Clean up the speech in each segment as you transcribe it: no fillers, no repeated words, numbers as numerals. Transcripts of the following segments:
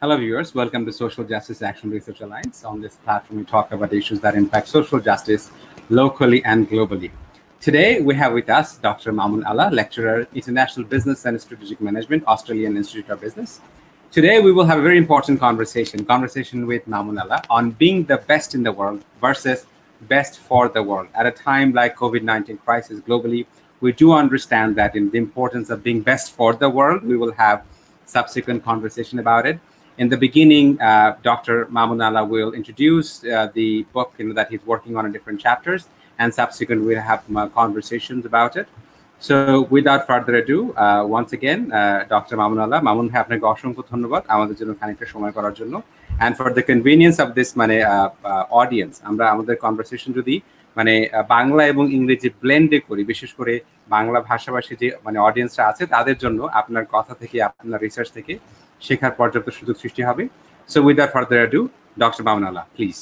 Hello, viewers. Welcome to Social Justice Action Research Alliance. On this platform, we talk about issues that impact social justice locally and globally. Today, we have with us Dr. Mamun Allah, lecturer, International Business and Strategic Management, Australian Institute of Business. Today, we will have a very important conversation with Mamun Allah on being the best in the world versus best for the world. At a time like COVID-19 crisis globally, we do understand that in the importance of being best for the world. We will have subsequent conversation about it. In the beginning, Dr. Mamun Allah will introduce the book that he's working on in different chapters, and subsequently we'll have conversations about it. So without further ado, once again, Dr. Mamun Allah, Mamun ভাই আপনাকে অসংখ্য ধন্যবাদ আমাদের জন্য খানিকটা সময় করার জন্য। And for the convenience of this audience, আমরা আমাদের conversation যদি বাংলা এবং ইংরেজি ব্লেন্ডে করি, বিশেষ করে বাংলা ভাষাভাষী যে অডিয়েন্সরা আছে তাদের জন্য আপনার কথা থেকে, আপনার রিসার্চ থেকে শেখার পর্যাপ্ত সুযোগ সৃষ্টি হবে। So without further ado, Dr. Mamun Allah, please.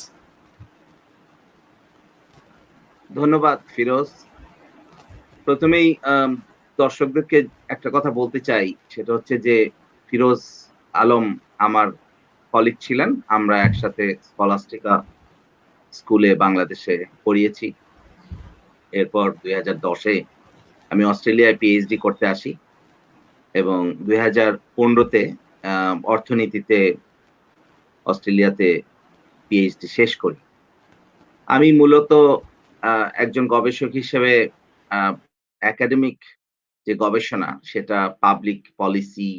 ধন্যবাদ ফিরোজ। প্রথমেই দর্শকদেরকে একটা কথা বলতে চাই, সেটা হচ্ছে যে ফিরোজ আলম আমার কলিগ ছিলেন। আমরা একসাথে স্কলাস্টিকা স্কুলে বাংলাদেশে পড়িয়েছি। এরপর 2010-এ আমি অস্ট্রেলিয়ায় পিএইচডি করতে আসি এবং 2015-তে অর্থনীতিতে অস্ট্রেলিয়াতে পিএইচডি শেষ করি। আমি মূলত একজন গবেষক হিসেবে একাডেমিক যে গবেষণা সেটা পাবলিক পলিসি,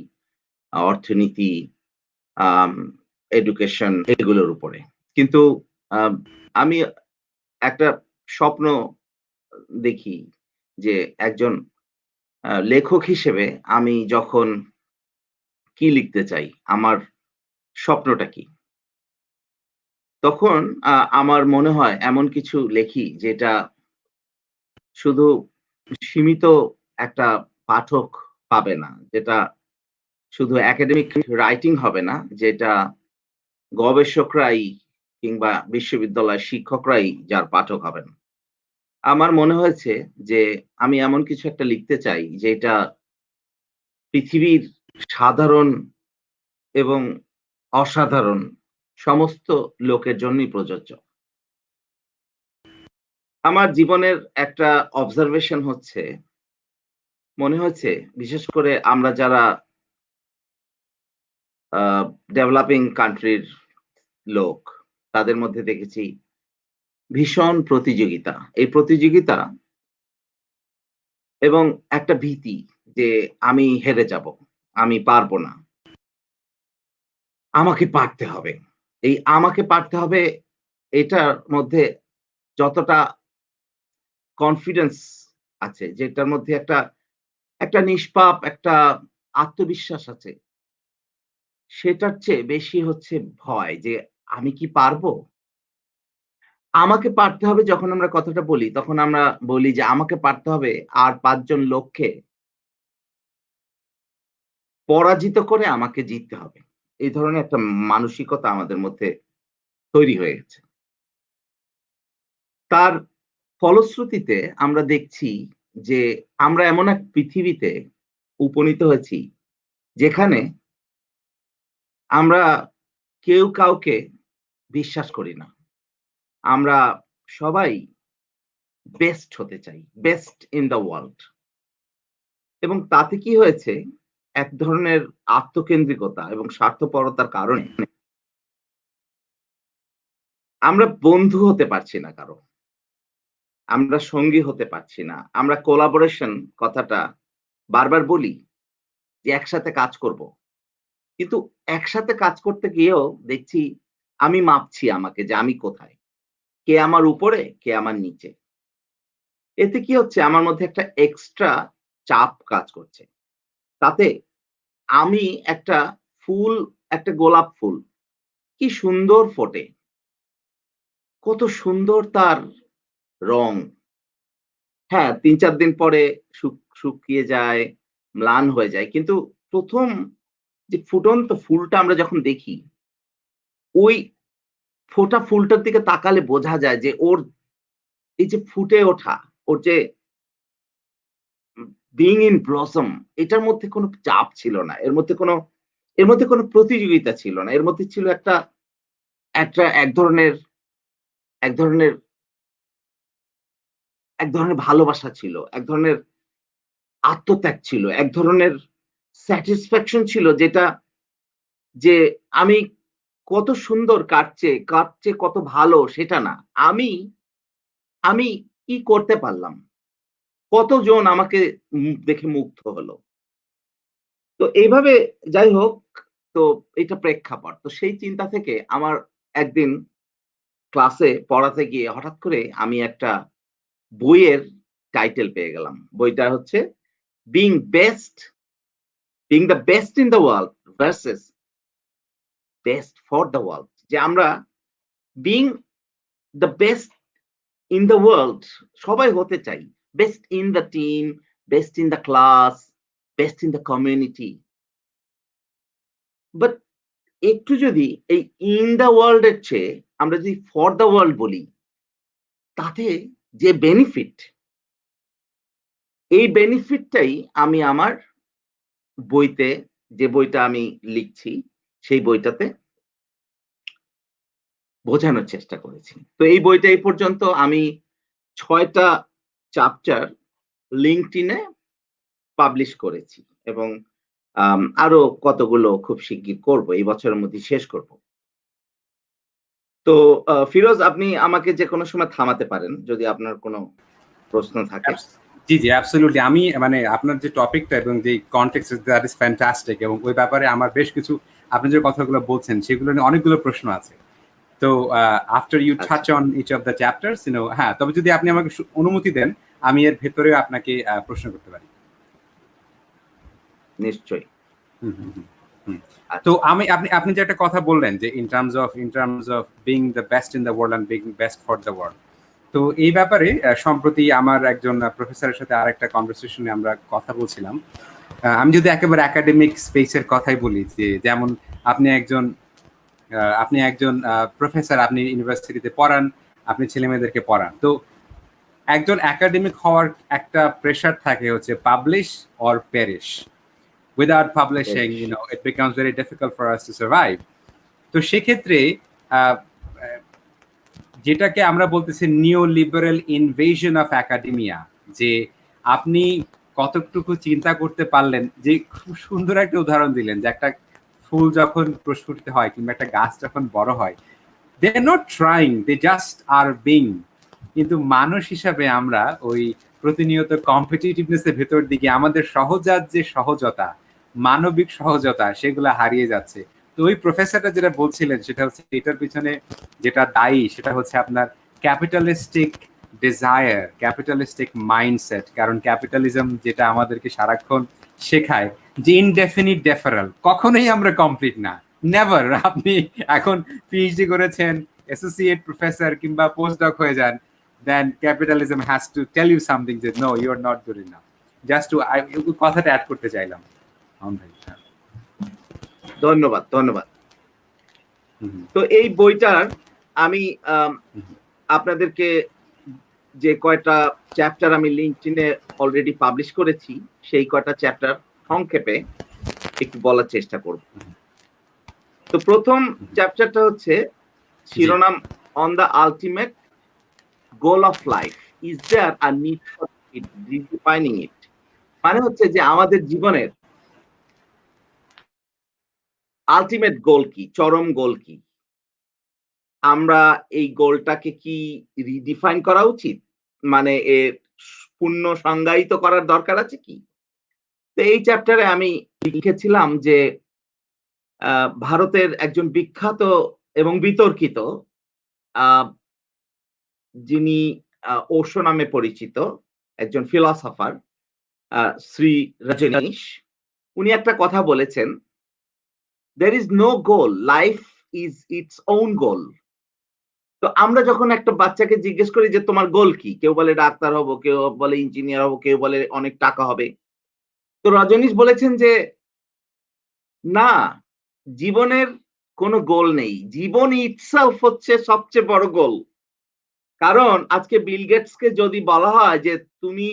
অর্থনীতি, এডুকেশন এগুলোর উপরে। কিন্তু আমি একটা স্বপ্ন দেখি যে একজন লেখক হিসেবে আমি যখন কি লিখতে চাই, আমার স্বপ্নটা কি, তখন আমার মনে হয় এমন কিছু লেখি যেটা শুধু সীমিত একটা পাঠক পাবে না, যেটা শুধু একাডেমিক রাইটিং হবে না, যেটা গবেষকরাই কিংবা বিশ্ববিদ্যালয়ের শিক্ষকরাই যার পাঠক হবেন। আমার মনে হয়েছে যে আমি এমন কিছু একটা লিখতে চাই যেটা পৃথিবীর সাধারণ এবং অসাধারণ সমস্ত লোকের জন্যই প্রযোজ্য। আমার জীবনের একটা অবজারভেশন হচ্ছে, মনে হচ্ছে বিশেষ করে আমরা যারা ডেভেলপিং কান্ট্রির লোক, তাদের মধ্যে দেখেছি ভীষণ প্রতিযোগিতা। এই প্রতিযোগিতা এবং একটা ভীতি যে আমি হেরে যাব, আমি পারবো না, আমাকে পারতে হবে। এই আমাকে পারতে হবে এটার মধ্যে যতটা কনফিডেন্স আছে, যেটার মধ্যে একটা নিষ্পাপ একটা আত্মবিশ্বাস আছে, সেটার চেয়ে বেশি হচ্ছে ভয় যে আমি কি পারবো। আমাকে পারতে হবে যখন আমরা কথাটা বলি, তখন আমরা বলি যে আমাকে পারতে হবে আর 5 জন লোককে পরাজিত করে আমাকে জিততে হবে। এই ধরনের একটা মানসিকতা আমাদের মধ্যে তৈরি হয়ে গেছে। তার ফলশ্রুতিতে আমরা দেখছি যে আমরা এমন এক পৃথিবীতে উপনীত হয়েছি যেখানে আমরা কেউ কাউকে বিশ্বাস করি না। আমরা সবাই বেস্ট হতে চাই, বেস্ট ইন দ্য ওয়ার্ল্ড। এবং তাতে কি হয়েছে, এক ধরনের আত্মকেন্দ্রিকতা এবং স্বার্থপরতার কারণে আমরা বন্ধু হতে পারছি না কারো, আমরা সঙ্গী হতে পারছি না। আমরা কোলাবোরেশন কথাটা বারবার বলি যে একসাথে কাজ করব, কিন্তু একসাথে কাজ করতে গিয়েও দেখছি আমি মাপছি আমাকে যে আমি কোথায়, কে আমার উপরে, কে আমার নিচে। এতে কি হচ্ছে, আমার মধ্যে একটা এক্সট্রা চাপ কাজ করছে। তাতে আমি একটা ফুল, একটা গোলাপ ফুল কি সুন্দর ফোটে, কত সুন্দর তার রং। হ্যাঁ, ৩-৪ দিন পরে শুকিয়ে যায়, ম্লান হয়ে যায়, কিন্তু প্রথম যে ফুটন্ত ফুলটা আমরা যখন দেখি, ওই ফোটা ফুলটার দিকে তাকালে বোঝা যায় যে ওর এই যে ফুটে ওঠা, ওর যে বিং ইন ব্লসম, এটার মধ্যে কোনো চাপ ছিল না, এর মধ্যে কোনো এর মধ্যে কোনো প্রতিযোগিতা ছিল না, এর মধ্যে ছিল একটা একটা এক ধরনের ভালোবাসা ছিল, এক ধরনের আত্মত্যাগ ছিল, এক ধরনের স্যাটিসফ্যাকশন ছিল, যেটা যে আমি কত সুন্দর কাটছে কত ভালো সেটা না। আমি আমি কি করতে পারলাম? কতজন আমাকে দেখে মুগ্ধ হলো। তো এইভাবে যাই হোক, তো এটা প্রেক্ষাপট। তো সেই চিন্তা থেকে আমার একদিন ক্লাসে পড়াতে গিয়ে হঠাৎ করে আমি একটা বইয়ের টাইটেল পেয়ে গেলাম। বইটা হচ্ছে 'Being Best Being the Best in the World versus Best for the World', যে আমরা being the best in the world সবাই হতে চাই। Best in the team, best in the class, best in the community. But একটু যদি এই in the world এর চেয়ে আমরা যদি ফর দ্য ওয়ার্ল্ড বলি, তাতে যে বেনিফিট, এই বেনিফিটটাই আমি আমার বইতে, যে বইটা আমি লিখছি সেই বইটাতে বোঝানোর চেষ্টা করেছি। তো এই বইটা এই পর্যন্ত আমি ৬ টা চ্যাপ্টার LinkedIn এ পাবলিশ করেছি এবং আরো কতগুলো খুব শিগগির করব। এই বছরের মধ্যে শেষ করব। তো ফিরোজ, আপনি আমাকে যেকোনো সময় থামাতে পারেন যদি আপনার কোনো প্রশ্ন থাকে। জি, জি, অ্যাবসোলিউটলি। আমি মানে আপনার যে টপিকটা এবং যে কনটেক্সট, দ্যাট ইজ ফ্যান্টাস্টিক, এবং ওই ব্যাপারে আমার বেশ কিছু, আপনি যে কথাগুলো বলছেন সেগুলো নিয়ে অনেকগুলো প্রশ্ন আছে। তো after you touch on each of the chapters, হ্যাঁ, তবে যদি আপনি আমাকে অনুমতি দেন, আমি এর ভেতরেও আপনাকে প্রশ্ন করতে পারি। নিশ্চয়ই। তো আপনি যে একটা কথা বললেন যে in terms of being the best in the world and being best for the world, তো এই ব্যাপারে সম্প্রতি আমার একজন প্রফেসরের সাথে আরেকটা কনভারসেশনে আমরা কথা বলছিলাম। আমি যদি একেবারে একাডেমিক স্পেসের কথাই বলি, যে যেমন আপনি একজন প্রফেসর, আপনি ইউনিভার্সিটিতে পড়ান, আপনি ছেলেমেয়েদেরকে পড়ান। তো একজন একাডেমিক হওয়ার একটা প্রেশার থাকে, হচ্ছে publish or perish. Without publishing, it becomes very difficult for us to survive. তো সেক্ষেত্রে যেটাকে আমরা বলতেছি নিও লিবারেল ইনভেশন অফ একাডেমিয়া, যে আপনি কতটুকু চিন্তা করতে পারলেন, যে খুব সুন্দর একটা উদাহরণ দিলেন, যে একটা ফুল যখন প্রস্ফুটিত হয় কিংবা একটা গাছ যখন বড় হয়, they are not trying, they just are being. কিন্তু মানুষ হিসাবে আমরা ওই প্রতিনিয়ত কম্পিটিটিভনেসের ভেতর দিকে আমাদের সহজাত যে সহজতা, মানবিক সহজতা, সেগুলো হারিয়ে যাচ্ছে। তো ওই প্রফেসরটা যেটা বলছিলেন, সেটা হচ্ছে এটার পিছনে যেটা দায়ী, সেটা হচ্ছে আপনার ক্যাপিটালিস্টিক ডিজায়ার, ক্যাপিটালিস্টিক মাইন্ডসেট। কারণ ক্যাপিটালিজম যেটা আমাদেরকে সারাক্ষণ শেখায় যে ইনডেফিনিট ডেফারেল, কখনোই আমরা কমপ্লিট না, নেভার। আপনি এখন পিএইচডি করেছেন, অ্যাসোসিয়েট প্রফেসর কিংবা পোস্টডক হয়ে যান, then capitalism has to tell you something that no, you are not good enough. Just to কথাটা অ্যাড করতে চাইলাম। ধন্যবাদ, ধন্যবাদ। তো এই বইটার আমি আপনাদেরকে যে কয়টা চ্যাপ্টার আমি লিঙ্কডইনে অলরেডি পাবলিশ করেছি, সেই কয়টা চ্যাপ্টার সংক্ষেপে একটু বলার চেষ্টা করব। তো প্রথম চ্যাপ্টারটা হচ্ছে শিরোনাম on the ultimate goal of life, is there a need for it, redefining it. মানে হচ্ছে যে আমাদের জীবনের আলটিমেট গোল কি, চরম গোল কি, আমরা এই গোলটাকে কি রিডিফাইন করা উচিত, মানে এর পূর্ণ সংজ্ঞায়িত করার দরকার আছে কি। তো এই চ্যাপ্টারে আমি লিখেছিলাম যে ভারতের একজন বিখ্যাত এবং বিতর্কিত যিনি ওশো নামে পরিচিত একজন ফিলসফার, শ্রী রজনীশ, উনি একটা কথা বলেছেন, there is no goal, life is its own goal. তো আমরা যখন একটা বাচ্চাকে জিজ্ঞেস করি যে তোমার গোল কি, কেউ বলে ডাক্তার হব, কেউ বলে ইঞ্জিনিয়ার হব, কেউ বলে অনেক টাকা হবে। তো রজনীশ বলেছেন যে না, জীবনের কোনো গোল নেই, জীবন ইটসেলফ হচ্ছে সবচেয়ে বড় গোল। কারণ আজকে বিল গেটসকে যদি বলা হয় যে তুমি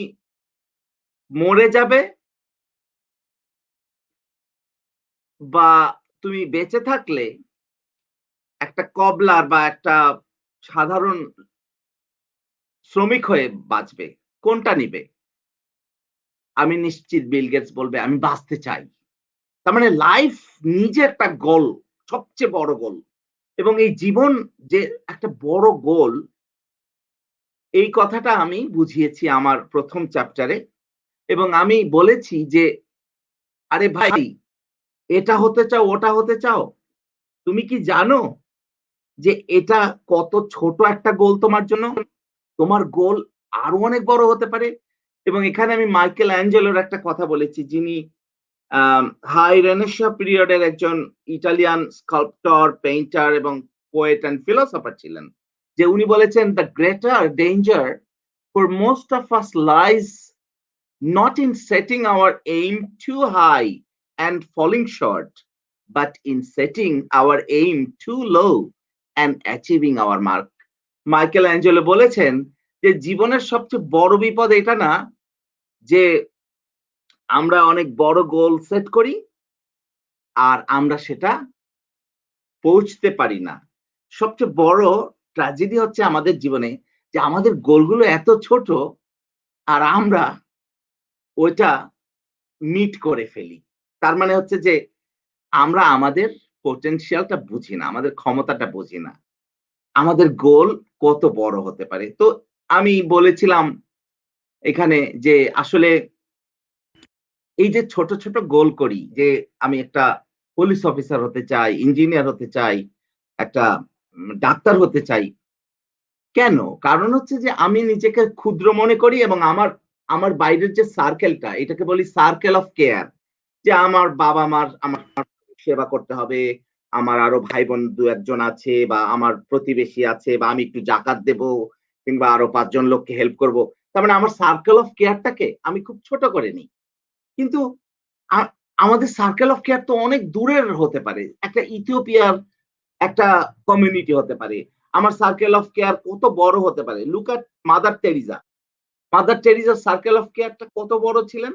মরে যাবে বা তুমি বেঁচে থাকলে একটা কবলার বা একটা সাধারণ শ্রমিক হয়ে বাঁচবে, কোনটা নিবে? আমি নিশ্চিত বিল গেটস বলবে আমি বাঁচতে চাই। তার মানে লাইফ নিজে একটা গোল, সবচেয়ে বড় গোল। এবং এই জীবন যে একটা বড় গোল, এই কথাটা আমি বুঝিয়েছি আমার ১ম চ্যাপ্টারে এবং আমি বলেছি যে, "আরে ভাই, এটা হতে চাও, ওটা হতে চাও? তুমি কি জানো যে এটা কত ছোট একটা গোল তোমার জন্য? তোমার গোল আরো অনেক বড় হতে পারে।" এবং এখানে আমি মাইকেল অ্যাঞ্জেলোর একটা কথা বলেছি, যিনি আম হাই রেনেসাঁ পিরিয়ডের একজন ইটালিয়ান স্কাল্পটর, পেইন্টার এবং পোয়েট অ্যান্ড ফিলোসোফার ছিলেন। যে উনি বলেছেন, "the greater danger for most of us lies not in setting our aim too high and falling short, but in setting our aim too low and achieving our mark." Michael Angelo বলেছেন যে জীবনের সবচেয়ে বড় বিপদ এটা না যে আমরা অনেক বড় গোল সেট করি আর আমরা সেটা পৌঁছতে পারি না। সবচেয়ে বড় ট্র্যাজেডি হচ্ছে আমাদের জীবনে যে আমাদের গোলগুলো এত ছোট আর আমরা ওইটা মিট করে ফেলি। তার মানে হচ্ছে যে আমরা আমাদের potential টা বুঝি না। আমাদের ক্ষমতাটা বুঝি না। আমাদের গোল কত বড় হতে পারে। তো আমি বলেছিলাম এখানে যে আসলে এই যে ছোট, ছোট গোল করি যে আমি একটা পুলিশ অফিসার হতে চাই, ইঞ্জিনিয়ার হতে চাই, একটা ডাক্তার হতে চাই। কেন? কারণ হচ্ছে যে আমি নিজেকে ক্ষুদ্র মনে করি এবং আমার বাইরের যে সার্কেলটা এটাকে বলি সার্কেল অফ কেয়ার। যে আমার বাবা-মার আমার সেবা করতে হবে। আমার আরো ভাই-বোন ২-১ জন আছে বা আমার প্রতিবেশী আছে বা আমি একটু জাকাত দেব কিংবা আরো ৫ জন লোককে হেল্প করব। তার মানে আমার সার্কেল অফ কেয়ার টাকে আমি খুব ছোট করে নিই। কিন্তু আ আমাদের সার্কেল অফ কেয়ার তো অনেক দূরের হতে পারে। একটা ইথিওপিয়ার একটা কমিউনিটি হতে পারে। আমার সার্কেল অফ কেয়ার কত বড় হতে পারে। Look at mother Teresa. Mother টেরিজার সার্কেল অফ কেয়ারটা কত বড় ছিলেন?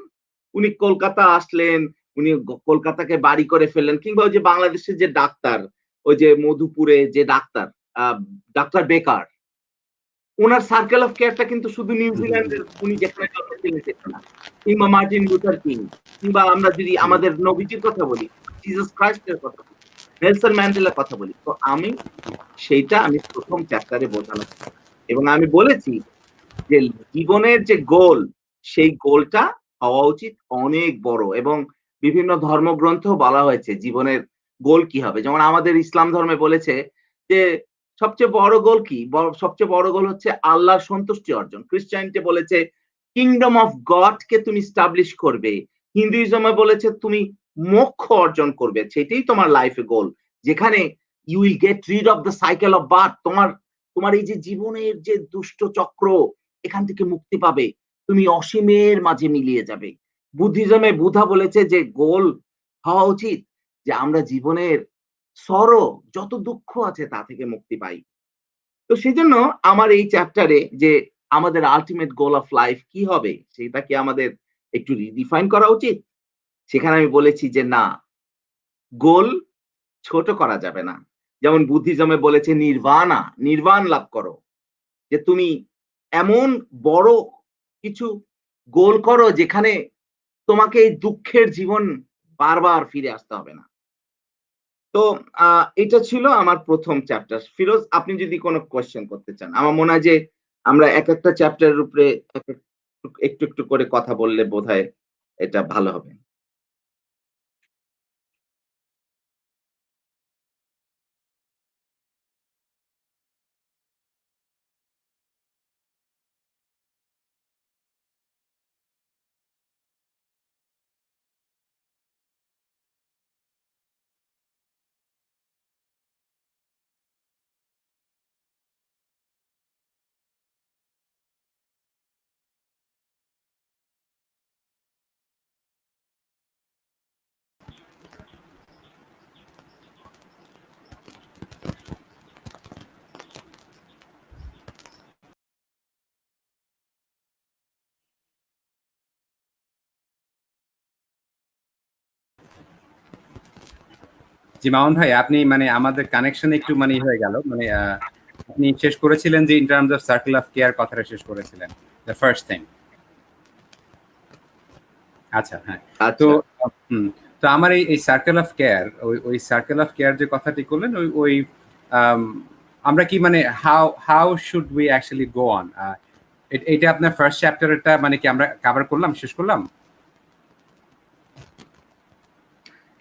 উনি কলকাতা আসলেন, উনি কলকাতাকে বাড়ি করে ফেললেন কিংবা ওই যে বাংলাদেশের যে ডাক্তার, ওই যে মধুপুরে যে ডাক্তার, আ ডাক্তার বেকার। উনার সার্কেল অফ কেয়ারটা কিন্তু শুধু হুম, হুম, নিউজিল্যান্ডের উনি যেখানে জন্মেছিলেন সেটা না। কিংবা মার্টিন লুথার কিং কিংবা আমরা যদি হুম, আমাদের নবীজির কথা বলি, জিসাস ক্রাইস্ট এর কথা বলি, নেলসন ম্যান্ডেলার কথা বলি। তো সেইটা আমি ১ম চ্যাপ্টারে বোঝানোর চেষ্টা করি। এবং আমি বলেছি যে জীবনের যে গোল, সেই গোলটা হওয়া উচিত অনেক বড় এবং বিভিন্ন ধর্মগ্রন্থেও বলা হয়েছে জীবনের গোল কি হবে। যেমন আমাদের ইসলাম ধর্মে বলেছে যে সবচেয়ে বড় গোল কি? সবচেয়ে বড় গোল হচ্ছে আল্লাহর সন্তুষ্টি অর্জন। ক্রিশ্চিয়ানিটি বলেছে কিংডম অফ গড কে তুমি এস্টাবলিশ করবে। হিন্দুইজমে বলেছে তুমি মোক্ষ অর্জন করবে। সেটাই তোমার লাইফ এ গোল। যেখানে you will get rid of the cycle of birth. তোমার এই যে জীবনের যে দুষ্ট চক্র এখান থেকে মুক্তি পাবে। তুমি অসীমের মাঝে মিলিয়ে যাবে। বুদ্ধিজমে বুধা বলেছে যে গোল হওয়া উচিত যে আমরা জীবনের সরো যত দুঃখ আছে তা থেকে মুক্তি পাই। তো সেজন্য আমার এই চ্যাপ্টারে যে আমাদের আল্টিমেট গোল অফ লাইফ কি হবে সেটা কি আমাদের একটু রিডিফাইন করা উচিত? সেখানে আমি বলেছি যে না, গোল ছোট করা যাবে না। যেমন বুদ্ধিজমে বলেছে নির্বাণ লাভ করো। যে তুমি এমন বড় কিছু গোল করো যেখানে তোমাকে এই দুঃখের জীবন বারবার ফিরে আসতে হবে না। তো আ এটা ছিল আমার ১ম চ্যাপ্টার। ফিরোজ আপনি যদি কোন কোয়েশ্চেন করতে চান। আমার মনে হয় যে আমরা একেকটা চ্যাপ্টারের উপরে একটু, একটু করে কথা বললে বোধহয় এটা ভালো হবে। জি মামুন ভাই, আপনি মানে আমাদের কানেকশন একটু মানে হয়ে গেল, মানে আপনি শেষ করেছিলেন যে in terms of circle of care কথাটা শেষ করেছিলেন, দ্য ফার্স্ট থিং। আচ্ছা, হ্যাঁ। তো আচ্ছা, হুম, তো আমার এই সার্কেল অফ কেয়ার, ওই সার্কেল অফ কেয়ার যে কথাটি করলেন, ওই ওই আম, আমরা কি মানে how how should we actually go on, এটা আপনার ফার্স্ট চ্যাপ্টারটা মানে কি আমরা কভার করলাম, শেষ করলাম?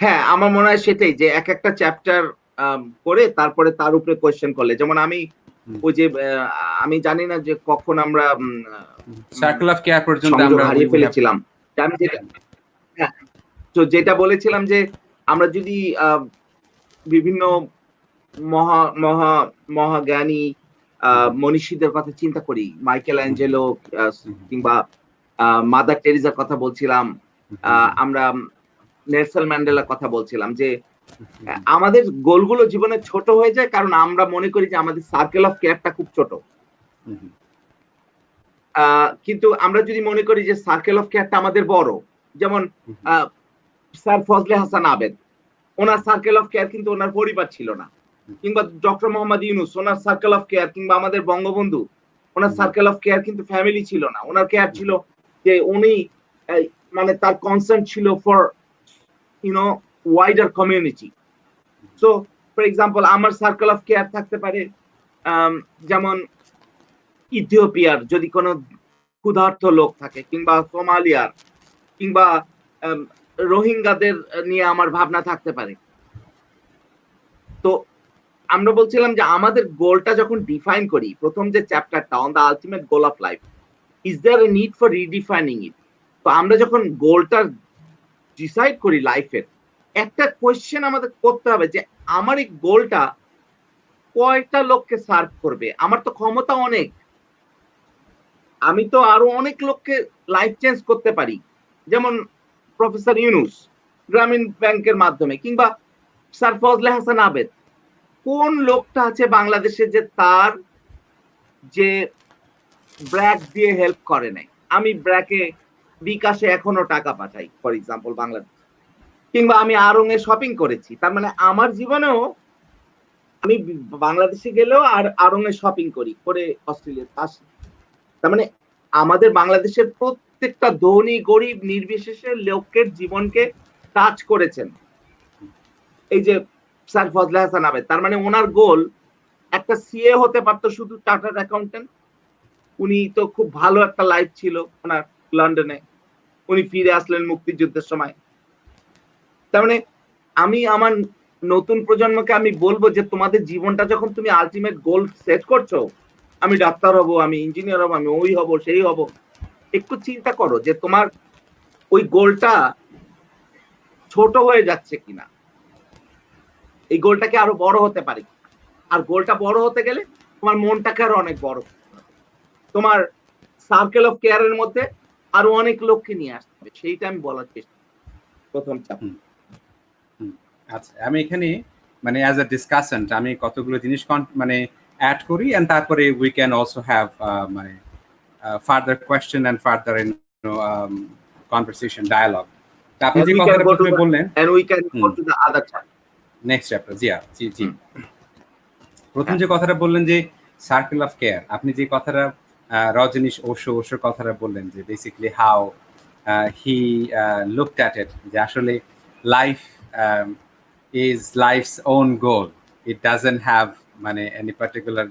হ্যাঁ আমার মনে হয় সেটাই, যে এক একটা চ্যাপ্টার করে তারপরে তার উপরে কোয়েশ্চেন করলে, যেমন আমি ওই যে আমি জানি না যে কখন আমরা সার্কেল অফ কেয়ার পর্যন্ত সংযোগ আমরা হারিয়ে ফেলেছিলাম। আমি যেটা, হ্যাঁ, তো যেটা বলেছিলাম যে আমরা যদি বিভিন্ন মহা মহা মহাজ্ঞানী মনীষীদের কথা চিন্তা করি, মাইকেল অ্যাঞ্জেলো কিংবা মাদার টেরিজার কথা বলছিলাম, আমরা নেলসন ম্যান্ডেলার কথা বলছিলাম, যে আমাদের গোলগুলো জীবনে ছোট হয়ে যায় কারণ আমরা মনে করি যে আমাদের সার্কেল অফ কেয়ারটা খুব ছোট। কিন্তু আমরা যদি মনে করি যে সার্কেল অফ কেয়ারটা আমাদের বড়, যেমন sir Fazle Hasan Abed, owner circle of care কিন্তু ওনার পরিবার ছিল না, কিংবা doctor Mohammad Yunus, owner circle of care, কিংবা আমাদের বঙ্গবন্ধু, ওনার সার্কেল অফ কেয়ার কিন্তু ফ্যামিলি ছিল না, ওনার কেয়ার ছিল যে উনি মানে তার কনসার্ন ছিল for wider community. So for example আমার সার্কেল অফ কেয়ার থাকতে পারে যেমন ইথিওপিয়ার যদি কোনো ক্ষুধার্ত লোক থাকে, কিংবা সোমালিয়ার, কিংবা রোহিঙ্গাদের নিয়ে আমার ভাবনা থাকতে পারে। তো আমরা বলছিলাম যে আমাদের গোলটা যখন ডিফাইন করি, প্রথম যে চ্যাপ্টারটা on the ultimate goal of life, is there a need for redefining it? তো আমরা যখন গোলটা ডিসাইড করি লাইফের, একটা কোয়েশ্চেন আমাদের করতে হবে যে আমার এই গোলটা কয়টা লোককে সার্ভ করবে। আমার তো ক্ষমতা অনেক, আমি তো আরো অনেক লোককে লাইফ চেঞ্জ করতে পারি, যেমন প্রফেসর ইউনুস গ্রামীণ ব্যাংকের মাধ্যমে, কিংবা স্যার ফজলে হাসান আবেদ। কোন লোকটা আছে বাংলাদেশে যে তার যে ব্র্যাক দিয়ে হেল্প করে নাই? আমি ব্র্যাকে বিকাশে এখনো টাকা পাঠাই ফর এক্সাম্পল বাংলাদেশ, কিংবা আমি আড়ং এ শপিং করেছি, তার মানে আমার জীবনেও আমি বাংলাদেশে গেলেও আর আড়ং এ শপিং করি করে অস্ট্রেলিয়াতে আসি। তার মানে আমাদের বাংলাদেশের প্রত্যেকটা ধনী গরিব নির্বিশেষে লোকের জীবনকে টাচ করেছেন এই যে স্যার ফজলে হাসান আবেদ। তার মানে ওনার গোল, একটা সিএ হতে পারতো শুধু, চার্টার্ড অ্যাকাউন্টেন্ট, উনি তো খুব ভালো একটা লাইফ ছিল ওনার লন্ডনে, উনি ফিরে আসলেন মুক্তিযুদ্ধের সময়। তার মানে আমি আমার নতুন প্রজন্মকে আমি বলবো যে তোমাদের জীবনটা যখন তুমি আলটিমেট গোল সেট করছো, আমি ডাক্তার হব, আমি ইঞ্জিনিয়ার হব, আমি ওই হব সেই হব, একটু চিন্তা করো যে তোমার ওই গোলটা ছোট হয়ে যাচ্ছে কিনা, এই গোলটাকে আরো বড় হতে পারে। আর গোলটা বড় হতে গেলে তোমার মনটাকে আরো অনেক বড়, তোমার সার্কেল অফ কেয়ারের মধ্যে আরো অনেক লোককে নিয়ে আসতে হবে, সেইটা আমি বলার চেষ্টা প্রথম চাপ। আচ্ছা, আমি এখানে মানে অ্যাজ আ ডিসকাসেন্ট আমি কতগুলো জিনিস মানে অ্যাড করি, এন্ড তারপরে উই ক্যান অলসো হ্যাভ মানে further question and further conversation dialogue. আপনি যে কথাটা প্রথমে বললেন, and we can go to the other chapter. Next chapter, জি জি। প্রথম যে কথাটা বললেন যে সার্কেল অফ কেয়ার, আপনি যে কথাটা রজনীশ ওশোর কথাটা বললেন যে basically how he looked at it, যে আসলে life is life's own goal, it doesn't have মানে এনি পার্টিকুলার,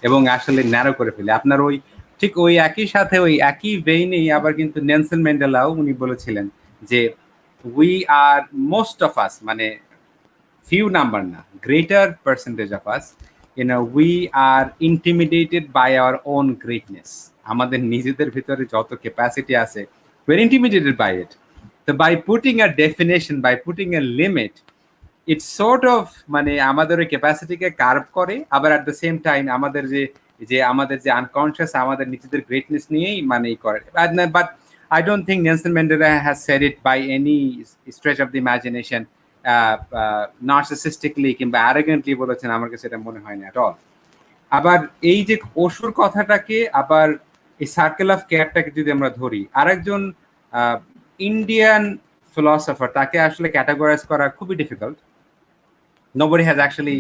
এবং আসলে ন্যারো করে ফেলে আপনার ওই ঠিক ওই একই সাথে ওই একই ভেইনেই আবার কিন্তু নেলসন ম্যান্ডেলাও উনি বলেছিলেন যে উই আর মোস্ট অফ আস, মানে few number na, greater percentage of us, we are intimidated by our own greatness. আমাদের নিজেদের ভিতরে যত ক্যাপাসিটি আছে, we're intimidated by it. So by putting a definition, by putting a limit, it sort of মানে আমাদের ওই ক্যাপাসিটিকে curve করে, আবার at the same time আমাদের যে আমাদের যে আনকনসিয়াস আমাদের নিজেদের গ্রেটনেস নিয়েই মানে করে। But I don't think Nelson Mandela has said it by any stretch of the imagination, নার্সিসিস্টিকলি কিংবা অ্যারোগেন্টলি বলেছেন, আমার কাছে এটা মনে হয় না এট অল। আবার এই যে ওষুর কথাটাকে, আবার এই সার্কেল অফ কেয়ারটাকে যদি আমরা ধরি, আরেকজন ইন্ডিয়ান ফিলসফার, তাকে আসলে ক্যাটাগরাইজ করা খুবই difficult, Nobody has actually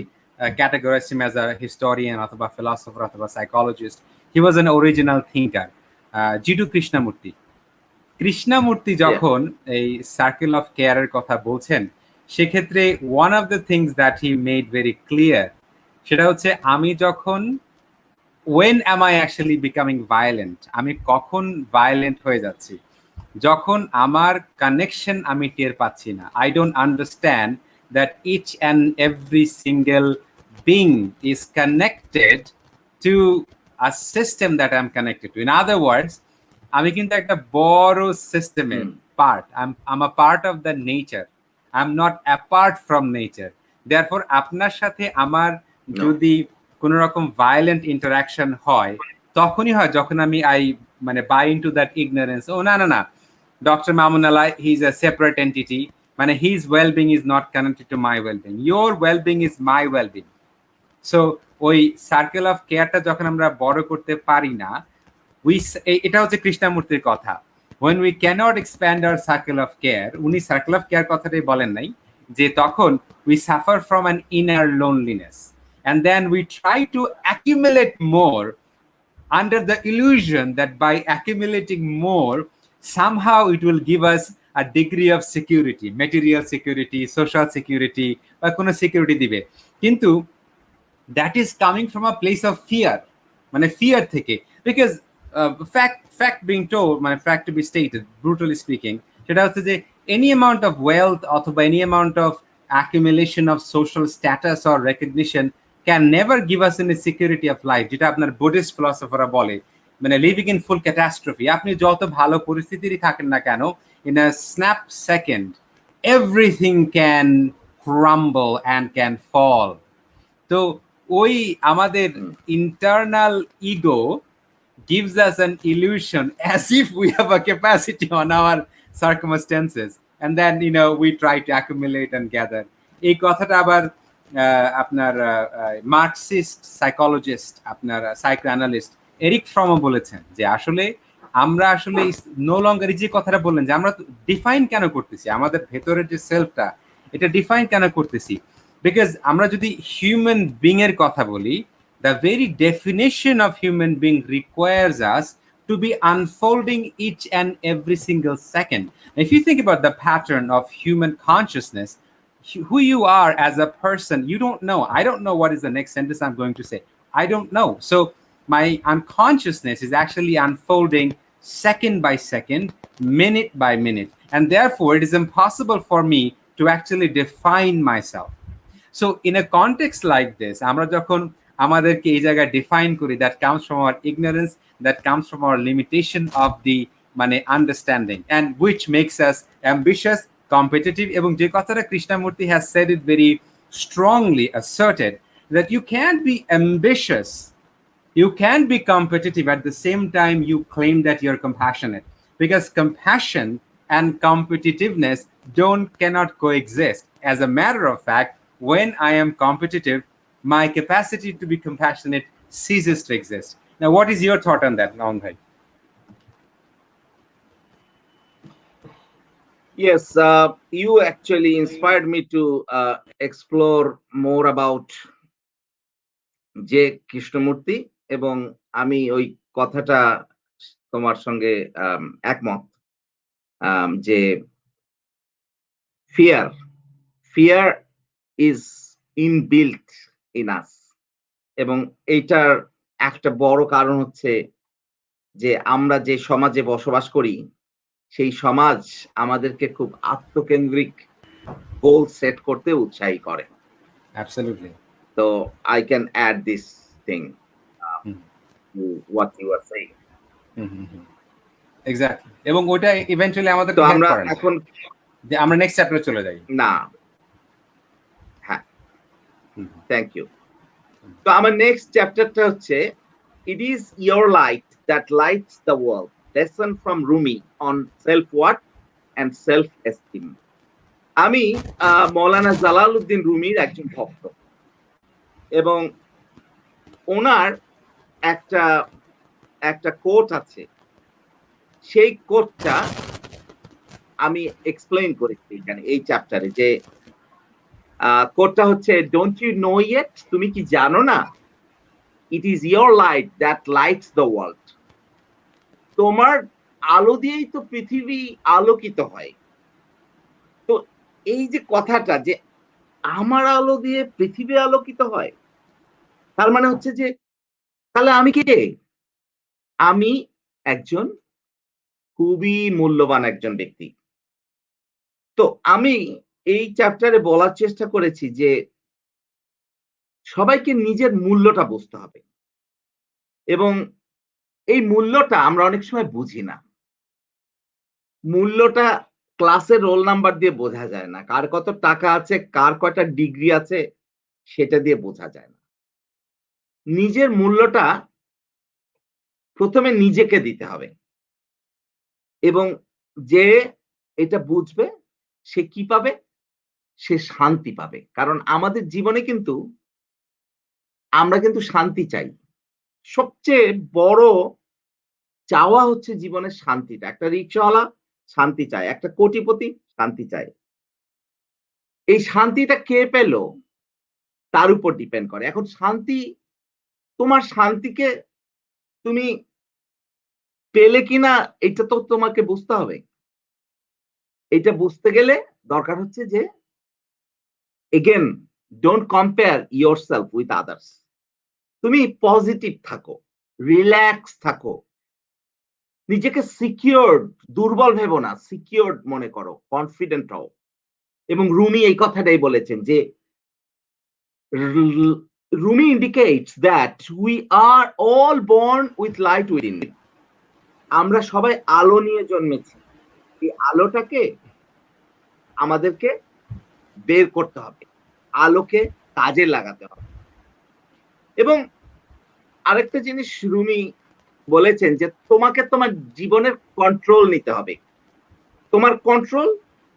categorized him as a historian or a philosopher or a psychologist. He was an original thinker. G2 Krishnamurti. Krishnamurthy যখন এই সার্কেল অফ কেয়ারের কথা বলছেন সেক্ষেত্রে one of the things that he made very clear সেটা হচ্ছে আমি যখন when am I actually becoming violent আমি কখন ভায়োলেন্ট হয়ে যাচ্ছি যখন আমার কানেকশন আমি টের পাচ্ছি না I don't understand that each and every single being is connected to a system that I'm connected to. In other words, আমি কিন্তু একটা বড় সিস্টেমের part I'm a part of the nature. I'm not apart from nature. Therefore আপনার সাথে আমার যদি কোন রকম ভায়োলেন্ট ইন্টারঅ্যাকশন হয় তখনই হয় যখন আমি মানে বাই ইনটু দ্যাট ইগনোরেন্স ও না না না ডক্টর মামুন আলা he is a separate entity মানে his wellbeing is not connected to my wellbeing your wellbeing is my wellbeing so ওই সার্কেল অফ কেয়ারটা যখন আমরা বড় করতে পারি না এটা হচ্ছে কৃষ্ণমূর্তির কথা when we cannot expand our circle of care উনি সার্কেল অফ কেয়ার কথাটাই বলেন নাই যে তখন we suffer from an inner loneliness and then we try to accumulate more under the illusion that by accumulating more somehow it will give us a degree of security material security social security বা কোনো security দিবে কিন্তু that is coming from a place of fear মানে fear থেকে because fact being told মানে fact to be stated brutally speaking সেটা হচ্ছে যে any amount of wealth অথবা any amount of accumulation of social status or recognition can never give us any security of life যেটা আপনার Buddhist ফিলসফাররা বলে মানে living in full catastrophe আপনি যত ভালো পরিস্থিতিরই থাকেন না কেন in a snap second everything can crumble and can fall তো ওই আমাদের internal ego gives us an illusion as if we have a capacity on our circumstances and then we try to accumulate and gather এই কথাটা আবার আপনার Marxist psychologist আপনার psychoanalyst Eric from বলেছেন যে আসলে আমরা আসলে নো লঙ্গার যে কথাটা বললেন যে আমরা ডিফাইন কেন করতেছি আমাদের ভেতরের যে সেলফটা এটা ডিফাইন কেন করতেছি বিকজ আমরা যদি হিউম্যান বিং এর কথা বলি the very definition of human being requires us to be unfolding each and every single second. If you think about the pattern of human consciousness, who you are as a person, you don't know. I don't know what is the next sentence I'm going to say. I don't know. So my unconsciousness is actually unfolding second by second, minute by minute. And therefore, it is impossible for me to actually define myself. So in a context like this, আমরা যখন আমাদেরকে এই জায়গায় define করি that comes from our ignorance, that comes from our limitation of the মানে understanding, and which makes us ambitious, competitive. এবং যে কথাটা Krishnamurthy has said it very strongly asserted that you can't be ambitious, you can't be competitive at the same time you claim that you're compassionate, because compassion and competitiveness cannot coexist. As a matter of fact, when I am competitive, my capacity to be compassionate ceases to exist. Now, what is your thought on that, Naun Bhai? Yes, you actually inspired me to explore more about যে কৃষ্ণমূর্তি এবং আমি ওই কথাটা তোমার সঙ্গে একমত যে fear is inbuilt in us এবং এইটার একটা বড় কারণ হচ্ছে যে আমরা যে সমাজে বসবাস করি সেই সমাজ আমাদেরকে খুব আত্মকেন্দ্রিক গোল সেট করতে উৎসাহী করে Absolutely. So I can add this thing to what you are saying. Exactly. এবং ওটা ইভেন্চুয়ালি আমাদের তো আমরা এখন যে আমরা নেক্সট চ্যাপ্টারে চলে যাই না হ্যাঁ থ্যাংক ইউ তো আমার নেক্সট চ্যাপ্টারটা হচ্ছে it is your light that lights the world, lesson from Rumi on self-worth and self-esteem. আমি মৌলানা জালালউদ্দিন রুমির একজন ভক্ত এবং ওনার একটা কোট আছে সেই কোটটা আমি এক্সপ্লেইন করেছি এখানে এই চ্যাপ্টারে যে কোটটা হচ্ছে, ডোন্ট ইউ নো ইয়েট, তুমি কি জানো না, it is your light that lights the world. তোমার আলো দিয়েই তো পৃথিবী আলোকিত হয়। তো এই যে কথাটা যে আমার আলো দিয়ে পৃথিবী আলোকিত হয়, তার মানে হচ্ছে যে তাহলে আমি কে? আমি একজন খুবই মূল্যবান একজন ব্যক্তি। তো আমি এই চ্যাপ্টারে বলার চেষ্টা করেছি যে সবাইকে নিজের মূল্যটা বুঝতে হবে, এবং এই মূল্যটা আমরা অনেক সময় বুঝি না। মূল্যটা ক্লাসের রোল নাম্বার দিয়ে বোঝা যায় না। কার কত টাকা আছে, কার কয়টা ডিগ্রি আছে, সেটা দিয়ে বোঝা যায় না। নিজের মূল্যটা প্রথমে নিজেকে দিতে হবে, এবং যে এটা বুঝবে সে কি পাবে? সে শান্তি পাবে। কারণ আমাদের জীবনে কিন্তু আমরা কিন্তু শান্তি চাই। সবচেয়ে বড় চাওয়া হচ্ছে জীবনের শান্তিটা। একটা রিক্শাওয়ালা শান্তি চায়, একটা কোটিপতি শান্তি চায়। এই শান্তিটা কে পেল তার উপর ডিপেন্ড করে। এখন শান্তি, তোমার শান্তিকে তুমি পেলে কিনা এটা তো তোমাকে বুঝতে হবে। এটা বুঝতে গেলে দরকার হচ্ছে যে again, don't compare yourself with others. তুমি পজিটিভ থাকো, রিল্যাক্স থাকো, নিজেকে সিকিউরড, দুর্বল ভেবো না, সিকিউরড মনে করো, কনফিডেন্ট হও। এবং রুমি এই কথাটাই বলেছেন যে Rumi indicates that we are all born with light within. আমরা সবাই আলো নিয়ে জন্মেছি, এই আলোটাকে আমাদেরকে বের করতে হবে, আলোকে কাজে লাগাতে হবে। এবং আরেকটা জিনিস রুমি বলেছেন যে তোমাকে তোমার জীবনের কন্ট্রোল নিতে হবে। তোমার কন্ট্রোল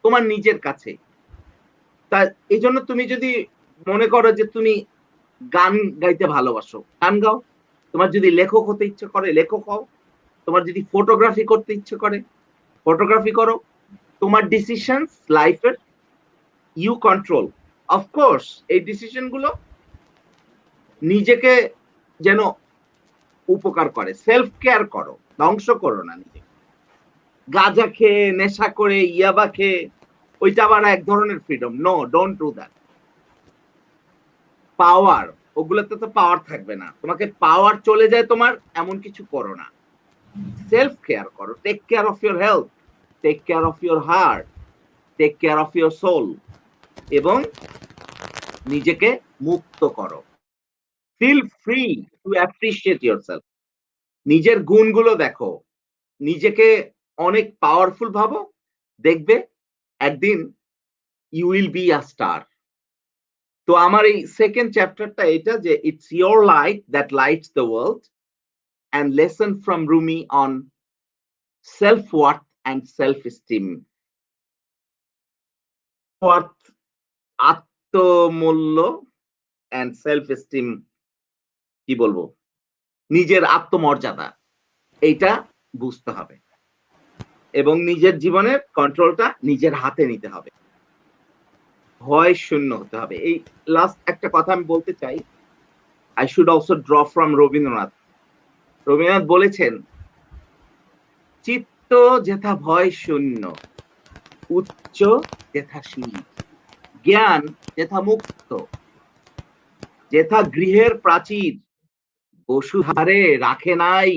তোমার নিজের কাছে। তা এই জন্য তুমি যদি মনে করো যে তুমি গান গাইতে ভালোবাসো, গান গাও। তোমার যদি লেখক হতে ইচ্ছে করে, লেখক হও। তোমার যদি ফটোগ্রাফি করতে ইচ্ছে করে, ফটোগ্রাফি করো। তোমার ডিসিশনস লাইফের ইউ কন্ট্রোল। অফকোর্স এই ডিসিশন গুলো নিজেকে যেন উপকার করে। সেলফ কেয়ার করো, ধ্বংস করো না নিজেকে। গাঁজা খেয়ে, নেশা করে, ইয়াবা খেয়ে, ওইটা আবার এক ধরনের freedom. No, don't do that. Power, ওগুলোতে তো পাওয়ার থাকবে না। তোমাকে পাওয়ার চলে যায় তোমার, এমন কিছু করো না। সেলফ কেয়ার করো, take care of your health, take care of your heart, take care of your soul, এবং নিজেকে মুক্ত করো। Feel free to appreciate yourself. নিজের গুণগুলো দেখো, নিজেকে অনেক পাওয়ারফুল ভাবো, দেখবে একদিন you will be a star. তো আমার এই সেকেন্ড চ্যাপ্টারটা এটা, যে it's your light that lights the world, and lesson from Rumi on self worth and self esteem. Worth, আত্মমূল্য, and self esteem, কি বলবো, নিজের আত্মমর্যাদা, এইটা বুঝতে হবে, এবং নিজের জীবনের কন্ট্রোলটা নিজের হাতে নিতে হবে, ভয় শূন্য হতে হবে। এই লাস্ট একটা কথা আমি বলতে চাই। I should also draw from Rabindranath. Rabindranath বলেছেন, চিত্ত যেথা ভয় শূন্য, উচ্চ যেথা শীল, জ্ঞান যেথা মুক্ত, যেথা গৃহের প্রাচীর, বসুধারে রাখে নাই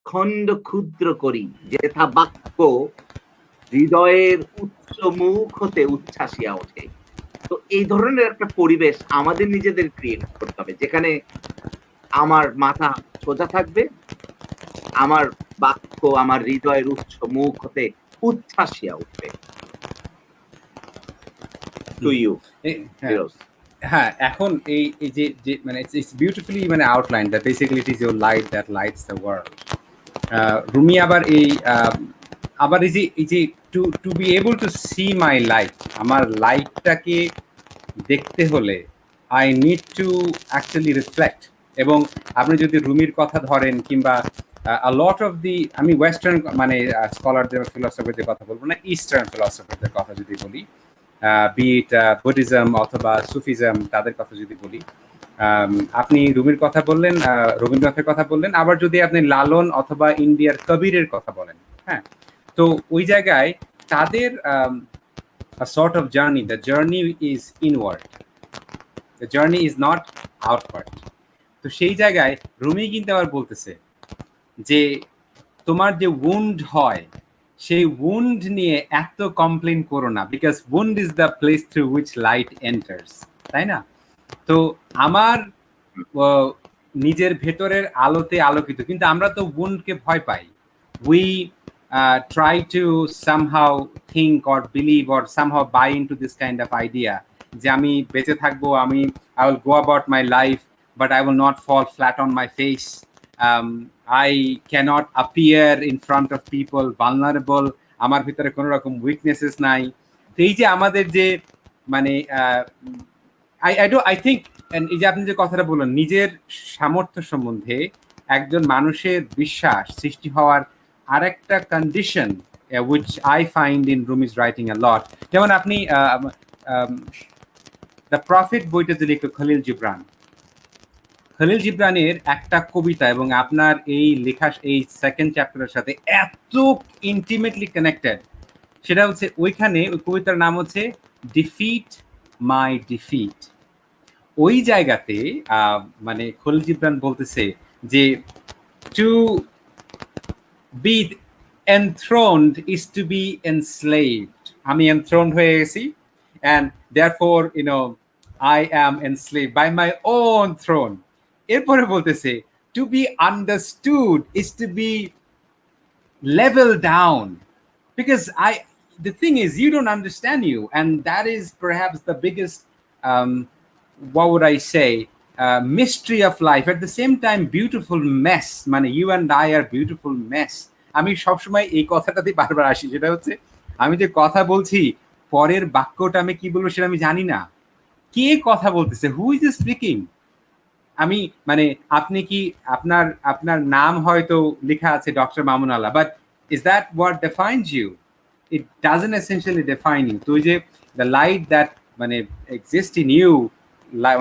খণ্ড ক্ষুদ্র করি, যেথা বাক্য হৃদয়ের উচ্চ মুখ হতে উচ্ছ্বাসিয়া ওঠে। তো এই ধরনের একটা পরিবেশ আমাদের নিজেদের ক্রিয়েট করতে হবে, যেখানে আমার মাথা সোজা থাকবে, আমার বাক্য আমার হৃদয়ের উচ্চ মুখ হতে উচ্ছ্বাসিয়া উঠবে। To you Firoz. হ্যাঁ, এখন এই এই যে যে মানে ইটস বিউটিফুলি মানে outline that basically it is your light that lights the world. Rumi আবার এই যে to to be able to see my light, আমার লাইটটাকে দেখতে হলে I need to actually reflect. এবং আপনি যদি রুমির কথা ধরেন, কিংবা a lot of the, আমি ওয়েস্টার্ন মানে স্কলারদের ফিলসফারদের কথা বলবো না, ইস্টার্ন ফিলসফারদের কথা যদি বলি, বিট বুদ্ধিজম অথবা সুফিজম, তাদের কথা যদি বলি, আপনি রুমির কথা বললেন, রবীন্দ্রনাথের কথা বললেন, আবার যদি আপনি লালন অথবা ইন্ডিয়ার কবিরের কথা বলেন, হ্যাঁ, তো ওই জায়গায় তাদের a sort of journey, the journey is inward, the journey is not outward. তো সেই জায়গায় রুমি কিন্তু আবার বলতেছে যে তোমার যে উন্ড হয় সেই উন্ড নিয়ে এত কমপ্লেন করো না, because wound is the place through which light enters, তাই না? তো আমার নিজের ভেতরের আলোতে আলোকিত, কিন্তু আমরা তো উন্ডকে ভয় পাই। We try to somehow think or believe or somehow buy into this kind of idea যে আমি বেঁচে থাকবো, আমি I will go about my life but I will not fall flat on my face. I cannot appear in front of people vulnerable. আমার ভিতরে কোনো রকম weaknesses নাই। তো এই যে আমাদের যে মানে I think, এই যে আপনি যে কথাটা বললেন নিজের সামর্থ্য সম্বন্ধে একজন মানুষের বিশ্বাস সৃষ্টি হওয়ার আরেকটা condition which I find in Rumi's writing a lot, যেমন আপনি দ্য প্রফিট বইটা যে লিখলো খলিল জিবরানের একটা কবিতা এবং আপনার এই লেখা এই সেকেন্ড চ্যাপ্টারের সাথে এত ইন্টিমেটলি কানেক্টেড, সেটা হচ্ছে ওইখানে ওই কবিতার নাম হচ্ছে ডিফিট মাই ডিফিট। ওই জায়গাতে মানে খলিল জিবরান বলতেছে যে to be enthroned is to be enslaved. আমি enthroned হয়ে গেছি and therefore I am enslaved by my own throne. এরপরে বলতেছে to be understood is to be leveled down, because the thing is you don't understand you, and that is perhaps the biggest what would I say, mystery of life, at the same time beautiful mess. মানে you and I are beautiful mess. আমি সবসময় এই কথাটাতে বারবার আসি, যেটা হচ্ছে আমি যে কথা বলছি পরের বাক্যটা আমি কি বলবো সেটা আমি জানি না, কে কথা বলতেছে, হু ইজ স্পিকিং। আমি মানে আপনি কি আপনার আপনার নাম হয়তো লেখা আছে doctor Mamun Allah, but is that what defines you? It doesn't essentially define you. তো যে দ্য লাইট দ্যাট মানে এক্সিস্ট ইন ইউ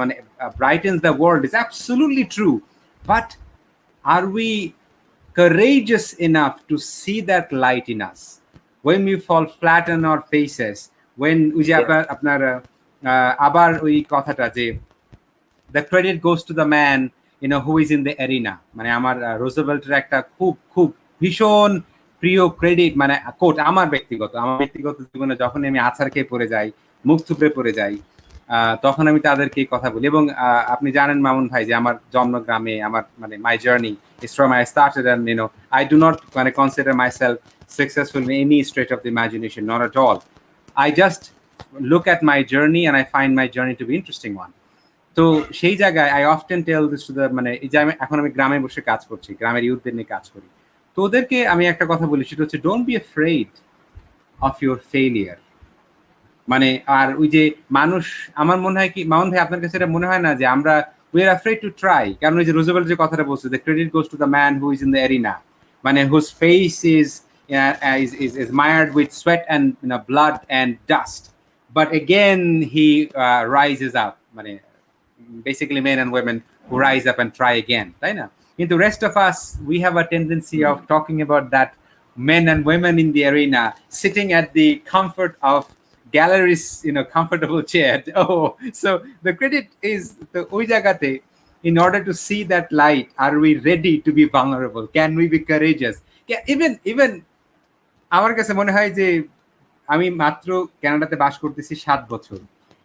মানে brightens the world is absolutely true, but are we courageous enough to see that light in us when we fall flat on our faces, when ওই যে আপনার আবার ওই কথাটা যে the credit goes to the man who is in the arena, মানে আমার রুজভেল্টের একটা খুব খুব ভীষণ প্রিয় ক্রেডিট, মানে কোট আমার ব্যক্তিগত জীবনে যখন আমি আছাড় খেয়ে পড়ে যাই, মুখ থুবড়ে পড়ে যাই, তখন আমি তাদেরকে কথা বলি। এবং আপনি জানেন মামুন ভাই যে আমার জন্মগ্রামে আমার মানে my journey is from I started, and I do not মানে consider myself successful in any stretch of the imagination, not at all. I just look at my journey and I find my journey to be interesting one. তো সেই জায়গায় I often tell this to the মানে এই যে এখন আমি গ্রামে বসে কাজ করছি, গ্রামের ইউথদের নিয়ে কাজ করি, তো ওদেরকে আমি একটা কথা বলি, সেটা হচ্ছে don't be afraid of your failure. মানে আর ওই যে মানুষ, আমার মনে হয় কি মামুন ভাই আপনার কাছে এটা মনে হয় না যে আমরা we are afraid to try? কারণ ওই যে রুজভেল্ট যে কথাটা বলছে, the credit goes to the man who is in the arena, মানে whose face is mired with sweat and blood and dust, but again he rises up, মানে basically men and women who rise up and try again, তাই না? কিন্তু rest of us, we have a tendency of talking about that men and women in the arena sitting at the comfort of galleries, comfortable chair. Oh, so the credit is the ওই জায়গাতে, in order to see that light, are we ready to be vulnerable? Can we be courageous? Even আমার কাছে মনে হয় যে আমি মাত্র কানাডাতে বাস করতেছি 7 বছর,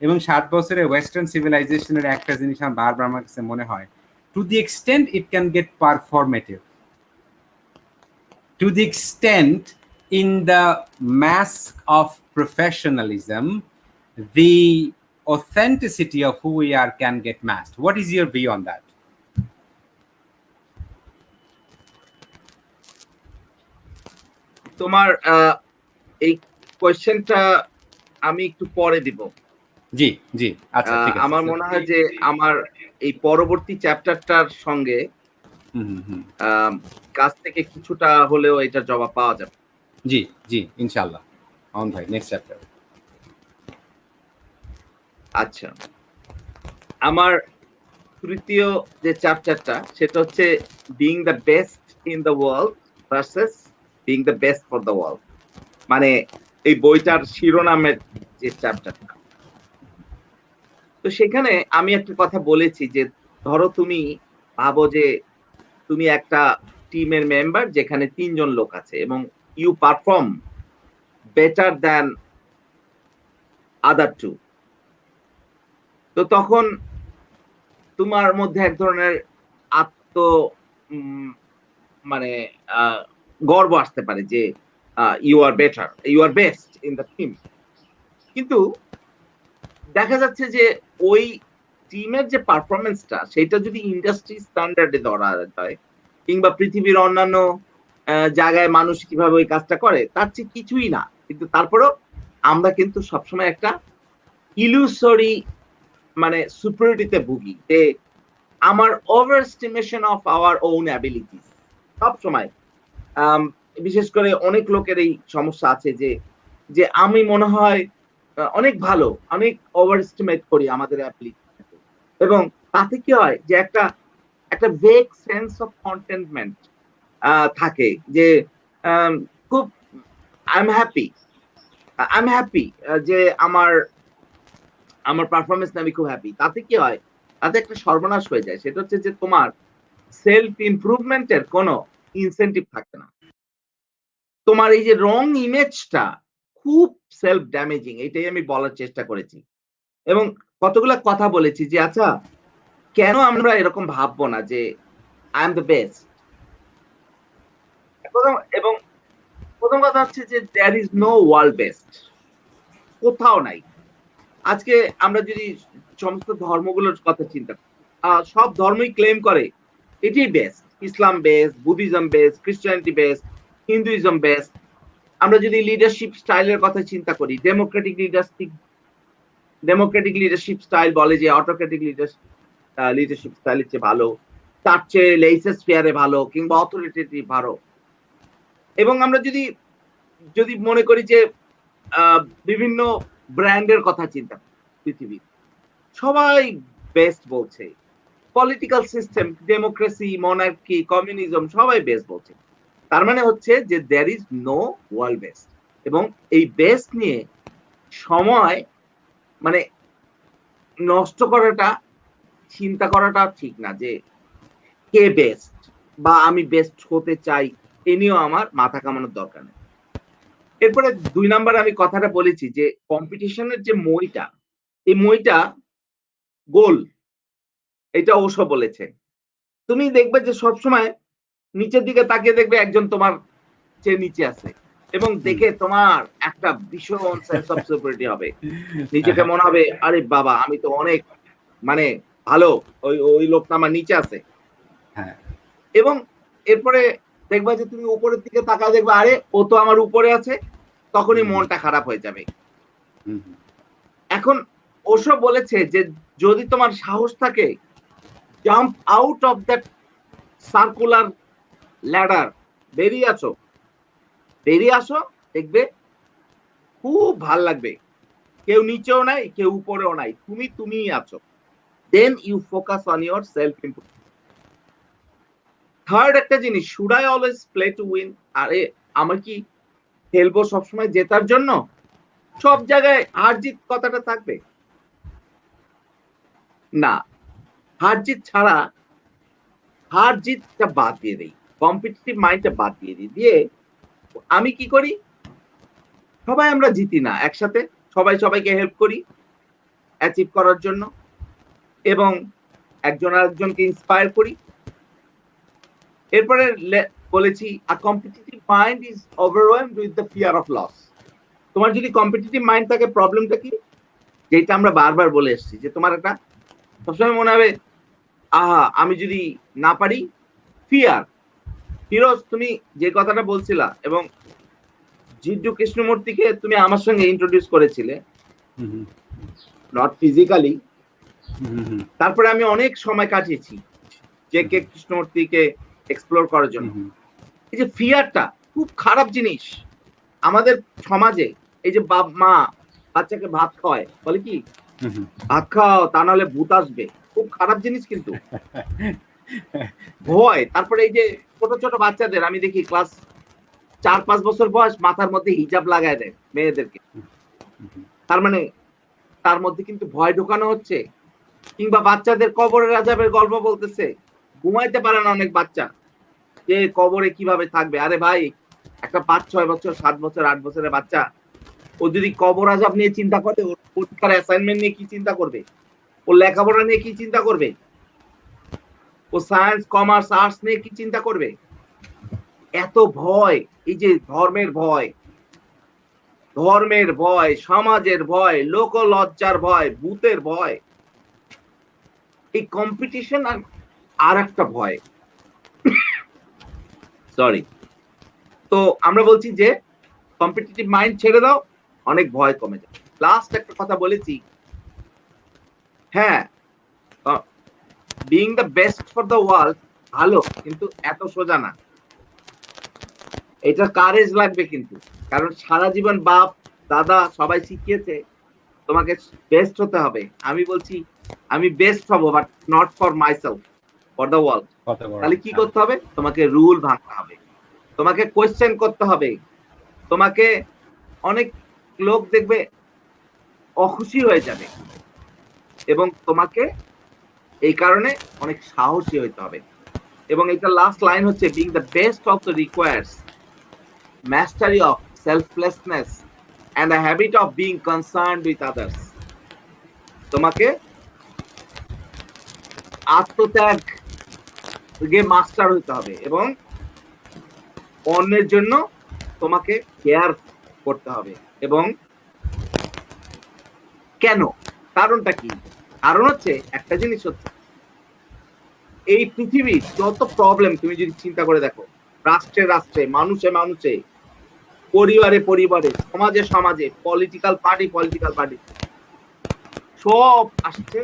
এবং 7 বছরে ওয়েস্টার্ন সিভিলাইজেশনের একটা জিনিস আমার বারবার আমার কাছে মনে হয়, to the extent it can get performative, to the extent in the mask of professionalism, the authenticity of who we are can get masked. What is your view on that? তোমার এই কোয়েশ্চেনটা আমি একটু পরে দিব। জি জি, আচ্ছা ঠিক আছে। আমার মনে হয় যে আমার এই পরবর্তী চ্যাপ্টারটার সঙ্গে কাছ থেকে কিছুটা হলেও এটার জবাব পাওয়া যাবে। জি জি, ইনশাআল্লাহ। মামুন ভাই, নেক্সট চ্যাপ্টার। আচ্ছা, আমার তৃতীয় যে চ্যাপ্টারটা সেটা হচ্ছে being the best in the world versus being the best for the world. মানে এই বইটার শিরোনামের যে চ্যাপ্টারটা, তো সেখানে আমি একটা কথা বলেছি যে ধরো তুমি ভাবো যে তুমি একটা টিমের মেম্বার যেখানে ৩ জন লোক আছে এবং ইউ পারফর্ম বেটার দ্যান আদার 2। তো তখন তোমার মধ্যে এক ধরনের আত্ম উম, মানে গর্ব আসতে পারে যে you are better, you are best in the team. কিন্তু দেখা যাচ্ছে যে ওই টিমের যে পারফরমেন্সটা সেটা যদি ইন্ডাস্ট্রি স্ট্যান্ডার্ডে ধরা হয় কিংবা পৃথিবীর অন্যান্য জায়গায় মানুষ কিভাবে ওই কাজটা করে তার চেয়ে কিছুই না, কিন্তু তারপরেও আমরা কিন্তু সবসময় একটা ইলুসরি মানে সুপারিটিতে ভুগি যে আমার over estimation of our own abilities সব সময়। বিশেষ করে অনেক লোকের এই সমস্যা আছে যে যে আমি মনে হয় অনেক ভালো, অনেক ওভার এস্টিমেট করি আমাদের অ্যাবিলিটি, এবং তাতে কি হয় যে একটা একটা ভেগ সেন্স অফ কন্টেন্টমেন্ট থাকে যে খুব আই এম হ্যাপি যে আমার আমার পারফরমেন্স আমি খুব হ্যাপি। তাতে কি হয়, তাতে একটা সর্বনাশ হয়ে যায়, সেটা হচ্ছে যে তোমার সেলফ ইমপ্রুভমেন্টের কোনো ইনসেন্টিভ থাকে না। তোমার এই যে রং ইমেজটা খুব সেলফ ড্যামেজিং, এটাই আমি বলার চেষ্টা করেছি এবং কতগুলা কথা বলেছি যে আচ্ছা কেন আমরা এরকম ভাববো না যে আই এম দ্য বেস্ট। এবং প্রথম কথা হচ্ছে যে there is no world best, কোথাও নাই। আজকে আমরা যদি সমস্ত ধর্মগুলোর কথা চিন্তা করি, সব ধর্মই ক্লেম করে এটাই বেস্ট, ইসলাম best, Buddhism best, Christianity best, Hinduism best. আমরা যদি লিডারশিপ স্টাইলের কথা চিন্তা করি, ডেমোক্রেটিক লিডারশিপ স্টাইল বলে যে অটোক্রেটিক লিডারশিপ স্টাইলের চেয়ে ভালো, তার চেয়ে লেইসেস ফেয়ারে ভালো কিংবা অথরিটেটিভ ভালো। এবং আমরা যদি যদি মনে করি যে বিভিন্ন ব্র্যান্ডের কথা চিন্তা করি, পৃথিবীর সবাই বেস্ট বলছে, political system, democracy, monarchy, communism সবাই বেস্ট বলছে। তার মানে হচ্ছে যে there is no world best. এবং এই বেস্ট নিয়ে সময় মানে নষ্ট করাটা, চিন্তা করাটা ঠিক না যে কে বেস্ট বা আমি বেস্ট হতে চাই, এ নিয়েও আমার মাথা কামানোর দরকার নেই। এরপরে ২ নাম্বার আমি কথাটা বলেছি যে কম্পিটিশনের যে মইটা, এই মইটা গোল, এটা ওশো বলেছে। তুমি দেখবে যে সবসময় নিচের দিকে তাকিয়ে দেখবে একজন তোমার চেয়ে নিচে আছে এবং দেখে তোমার একটা ভীষণ সেন্স অফ সিকিউরিটি হবে, নিজেকে মনে হবে আরে বাবা আমি তো অনেক মানে ভালো, ওই ওই লোকটা আমার নিচে আছে। হ্যাঁ, এবং এরপরে দেখবা যে তুমি উপরের দিকে তাকায় দেখবে আরে ও তো আমার উপরে আছে, তখনই মনটা খারাপ হয়ে যাবে। এখন ওশো বলেছে যে যদি তোমার সাহস থাকে, jump out of that circular ladder, বেরিয়ে আসো, বেরিয়ে আসো, দেখবে খুব ভাল লাগবে। কেউ নিচেও নাই, কেউ উপরেও নাই, তুমি তুমিই আছো। Then you focus on your self improve. Third একটা জিনিস, should I always play to win? আরে আমার কি খেলবো সবসময় জেতার জন্য? সব জায়গায় হার জিত কথাটা থাকবে না। হার জিত ছাড়া, হার জিতটা বাদ দিয়ে দেই, কম্পিটিটিভ মাইন্ডটা বাদ দিয়ে দিই, দিয়ে আমি কি করি, সবাই আমরা জিতি না একসাথে, সবাই সবাইকে হেল্প করি অ্যাচিভ করার জন্য এবং একজন আরেকজনকে ইন্সপায়ার করি। এরপরে বলেছি a competitive mind is overwhelmed with the fear of loss. তোমার যদি কম্পিটিটিভ মাইন্ড থাকে, প্রবলেমটা কি, যেটা আমরা বারবার বলে এসেছি যে তোমার একটা সবসময় মনে হবে আহা আমি যদি না পারি, ফিয়ার। ফিরোজ তুমি যে কথাটা বলছিলা এবং জিড্ডু কৃষ্ণমূর্তিকে তুমি আমার সঙ্গে ইন্ট্রোডিউস করেছিলে, নট ফিজিক্যালি। তারপরে আমি অনেক সময় কাটিয়েছি যে কে কৃষ্ণমূর্তিকে এক্সপ্লোর করার জন্য। এই যে ফিয়ারটা খুব খারাপ জিনিস আমাদের সমাজে। এই যে মা বাচ্চাকে ভাত খাওয়ায়, বলে কি ভাত খাও, তা নাহলে ভূত আসবে। খুব খারাপ জিনিস কিন্তু ভয়। তারপরে এই যে ছোট ছোট বাচ্চাদের আমি দেখি ক্লাস 4-5 বছর বয়স মাথার মধ্যে হিজাব লাগায় দেয় মেয়েদেরকে। তার মানে তার মধ্যে কিন্তু ভয় ঢোকানো হচ্ছে। কিংবা বাচ্চাদের কবরের আযাবের গল্প বলতেছে, ঘুমাইতে পারে না অনেক বাচ্চা যে কবরে কিভাবে থাকবে। আরে ভাই, একটা 5-6 বছর, 7 বছর, 8 বছরের বাচ্চা ও যদি কবর আযাব নিয়ে চিন্তা করে, ওর পরীক্ষার অ্যাসাইনমেন্ট নিয়ে কি চিন্তা করবে, ওর লেখাপড়া নিয়ে কি চিন্তা করবে, ও সায়েন্স, কমার্স, আর্টস নিয়ে কি চিন্তা করবে। এত ভয়, এই যে ধর্মের ভয়, সমাজের ভয়, লোক লজ্জার ভয়, ভূতের ভয়, এই কম্পিটিশন আর একটা ভয়। সরি। তো আমরা বলছি যে কম্পিটিটিভ মাইন্ড ছেড়ে দাও, অনেক ভয় কমে যাবে। লাস্ট একটা কথা বলেছি, হ্যাঁ, being the best for the world ভালো, কিন্তু এত সোজা না। এটা কারেজ লাগবে কিন্তু, কারণ সারা জীবন বাপ দাদা সবাই শিখিয়েছে তোমাকে বেস্ট হতে হবে। আমি বলছি আমি বেস্ট হব, but not for myself, for the world. তাহলে কি করতে হবে? তোমাকে রুল ভাঙতে হবে, তোমাকে কোয়েশ্চেন করতে হবে, তোমাকে অনেক লোক দেখবে অখুশি হয়ে যাবে, এবং তোমাকে এই কারণে অনেক সাহসী হইতে হবে। এবং এটা লাস্ট লাইন হচ্ছে, being the best also requires mastery of selflessness and a habit of being concerned with others. তোমাকে আত্মত্যাগ মাস্টার হইতে হবে এবং অন্যের জন্য তোমাকে কেয়ার করতে হবে। এবং কেন? কারণটা কি? কারণ হচ্ছে একটা জিনিস হচ্ছে, এই পৃথিবীর যত প্রবলেম তুমি যদি চিন্তা করে দেখো, রাষ্ট্রে রাষ্ট্রে, মানুষে মানুষে, পরিবারে পরিবারে, সমাজে সমাজে, পলিটিক্যাল পার্টি, সব আসছে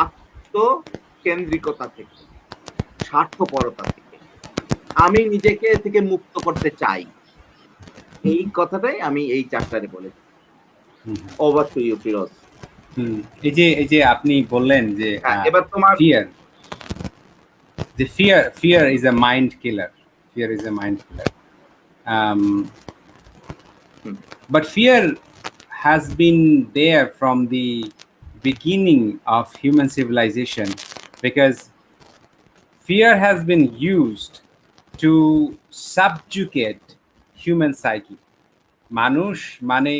আত্মকেন্দ্রিকতা থেকে, স্বার্থপরতা থেকে। আমি নিজেকে থেকে মুক্ত করতে চাই, এই কথাটাই আমি এই চ্যাপ্টারে বলেছি। Over to you Firoz. এই যে আপনি বললেন যে এবার তোমার fear is a mind killer. Fear is a mind killer. But fear has been there from the beginning of human civilization, because fear has been used to subjugate human psyche. Manush mane,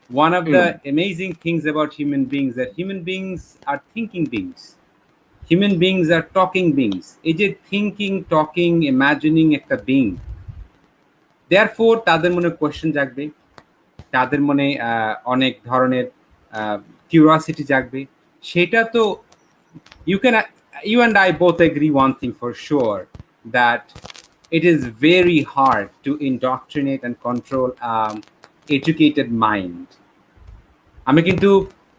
one of the amazing things about human beings that human beings are thinking beings. Human beings are talking beings. এই যে thinking, talking, imagining একটা being, therefore তাদের মনে question জাগবে, তাদের মনে অনেক ধরনের কিউরিওসিটি জাগবে। সেটা তো you and I both agree one thing for sure, that it is very hard to indoctrinate and control educated mind. আমি কিন্তু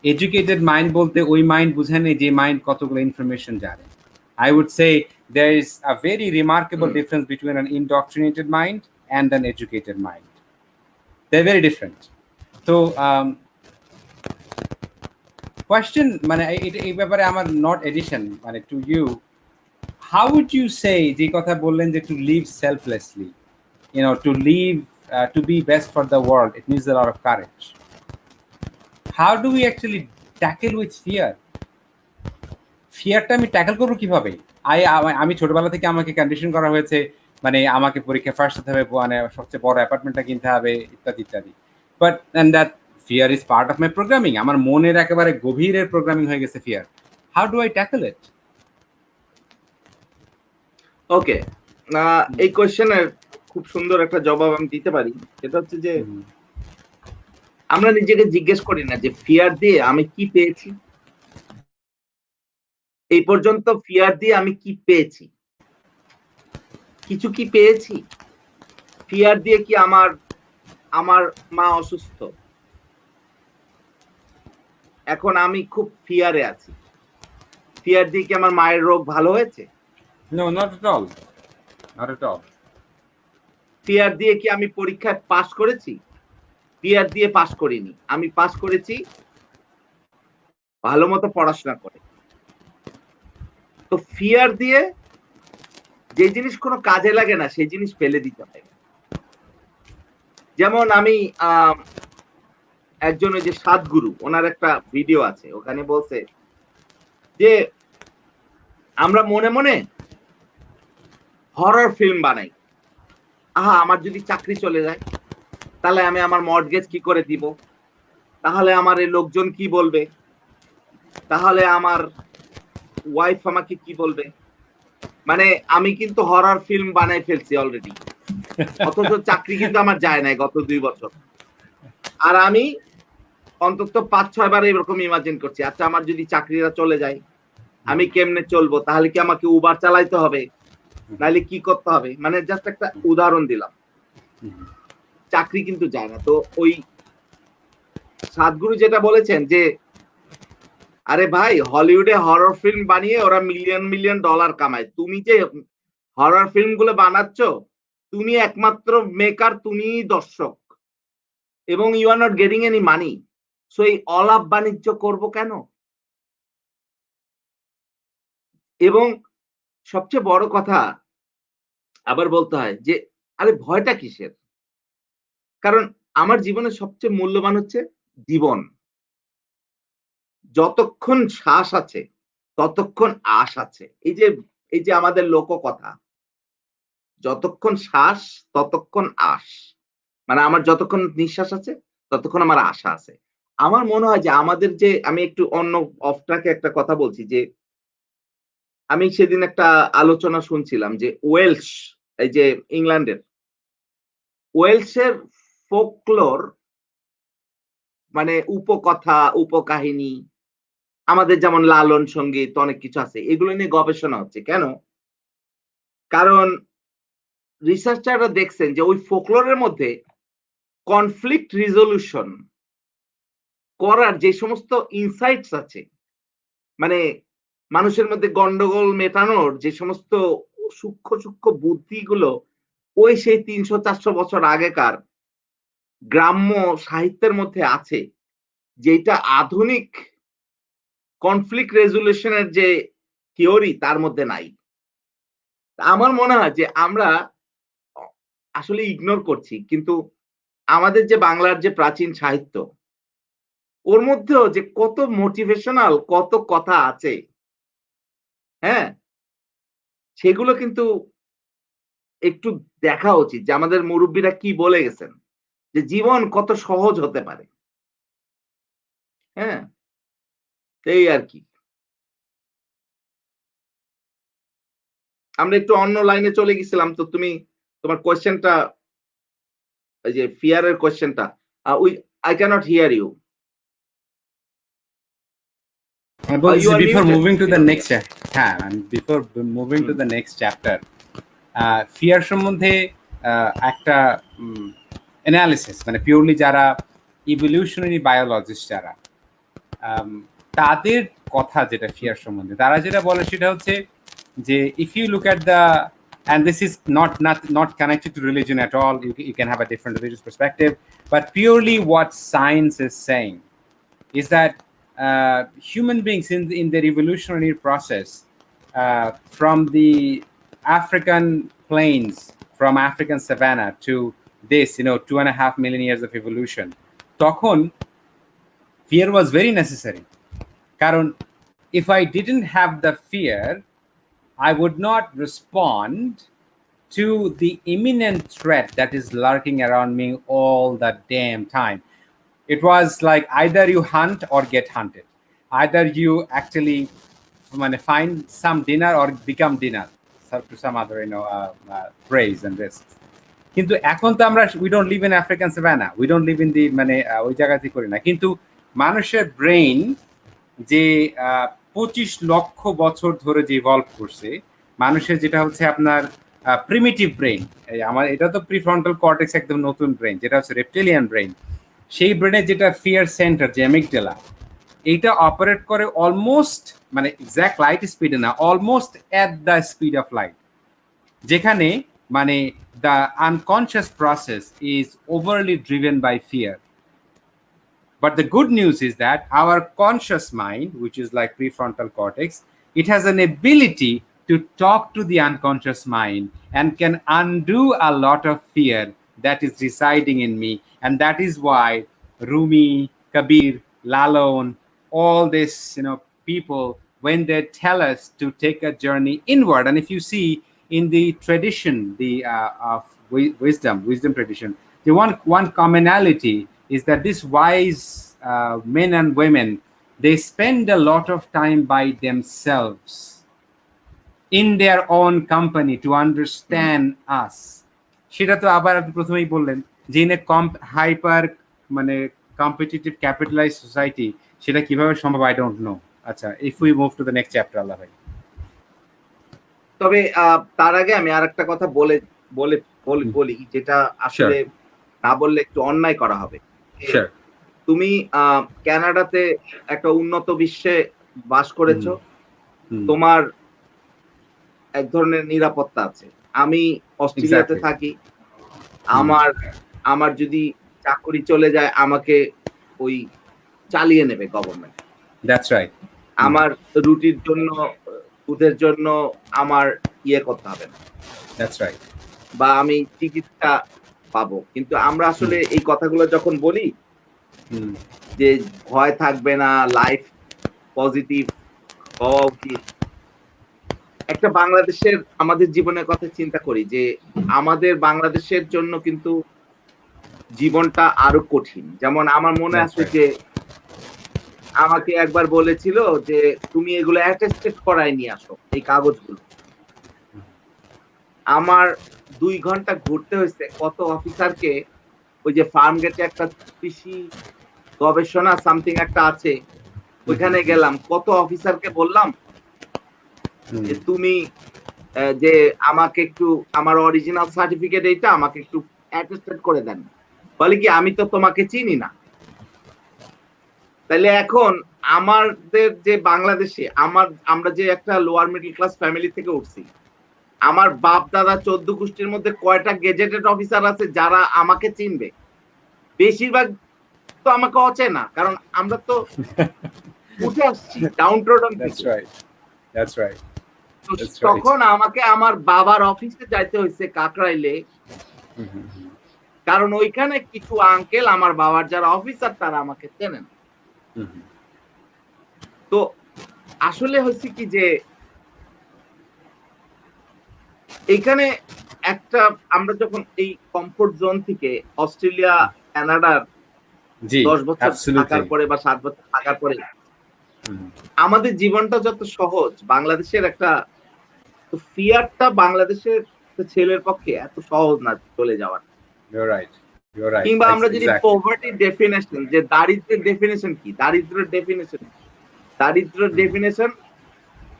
educated mind bolte oi mind bujhane je mind kotogula information jane. I would say there is a very remarkable difference between an indoctrinated mind and an educated mind. They're very different. So question mane ei byapare amar not addition mane to you, how would you say je kotha bollen je to live selflessly, you know, to live to be best for the world, it needs a lot of courage. How do we actually tackle with fear? ফিয়ারটা আমি tackle করবো কিভাবে? আমি ছোটবেলা থেকে আমাকে condition করা হয়েছে, মানে আমাকে পরীক্ষা ফার্স্ট হতে হবে, মানে সবচেয়ে বড় অ্যাপার্টমেন্টটা কিনতে হবে, ইত্যাদি ইত্যাদি। But and that fear is part of my programming. আমার মনের একেবারে গভীরের প্রোগ্রামিং হয়ে গেছে fear. How do I tackle it? Okay, এই কোশ্চেনের খুব সুন্দর একটা জবাব আমি দিতে পারি। সেটা হচ্ছে যে আমরা নিজেকে জিজ্ঞেস করি না যে ফিয়ার দিয়ে আমি কি পেয়েছি, এই পর্যন্ত ফিয়ার দিয়ে আমি কি পেয়েছি, কিছু কি পেয়েছি? ফিয়ার দিয়ে কি আমার মা অসুস্থ, এখন আমি খুব ফিয়ারে আছি, ফিয়ার দিয়ে কি আমার মায়ের রোগ ভালো হয়েছে? No, not at all, not at all. Fear দিয়ে কি আমি পরীক্ষায় পাস করেছি? ফিয়ার দিয়ে পাস করিনি, আমি পাস করেছি ভালো মতো পড়াশোনা করে। তো ফিয়ার দিয়ে যে জিনিস কোনো কাজে লাগে না সেই জিনিস ফেলে দিতে হয়। যেমন আমি একজন ওই যে সাতগুরু ওনার একটা ভিডিও আছে, ওখানে বলছে যে আমরা মনে মনে হরর ফিল্ম বানাই। আমার যদি চাকরি চলে যায় তাহলে আমি আমার মর্টগেজ কি করে দিব, তাহলে আমার এই লোকজন কি বলবে, তাহলে আমার ওয়াইফ আমাকে কি বলবে। মানে আমি কিন্তু হরর ফিল্ম বানাই ফেলছি অলরেডি, অথচ চাকরি কিন্তু আমার যায় নাই গত 2 বছর। আর আমি অন্তত 5-6 বার এরকম ইমাজিন করছি, আচ্ছা আমার যদি চাকরিটা চলে যায় আমি কেমনে চলবো, তাহলে কি আমাকে উবার চালাইতে হবে, নাহলে কি করতে হবে। মানে জাস্ট একটা উদাহরণ দিলাম, চাকরি কিন্তু যায় না। তো ওই সাদগুরু যেটা বলেছেন যে আরে ভাই হলিউডে হরর ফিল্ম বানিয়ে ওরা মিলিয়ন মিলিয়ন ডলার কামায়, তুমি যে হরর ফিল্ম গুলো বানাচ্ছ তুমি একমাত্র মেকার, তুমিই দর্শক, এবং you are not getting any money. So এই অলাপ বাণিজ্য করব কেন? এবং সবচেয়ে বড় কথা আবার বলতে হয় যে আরে ভয়টা কিসের? কারণ আমার জীবনে সবচেয়ে মূল্যবান হচ্ছে জীবন। যতক্ষণ শ্বাস আছে ততক্ষণ আশ আছে। এই যে আমাদের লোককথা, যতক্ষণ শ্বাস ততক্ষণ আশ। মানে আমার যতক্ষণ নিঃশ্বাস আছে ততক্ষণ আমার আশা আছে। আমার মনে হয় যে আমাদের যে, আমি একটু অন্য অফ ট্র্যাকে একটা কথা বলছি যে আমি সেদিন একটা আলোচনা শুনছিলাম যে ওয়েলস, এই যে ইংল্যান্ডের ওয়েলসের ফোকলোর, মানে উপকথা, উপকাহিনী, আমাদের যেমন লালন সংগীত অনেক কিছু আছে, এগুলো নিয়ে গবেষণা হচ্ছে। কেন? কারণ রিসার্চাররা দেখছেন যে ওই ফোকলোরের মধ্যে কনফ্লিক্ট রিজলিউশন করার যে সমস্ত ইনসাইটস আছে, মানে মানুষের মধ্যে গন্ডগোল মেটানোর যে সমস্ত সূক্ষ্ম সূক্ষ্ম বুদ্ধিগুলো ওই সেই ৩০০-৪০০ বছর আগেকার গ্রাম্য সাহিত্যের মধ্যে আছে, যেটা আধুনিক কনফ্লিক্ট রেজুলেশনের যে থিওরি তার মধ্যে নাই। আমার মনে হয় যে আমরা অ আসলে ইগনোর করছি। কিন্তু আমাদের যে বাংলার যে প্রাচীন সাহিত্য, ওর মধ্যেও যে কত মোটিভেশনাল কত কথা আছে, হ্যাঁ? সেগুলো কিন্তু একটু দেখা উচিত যে আমাদের মুরুব্বিরা কি বলে গেছেন। যে জীবন কত সহজ হতে পারে। হ্যাঁ? এই আরকি। আমরা একটু অন্য লাইনে চলে গেছিলাম। তো তুমি তোমার কোয়েশ্চেনটা, এই যে ফিয়ার এর কোয়েশ্চেনটা, we I cannot hear you. But You are before muted. moving to You the know, next হ্যাঁ, and before moving to hmm, the next chapter, fear সম্বন্ধে একটা অ্যানালিসিস, মানে পিওরলি যারা ইভলিউশনারি বায়োলজিস্ট যারা, তাদের কথা যেটা ফিয়ার সম্বন্ধে তারা যেটা বলে সেটা হচ্ছে যে if you look at the, and this is not connected to religion at all, you can have a different religious perspective, but purely what science is saying is that human beings in their evolutionary process, from the African plains, from African savanna to this, 2.5 million years of evolution, তখন fear was very necessary. কারণ if I didn't have the fear, I would not respond to the imminent threat that is lurking around me all the damn time. It was like either you hunt or get hunted. Either you actually find some dinner or become dinner to some other praise and risks. কিন্তু এখন তো আমরা we don't live in African savanna, we don't live in the ওই জায়গাতে করি না। কিন্তু মানুষের ব্রেইন যে 25 লক্ষ বছর ধরে যে ইভলভ করছে, মানুষের যেটা হচ্ছে আপনার প্রিমিটিভ ব্রেইন, আমার এটা তো প্রিফ্রন্টাল কর্টেক্স একদম নতুন ব্রেইন, যেটা হচ্ছে রেপটিলিয়ান ব্রেইন, সেই ব্রেনে যেটা ফিয়ার সেন্টার যে অ্যামিগডালা, এইটা অপারেট করে অলমোস্ট, মানে এক্স্যাক্ট লাইট স্পিডে না, almost at the speed of light, যেখানে মানে the unconscious process is overly driven by fear. But the good news is that our conscious mind, which is like prefrontal cortex, it has an ability to talk to the unconscious mind and can undo a lot of fear that is residing in me. And that is why Rumi, Kabir, Lalon, all this, people, when they tell us to take a journey inward, and if you see in the tradition, the of wisdom tradition, the one commonality is that these wise men and women, they spend a lot of time by themselves in their own company to understand us. সেটা তো আবার আপনি প্রথমেই বললেন যে in a hyper মানে competitive capitalize society সেটা কিভাবে সম্ভব, আই ডোন্ট নো। আচ্ছা, if we move to the next chapter, আল্লাহ ভাই। তবে তার আগে আমি আরেকটা কথা বলি যেটা আসলে না বললে একটু অন্যায় করা হবে। তুমি কানাডাতে একটা উন্নত বিশ্বে বাস করেছো, তোমার এক ধরনের নিরাপত্তা আছে। আমি অস্ট্রেলিয়াতে থাকি, আমার যদি চাকরি চলে যায় আমাকে ওই চালিয়ে নেবে গভর্নমেন্ট। That's right. আমার রুটির জন্য, দুধের জন্য আমার ইয়ে করতে হবে না। That's right. বা আমি চিকিৎসা পাবো। কিন্তু আমরা আসলে এই কথাগুলো যখন বলি যে ভয় থাকবে না, লাইফ পজিটিভ হওয়া উচিত, একটা বাংলাদেশের আমাদের জীবনের কথা চিন্তা করি যে আমাদের বাংলাদেশের জন্য কিন্তু জীবনটা আরো কঠিন। যেমন আমার মনে আছে যে আমাকে একবার বলেছিল যে তুমি এগুলো অ্যাটেস্টেড করাই নিয়ে আসো, এই কাগজগুলো। আমার 2 ঘন্টা ঘুরতে হয়েছে কত অফিসারকে, ওই যে ফার্ম গেটে একটা কৃষি গবেষণা সামথিং একটা আছে, ওইখানে গেলাম, কত অফিসারকে বললাম যে তুমি যে আমাকে একটু আমার অরিজিনাল সার্টিফিকেট এইটা আমাকে একটু অ্যাটেস্টেড করে দেন। বলে কি আমি তো তোমাকে চিনি না। তাহলে এখন আমাদের যে বাংলাদেশে আমরা যে একটা লোয়ার মিডল ক্লাস ফ্যামিলি থেকে উঠছি, আমার বাপ দাদা 14 গোষ্ঠীর মধ্যে কয়টা গেজেটেড অফিসার আছে যারা আমাকে চিনবে? বেশিরভাগ তো আমাকে অচেনা, কারণ আমরা তো উঠে আসছি ডাউন ট্রোডন। That's right. তখন আমাকে আমার বাবার অফিসে যাইতে হয়েছে কাকরাইলে, কারণ ওইখানে কিছু আঙ্কেল আমার বাবার যারা অফিসার তারা আমাকে চেনেন। তো আসলে হচ্ছে কি যে এইখানে একটা আমরা যখন এই কমফোর্ট জোন থেকে অস্ট্রেলিয়া কানাডার 10 বছর থাকার পরে বা 7 বছর থাকার পরে আমাদের জীবনটা যত সহজ, বাংলাদেশের একটা ফিয়ারটা বাংলাদেশের ছেলের পক্ষে এত সহজ না চলে যাওয়ার। কিংবা আমরা যদি পভার্টি ডেফিনেশন, যে দারিদ্রের ডেফিনেশন কি, দারিদ্রের ডেফিনেশন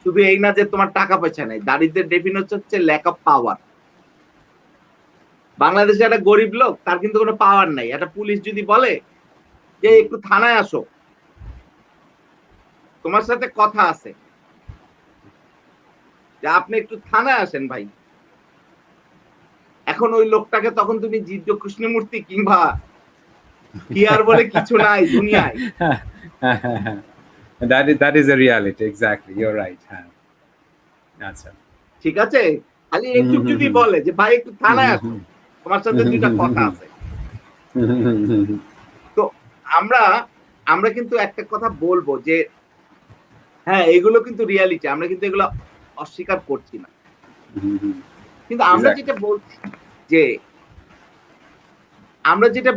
শুধু এই না যে তোমার টাকা পয়সা নেই, দারিদ্রের ডেফিনেশন হচ্ছে ল্যাক অফ পাওয়ার। বাংলাদেশে একটা গরিব লোক, তার কিন্তু কোনো পাওয়ার নাই। একটা পুলিশ যদি বলে যে একটু থানায় আসো, তোমার সাথে কথা আছে, যে আপনি একটু থানায় আসেন ভাই, এখন ওই লোকটাকে তখন তুমি জিদ্দ কৃষ্ণমূর্তি কিংবা ফিয়ার বলে কিছু নাই দুনিয়ায়। that is a reality, exactly, you're right. আচ্ছা, ঠিক আছে, খালি একটু যদি বলে যে ভাই একটু থানায় আসো, তোমার সাথে দুইটা কথা আছে। তো আমরা কিন্তু একটা কথা বলবো যে হ্যাঁ এগুলো কিন্তু রিয়ালিটি, আমরা কিন্তু এগুলো অস্বীকার করছি না। কিন্তু আমরা যেটা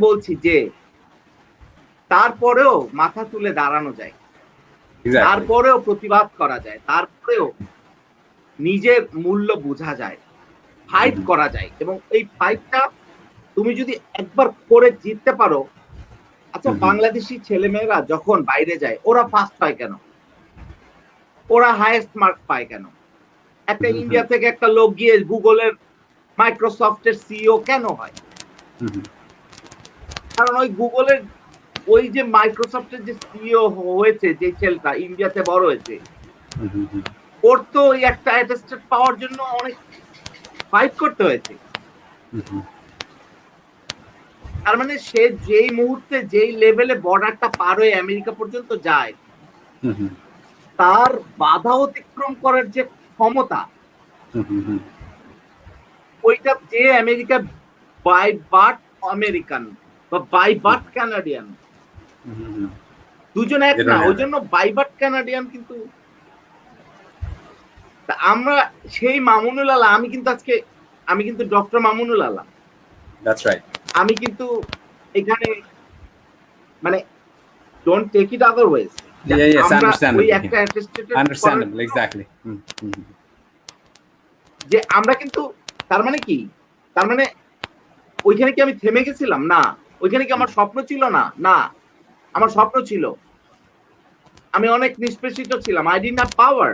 বলছি যে তারপরেও মাথা তুলে দাঁড়ানো যায়, তারপরেও প্রতিবাদ করা যায়, তারপরেও নিজের মূল্য বোঝা যায়, ফাইট করা যায়। এবং এই ফাইটটা তুমি যদি একবার করে জিততে পারো। আচ্ছা, বাংলাদেশি ছেলেমেয়েরা যখন বাইরে যায় ওরা ফার্স্ট পায় কেন? ওরা হাইয়েস্ট মার্ক পায় কেন? একটা ইন্ডিয়া থেকে একটা লোক গিয়ে গুগলের, মাইক্রোসফটের সিইও কেন হয়? কারণ ওই গুগলের, ওই যে মাইক্রোসফটের যে সিইও হয়েছে, যে ছেলেটা ইন্ডিয়াতে বড় হয়েছে, ওর তো ওই একটা অ্যাটেস্টেড পাওয়ার জন্য অনেক ফাইট করতে হয়েছে। তার মানে সে যেই মুহূর্তে যেই লেভেলে বর্ডারটা পার হয়ে আমেরিকা পর্যন্ত যায়, হুম, হুম, তার বাধা অতিক্রম করার যে ক্ষমতা, হুম, হুম, হুম, ওইটা যে আমেরিকা বাই বার্থ আমেরিকান বা বাই বার্থ কানাডিয়ান, হুম, হুম, দুজন এক they না, don't ওই have it. জন্য বাই বার্থ কানাডিয়ান। কিন্তু আমরা সেই মামুনুল আলা, আমি কিন্তু ডক্টর মামুনুল আলা, That's right. আমি কিন্তু এখানে মানে don't take it otherwise, Yeah, yes, আমরা ওই understandable. একটা Yeah. অ্যাটেস্টেটেড করার Understandable, জন্য exactly. হুম, হুম, হুম, যে আমরা কিন্তু, তার মানে কি, তার মানে ওইখানে কি আমি থেমে গেছিলাম? না। ওইখানে কি হুম, আমার স্বপ্ন ছিল না? না। আমার স্বপ্ন ছিল। আমি অনেক নিষ্পেষিত ছিলাম। I didn't have power,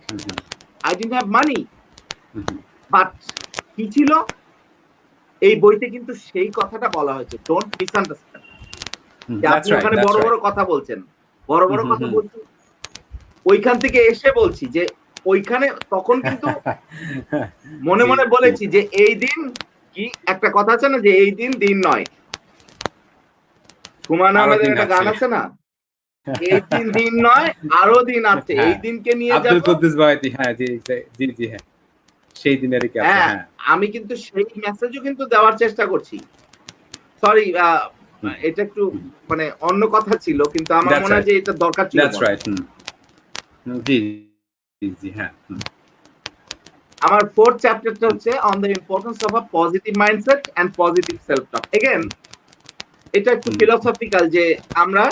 hmm, hmm, I didn't have money, hmm, hmm, but কি ছিল? এই বইতে কিন্তু সেই কথাটা বলা হয়েছে। Don't misunderstand. হুম, যে that's আপনি right, ওখানে that's বড়, right. বড় কথা বলছেন। বড়, হুম, বড় হুম, কথা হুম। বলছি। ওইখান থেকে এসে বলছি যে ওইখানে তখন কিন্তু মনে, জি, মনে জি। বলেছি যে এই দিন, কি একটা কথা আছে না যে এই দিন দিন নয়। হুমায়ূন আরো আহমেদের দিন একটা গান আছে। আছে না? এই দিন দিন নয়, আরো দিন আছে। এই হ্যাঁ, দিনকে নিয়ে আব্দুল যাব। কুদ্দুস বয়াতি, হ্যাঁ, জি, জি, জি, হ্যাঁ। সেই দিনেরই কি আছে, হ্যাঁ, হ্যাঁ। আমি কিন্তু সেই মেসেজও কিন্তু দেওয়ার চেষ্টা করছি। সরি, হুম, এটা একটু হুম। মানে অন্য কথা ছিল, কিন্তু আমার That's মনে হয় right, যে এটা দরকার ছিল that's বলা। right. হুম, হুম, জি, জি, জি, হ্যাঁ। হুম, আমার 4th চ্যাপ্টারটা হুম, হচ্ছে on the importance of a positive mindset and positive self talk. Again এটা একটু হুম, ফিলোসফিক্যাল যে আমরা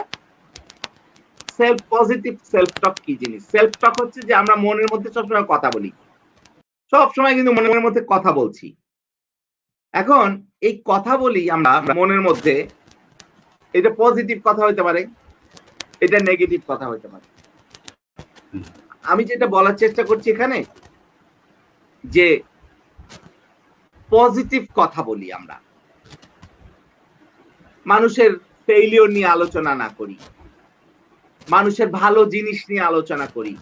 পজিটিভ সেলফ টক কি জিনিস? সেলফ টক হচ্ছে যে আমরা মনের মধ্যে সবসময় কথা বলি। সবসময় কিন্তু মনের মধ্যে কথা বলছি। এখন এই কথা বলি আমরা মনের মধ্যে, এটা পজিটিভ কথা হইতে পারে, এটা নেগেটিভ কথা হইতে পারে। হুম, আমি যেটা বলার চেষ্টা করছি এখানে যে পজিটিভ কথা বলি আমরা। মানুষের ফেইলিউর নিয়ে আলোচনা না করি। মানুষের ভালো জিনিস নিয়ে আলোচনা করি।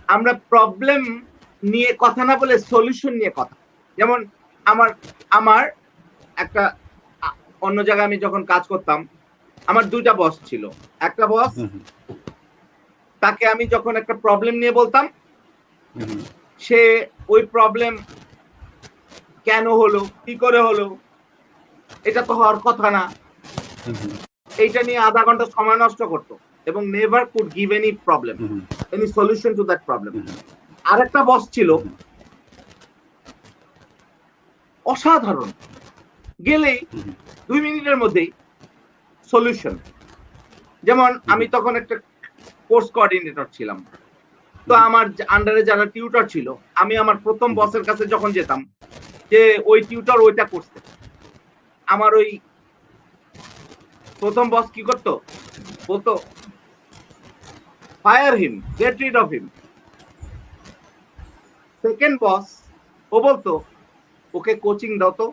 আমরা প্রবলেম নিয়ে কথা না বলে সলিউশন নিয়ে কথা। যেমন আমার আমার একটা আ অন্য জায়গায় আমি যখন কাজ করতাম, আমার ২ টা বস ছিল। একটা বস, হুম, তাকে আমি যখন একটা প্রবলেম নিয়ে বলতাম, হুম, হুম, সে ওই প্রবলেম কেন হলো, কি করে হলো, এটা তো হওয়ার কথা না। হুম, হুম, এইটা নিয়ে ০.৫ ঘন্টা সময় নষ্ট করত এবং never could give any problem, hmm, any solution to that problem. Hmm, আরেকটা বস ছিল হুম, অসাধারণ। গেলেই হুম, ২ মিনিটের মধ্যেই সলিউশন। যেমন হুম, আমি তখন একটা কোর্স কোঅর্ডিনেটর ছিলাম। তো হুম, আমার আন্ডারে যারা টিউটর ছিল, আমি আমার ১ম হুম, বসের কাছে যখন যেতাম যে ওই টিউটর ওইটা করছে। আমার ওই ১ম বস কি করত? বলত, "fire him, get rid of him." Second boss ও বলত, "ওকে কোচিং দাও তো,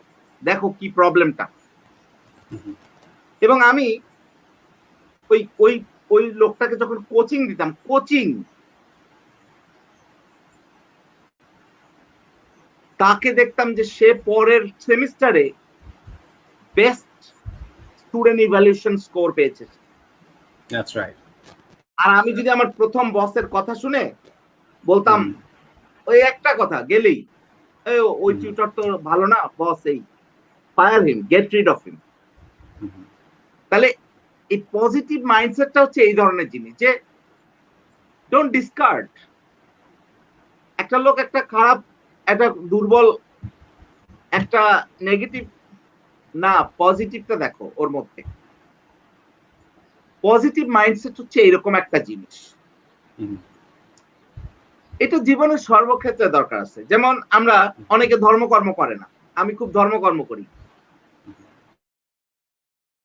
দেখো কি প্রবলেমটা।" হুম, এবং আমি ওই ওই ওই লোকটাকে যখন কোচিং দিতাম, তাকে দেখতাম যে সে পরের সেমিস্টারে বেস্ট স্টুডেন্ট ইভ্যালুয়েশন স্কোর পেয়েছে। that's right. আর আমি যদি আমার ১ম বসের কথা শুনে বলতাম হুম, ওই একটা কথা গেলেই, ওই হুম, টিউটর তো ভালো না বস, এই fire him, get rid of him. Hmm, তাহলে এই পজিটিভ মাইন্ডসেটটা হচ্ছে এই ধরনের জিনিস যে ডোন্ট ডিসকার্ড। একটা লোক একটা খারাপ, একটা দুর্বল, একটা নেগেটিভ, না, পজিটিভটা দেখো ওর মধ্যে। পজিটিভ মাইন্ডসেট হচ্ছে এরকম একটা জিনিস। হুম, এটা জীবনের সর্বক্ষেত্রে দরকার আছে। যেমন আমরা অনেকে ধর্মকর্ম করে না। আমি খুব ধর্মকর্ম করি।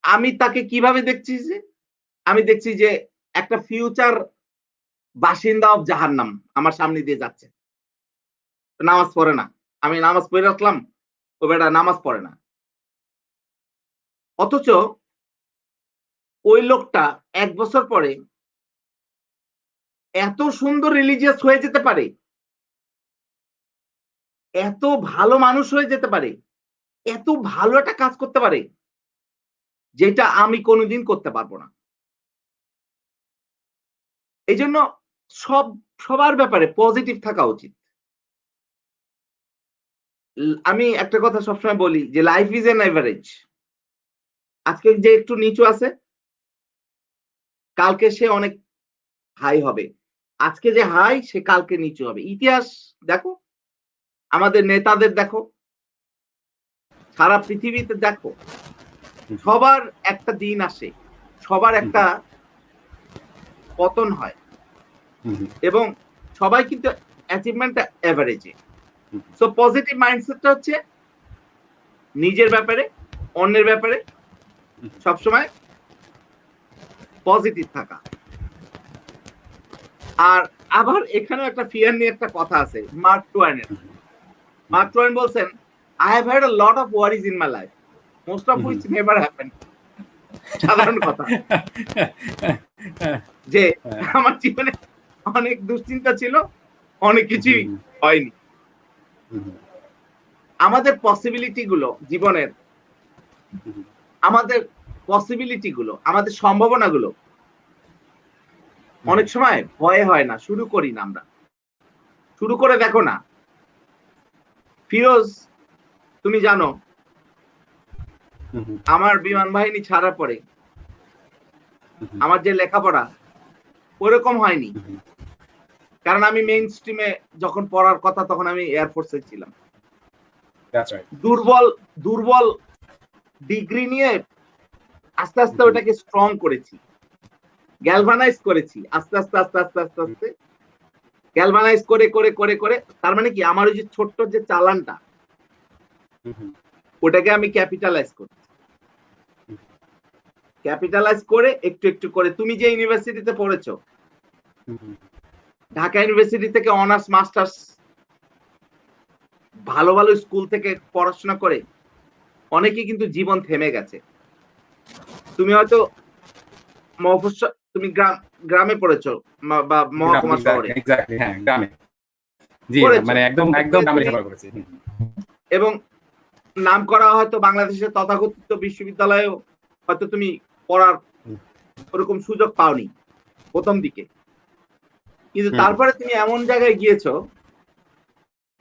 আমি তাকে কিভাবে দেখছি যে? আমি দেখছি যে একটা ফিউচার বাসিন্দা অফ জাহান্নাম আমার সামনে দিয়ে যাচ্ছে। নামাজ পড়ে না। আমি নামাজ পড়ে রাখলাম, ও বেটা নামাজ পড়ে না। অথচ ওই লোকটা ১ বছর পরে এত সুন্দর রিলিজিয়াস হয়ে যেতে পারে, এত ভালো মানুষ হয়ে যেতে পারে, এত ভালো একটা কাজ করতে পারে যেটা আমি কোনোদিন করতে পারবো না। এইজন্য সবার ব্যাপারে পজিটিভ থাকা উচিত। আমি একটা কথা সবসময় বলি যে লাইফ ইজ অ্যান এভারেজ। আজকে যে একটু নিচু আছে, কালকে সে অনেক হাই হবে। আজকে যে হাই সে কালকে নিচু হবে। ইতিহাস দেখো, আমাদের নেতাদের দেখো, সারা পৃথিবীতে দেখো, সবার একটা দিন আসে, সবার একটা পতন হয় এবং সবাই কিন্তু অ্যাচিভমেন্ট এভারেজে। সো পজিটিভ মাইন্ডসেটটা হচ্ছে নিজের ব্যাপারে, অন্যের ব্যাপারে সবসময় পজিটিভ থাকা। আর আবার এখানেও একটা ফিয়ার নিয়ে একটা কথা আছে মার্ক টুয়াইনের। মার্ক টুয়াইন বলছেন, I have had a lot of worries in my life, most of which never happened. সাধারণ কথা যে আমার জীবনে অনেক দুশ্চিন্তা ছিল, অনেক কিছুই হয়নি। আমাদের পসিবিলিটি গুলো জীবনের, আমাদের পসিবিলিটি গুলো, আমাদের সম্ভাবনা গুলো অনেক সময় ভয়ে হয় না, শুরু করি না আমরা। শুরু করে দেখো না, ফিরোজ তুমি জানো আমার বিমান বাহিনী ছাড়ার পরে আমার যে লেখাপড়া ওরকম হয়নি, কারণ আমি মেইন স্ট্রিমে যখন পড়ার কথা তখন আমি এয়ারফোর্সে ছিলাম। দুর্বল দুর্বল ডিগ্রি নিয়ে আস্তে আস্তে ওটাকে স্ট্রং করেছি, গ্যালভানাইজ করেছি, আস্তে আস্তে আস্তে আস্তে আস্তে আস্তে গ্যালভানাইজ করে করে করে করে তার মানে কি আমার ওই যে ছোট্ট যে চালানটা ওটাকে আমি ক্যাপিটালাইজ করি, ক্যাপিটালাইজ করে একটু একটু করে। তুমি যে ইউনিভার্সিটিতে পড়েছো, ঢাকা ইউনিভার্সিটি থেকে অনার্স মাস্টার্স ভালো ভালো স্কুল থেকে পড়াশোনা করে অনেকে কিন্তু জীবন থেমে গেছে। তুমি হয়তো মফস্বল, তুমি গ্রামে পড়েছো বা মহকুমা শহরে, হ্যাঁ গ্রামে, জি মানে একদম একদম গ্রামে লেখাপড়া করেছি। এবং নাম করা হয়তো বাংলাদেশের তথাকথিত বিশ্ববিদ্যালয়েও হয়তো তুমি পড়ার ওরকম সুযোগ পাওনি প্রথম দিকে, কিন্তু তারপরে তুমি এমন জায়গায় গিয়েছো,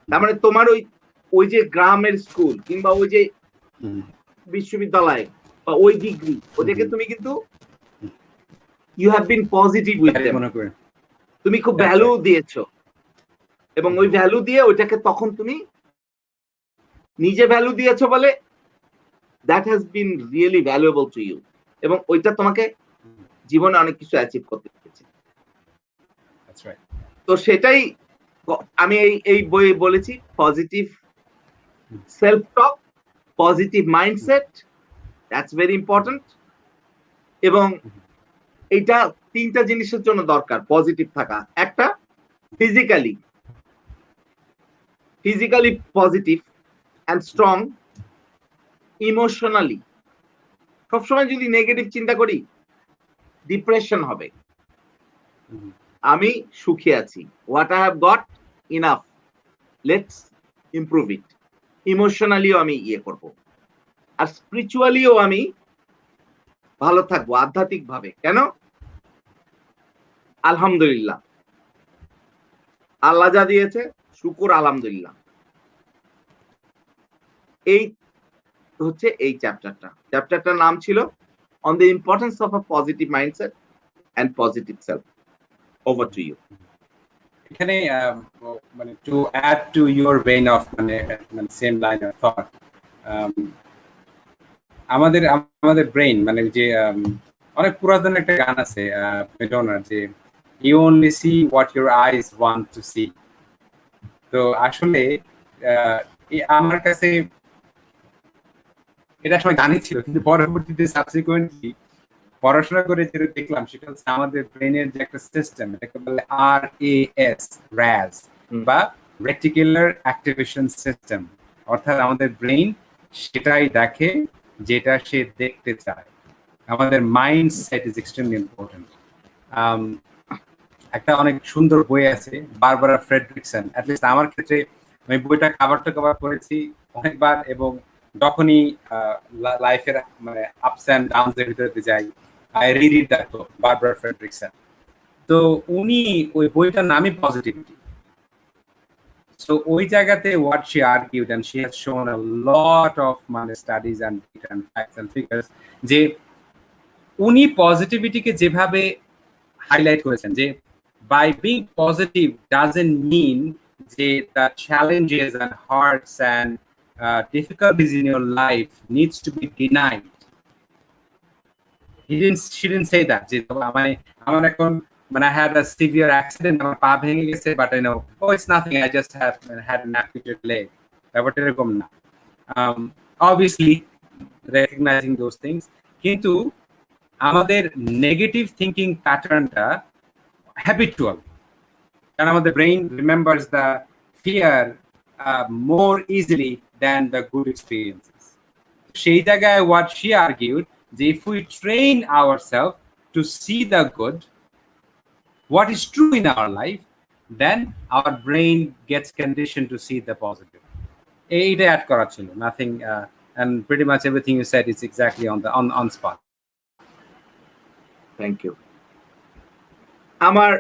তার মানে তোমার ওই যে গ্রামের স্কুল কিংবা ওই যে বিশ্ববিদ্যালয় বা ওই ডিগ্রি, ওদেরকে তুমি কিন্তু you have been positive with them, তুমি খুব ভ্যালু দিয়েছো এবং ওই ভ্যালু দিয়ে ওইটাকে তখন তুমি নিজে ভ্যালু দিয়েছো বলে that has been really valuable to you, এবং ওইটা তোমাকে জীবনে অনেক কিছু অ্যাচিভ করতে পেরেছে। তো সেটাই আমি এই বইয়ে বলেছি, positive self talk, positive mindset, that's very important. এবং এটা তিনটা জিনিসের জন্য দরকার পজিটিভ থাকা। একটা physically positive and strong, emotionally সবসময় যদি নেগেটিভ চিন্তা করি ডিপ্রেশন হবে। আমি সুখী আছি, what I have got enough, let's improve it. ইমোশনালিও আমি করব, আর স্পিরিচুয়ালিও আমি ভালো থাকবো আধ্যাত্মিক ভাবে। কেন? আলহামদুলিল্লাহ, আল্লাহ যা দিয়েছে শুকুর আলহামদুলিল্লাহ। এই হচ্ছে এই চ্যাপ্টারটার নাম ছিল on the importance of a positive mindset and positive self. Over to you. এখানে মানে to add to your vein of মানে সেম লাইন অফ থট, আমাদের ব্রেইন মানে যে অনেক পুরাতন একটা গান আছে মেডোনার, যে you only see what your eyes want to see. তো আসলে আমার কাছে এটা সময় গানই ছিল, কিন্তু পরবর্তীতে সাবসিকুয়েন্টলি পড়াশোনা করে যেটা দেখলাম সেটা হচ্ছে আমাদের ব্রেনের যে একটা সিস্টেম, এটাকে বলে RAS বা রেটিকুলার অ্যাক্টিভেশন সিস্টেম, অর্থাৎ আমাদের ব্রেইন সেটাই দেখে যেটা সে দেখতে চায়। আমাদের mind set is extremely important. একটা অনেক সুন্দর বই আছে বারবারা ফ্রেডরিকসন, অ্যাটলিস্ট আমার ক্ষেত্রে আমি বইটা কভার টু কভার পড়েছি অনেকবার, এবং যখনই লাইফের মানে আপস অ্যান্ড ডাউনস এর ভিতরে যাই, I read that book, Barbara Fredrickson. তো উনি ওই বইটার নামই পজিটিভিটি। So ওই জায়গাতে what she argued and she has shown a lot of মানে studies and facts and figures যে উনি পজিটিভিটিকে যেভাবে হাইলাইট করেছেন যে by being positive doesn't mean যে the challenges and hearts and difficulties in your life needs to be denied. She didn't say that যে মানে আমার এখন when I had a severe accident আমার পা ভেঙে গেছে but I know oh it's nothing I just have had an amputated leg, ব্যাপারটা এরকম না। Obviously recognizing those things, কিন্তু আমাদের নেগেটিভ থিঙ্কিং প্যাটার্নটা হ্যাবিচুয়াল, কারণ আমাদের brain remembers the fear more easily than the good experiences. সেই জায়গায় হোয়াট শি আর্গিউড যে if we train ourselves to see the good, what is true in our life, then our brain gets conditioned to see the positive. এইটা add করা ছিল, nothing and pretty much everything you said is exactly on spot. Thank you. আমার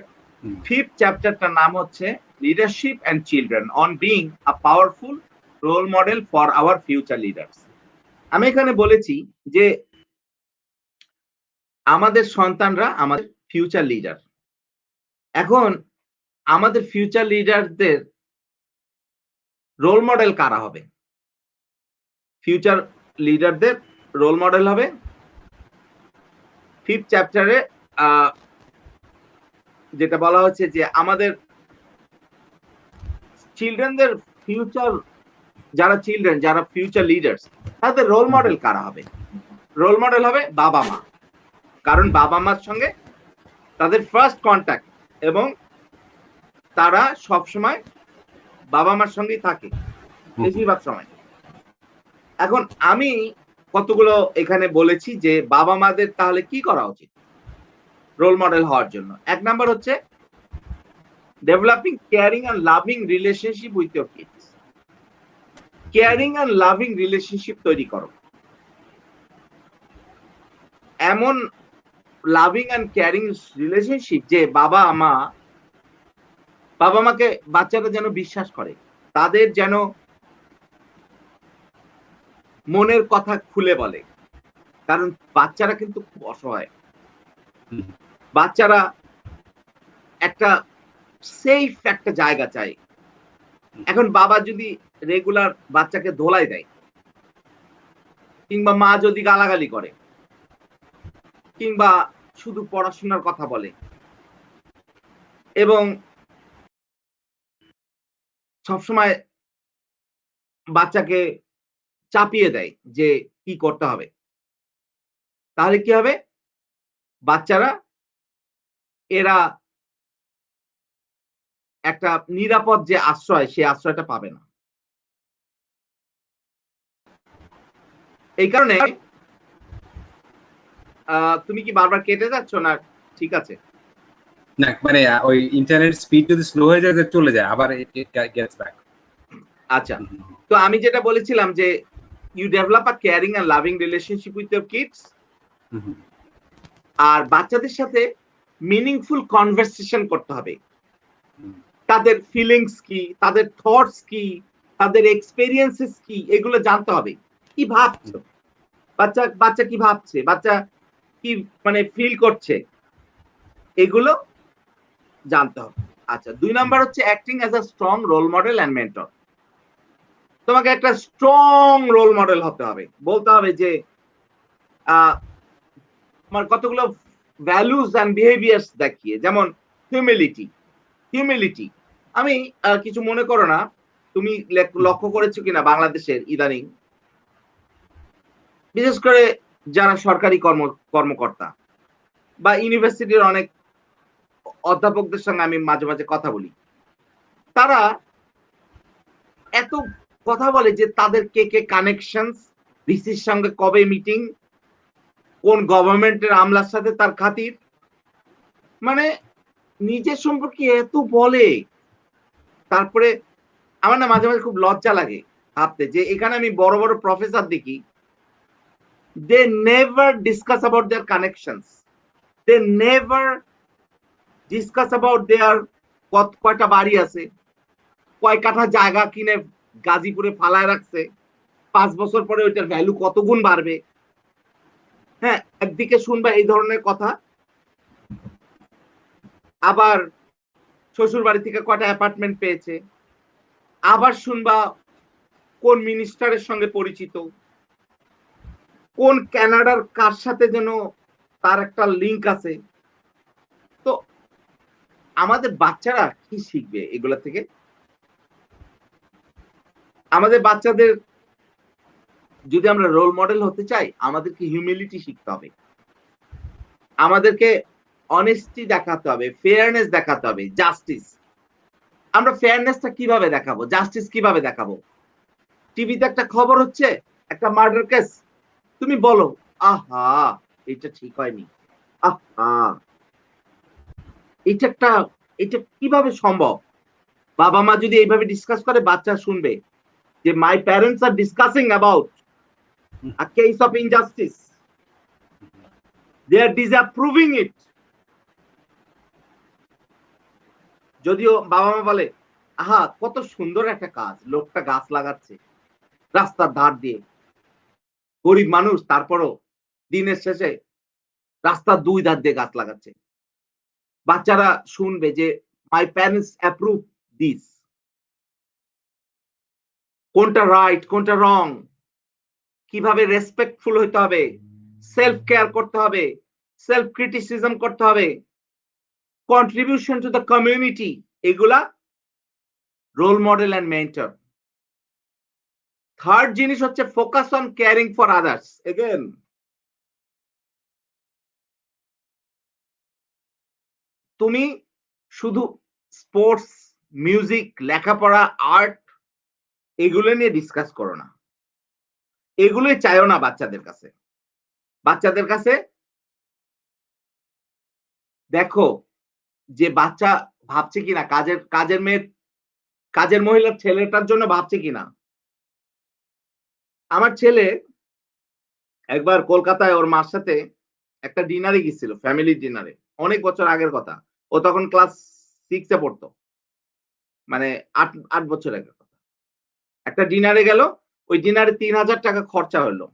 fifth চ্যাপ্টারটার নাম হচ্ছে leadership and children on being a powerful role model for our future leaders. আমি এখানে বলেছি যে আমাদের সন্তানরা আমাদের ফিউচার লিডার। এখন আমাদের ফিউচার লিডারদের রোল মডেল কারা হবে? ফিউচার লিডারদের রোল মডেল হবে ফিফথ চ্যাপ্টারে যেটা বলা হচ্ছে যে আমাদের চিলড্রেনদের ফিউচার, যারা চিলড্রেন, যারা ফিউচার লিডার্স, তাদের রোল মডেল কারা হবে? রোল মডেল হবে বাবা মা, কারণ বাবা মার সঙ্গে তাদের ফার্স্ট কন্ট্যাক্ট এবং তারা সবসময় বাবা মার সঙ্গেই থাকে বেশিরভাগ সময়। এখন আমি কতগুলো এখানে বলেছি যে বাবা মাদের তাহলে কি করা উচিত রোল মডেল হওয়ার জন্য। এক নাম্বার হচ্ছে developing caring and loving relationship with your kids. Caring and loving relationship তৈরি করো, এমন লাভিং অ্যান্ড কেয়ারিং রিলেশনশিপ যে বাবা মাকে বাচ্চারা যেন বিশ্বাস করে, তাদের যেন মনের কথা খুলে বলে, কারণ বাচ্চারা কিন্তু খুব অসহায়। বাচ্চারা একটা সেফ একটা জায়গা চায়। এখন বাবা যদি রেগুলার বাচ্চাকে ধোলাই দেয়, কিংবা মা যদি গালাগালি করে, কিংবা শুধু পড়াশোনার কথা বলে এবং সবসময় বাচ্চাকে চাপিয়ে দেয় যে কি করতে হবে, তাহলে কি হবে? বাচ্চারা এরা একটা নিরাপদ যে আশ্রয়, সে আশ্রয়টা পাবে না। এই কারণে তুমি কি বারবার কেটে যাচ্ছ না? ঠিক আছে, না মানে ওই ইন্টারনেট স্পিড যদি স্লো হয়ে যায় চলে যায়, আবার গেটস ব্যাক। আচ্ছা, তো আমি যেটা বলেছিলাম যে you develop a caring and loving relationship with your kids, আর বাচ্চাদের সাথে মিনিংফুল কনভারসেশন করতে হবে। তাদের ফিলিংস কি, তাদের থটস কি, তাদের এক্সপেরিয়েন্সেস কি, এগুলো জানতে হবে। কি ভাবছো বাচ্চা কি ভাবছে, বাচ্চা কি মানে ফিল করছে, এগুলো জানতে হবে। আচ্ছা, 2 নাম্বার হচ্ছে acting as a strong role model and mentor. তোমাকে একটা স্ট্রং রোল মডেল হতে হবে, বলতে হবে যে আমার কতগুলো ভ্যালুস এন্ড বিহেভিয়ার্স দেখিয়ে, যেমন হিউমিলিটি। আমি কিছু মনে করো না, তুমি লক্ষ্য করেছো কিনা বাংলাদেশের ইদানিং বিশেষ করে যারা সরকারি কর্মকর্তা বা ইউনিভার্সিটির অনেক অধ্যাপকদের সঙ্গে আমি মাঝে মাঝে কথা বলি, তারা এত কথা বলে যে তাদের কে কানেকশনস, ভিসির সঙ্গে কবে মিটিং, কোন গভর্নমেন্টের আমলার সাথে তার খাতির, মানে নিজের সম্পর্কে এত বলে। তারপরে আমার না মাঝে মাঝে খুব লজ্জা লাগে ভাবতে যে এখানে আমি বড় বড় প্রফেসর দেখি, they never discuss about their connections, they never discuss about their কয়টা বাড়ি আছে, কয় কাঠা জায়গা কিনে গাজীপুরে ফালায় রাখছে, 5 বছর পরে ওইটার ভ্যালু কত গুণ বাড়বে। হ্যাঁ, একদিকে শুনবা এই ধরনের কথা, আবার শ্বশুর বাড়ি থেকে কয়টা অ্যাপার্টমেন্ট পেয়েছে, আবার শুনবা কোন মিনিস্টারের সঙ্গে পরিচিত, কোন কানাডার কার সাথে যেন তার একটা লিঙ্ক আছে। তো আমাদের বাচ্চারা কি শিখবে এগুলা থেকে? আমাদের বাচ্চাদের যদি আমরা রোল মডেল হতে চাই, আমাদেরকে হিউমিলিটি শিখতে হবে, আমাদেরকে অনেস্টি দেখাতে হবে, ফেয়ারনেস দেখাতে হবে, জাস্টিস। আমরা ফেয়ারনেসটা কিভাবে দেখাবো, জাস্টিস কিভাবে দেখাবো? টিভিতে একটা খবর হচ্ছে, একটা মার্ডার কেস, তুমি বলো আহা এটা ঠিক হয়নি, আহা এটা কিভাবে সম্ভব? বাবা মা যদি এইভাবে ডিসকাস করে, বাচ্চা শুনবে যে my parents are discussing about a case of injustice, they are disapproving it. যদিও বাবা মা বলে আহা কত সুন্দর একটা কাজ, লোকটা গাছ লাগাচ্ছে রাস্তার ধার দিয়ে, গরিব মানুষ, তারপরও দিনের শেষে রাস্তার 2 ধার দিয়ে গাছ লাগাচ্ছে। বাচ্চারা শুনবে যে মাই প্যারেন্টস অ্যাপ্রুভ দিস। কোনটা রাইট, কোনটা রং, কিভাবে রেসপেক্টফুল হইতে হবে, সেলফ কেয়ার করতে হবে, সেলফ ক্রিটিসিজম করতে হবে, কন্ট্রিবিউশন টু দ্য কমিউনিটি, এগুলা role model and mentor. Third জিনিস হচ্ছে focus on caring for others. Again, তুমি শুধু স্পোর্টস, মিউজিক, লেখাপড়া, আর্ট এগুলো নিয়ে ডিসকাস করো না, এগুলোই চাইও না বাচ্চাদের কাছে। বাচ্চাদের কাছে দেখো যে বাচ্চা ভাবছে কিনা, কাজের মহিলার ছেলেটার জন্য ভাবছে কিনা। আমার ছেলে একবার কলকাতায় ওর মার সাথে একটা ডিনারে গেছিল, ফ্যামিলি ডিনারে, অনেক বছর আগের কথা। ও তখন ক্লাস 6 এ পড়তো, মানে ৮ বছর আগের কথা। একটা ডিনারে গেল, ওই ডিনারে ৩,০০০ টাকা খরচা হলো।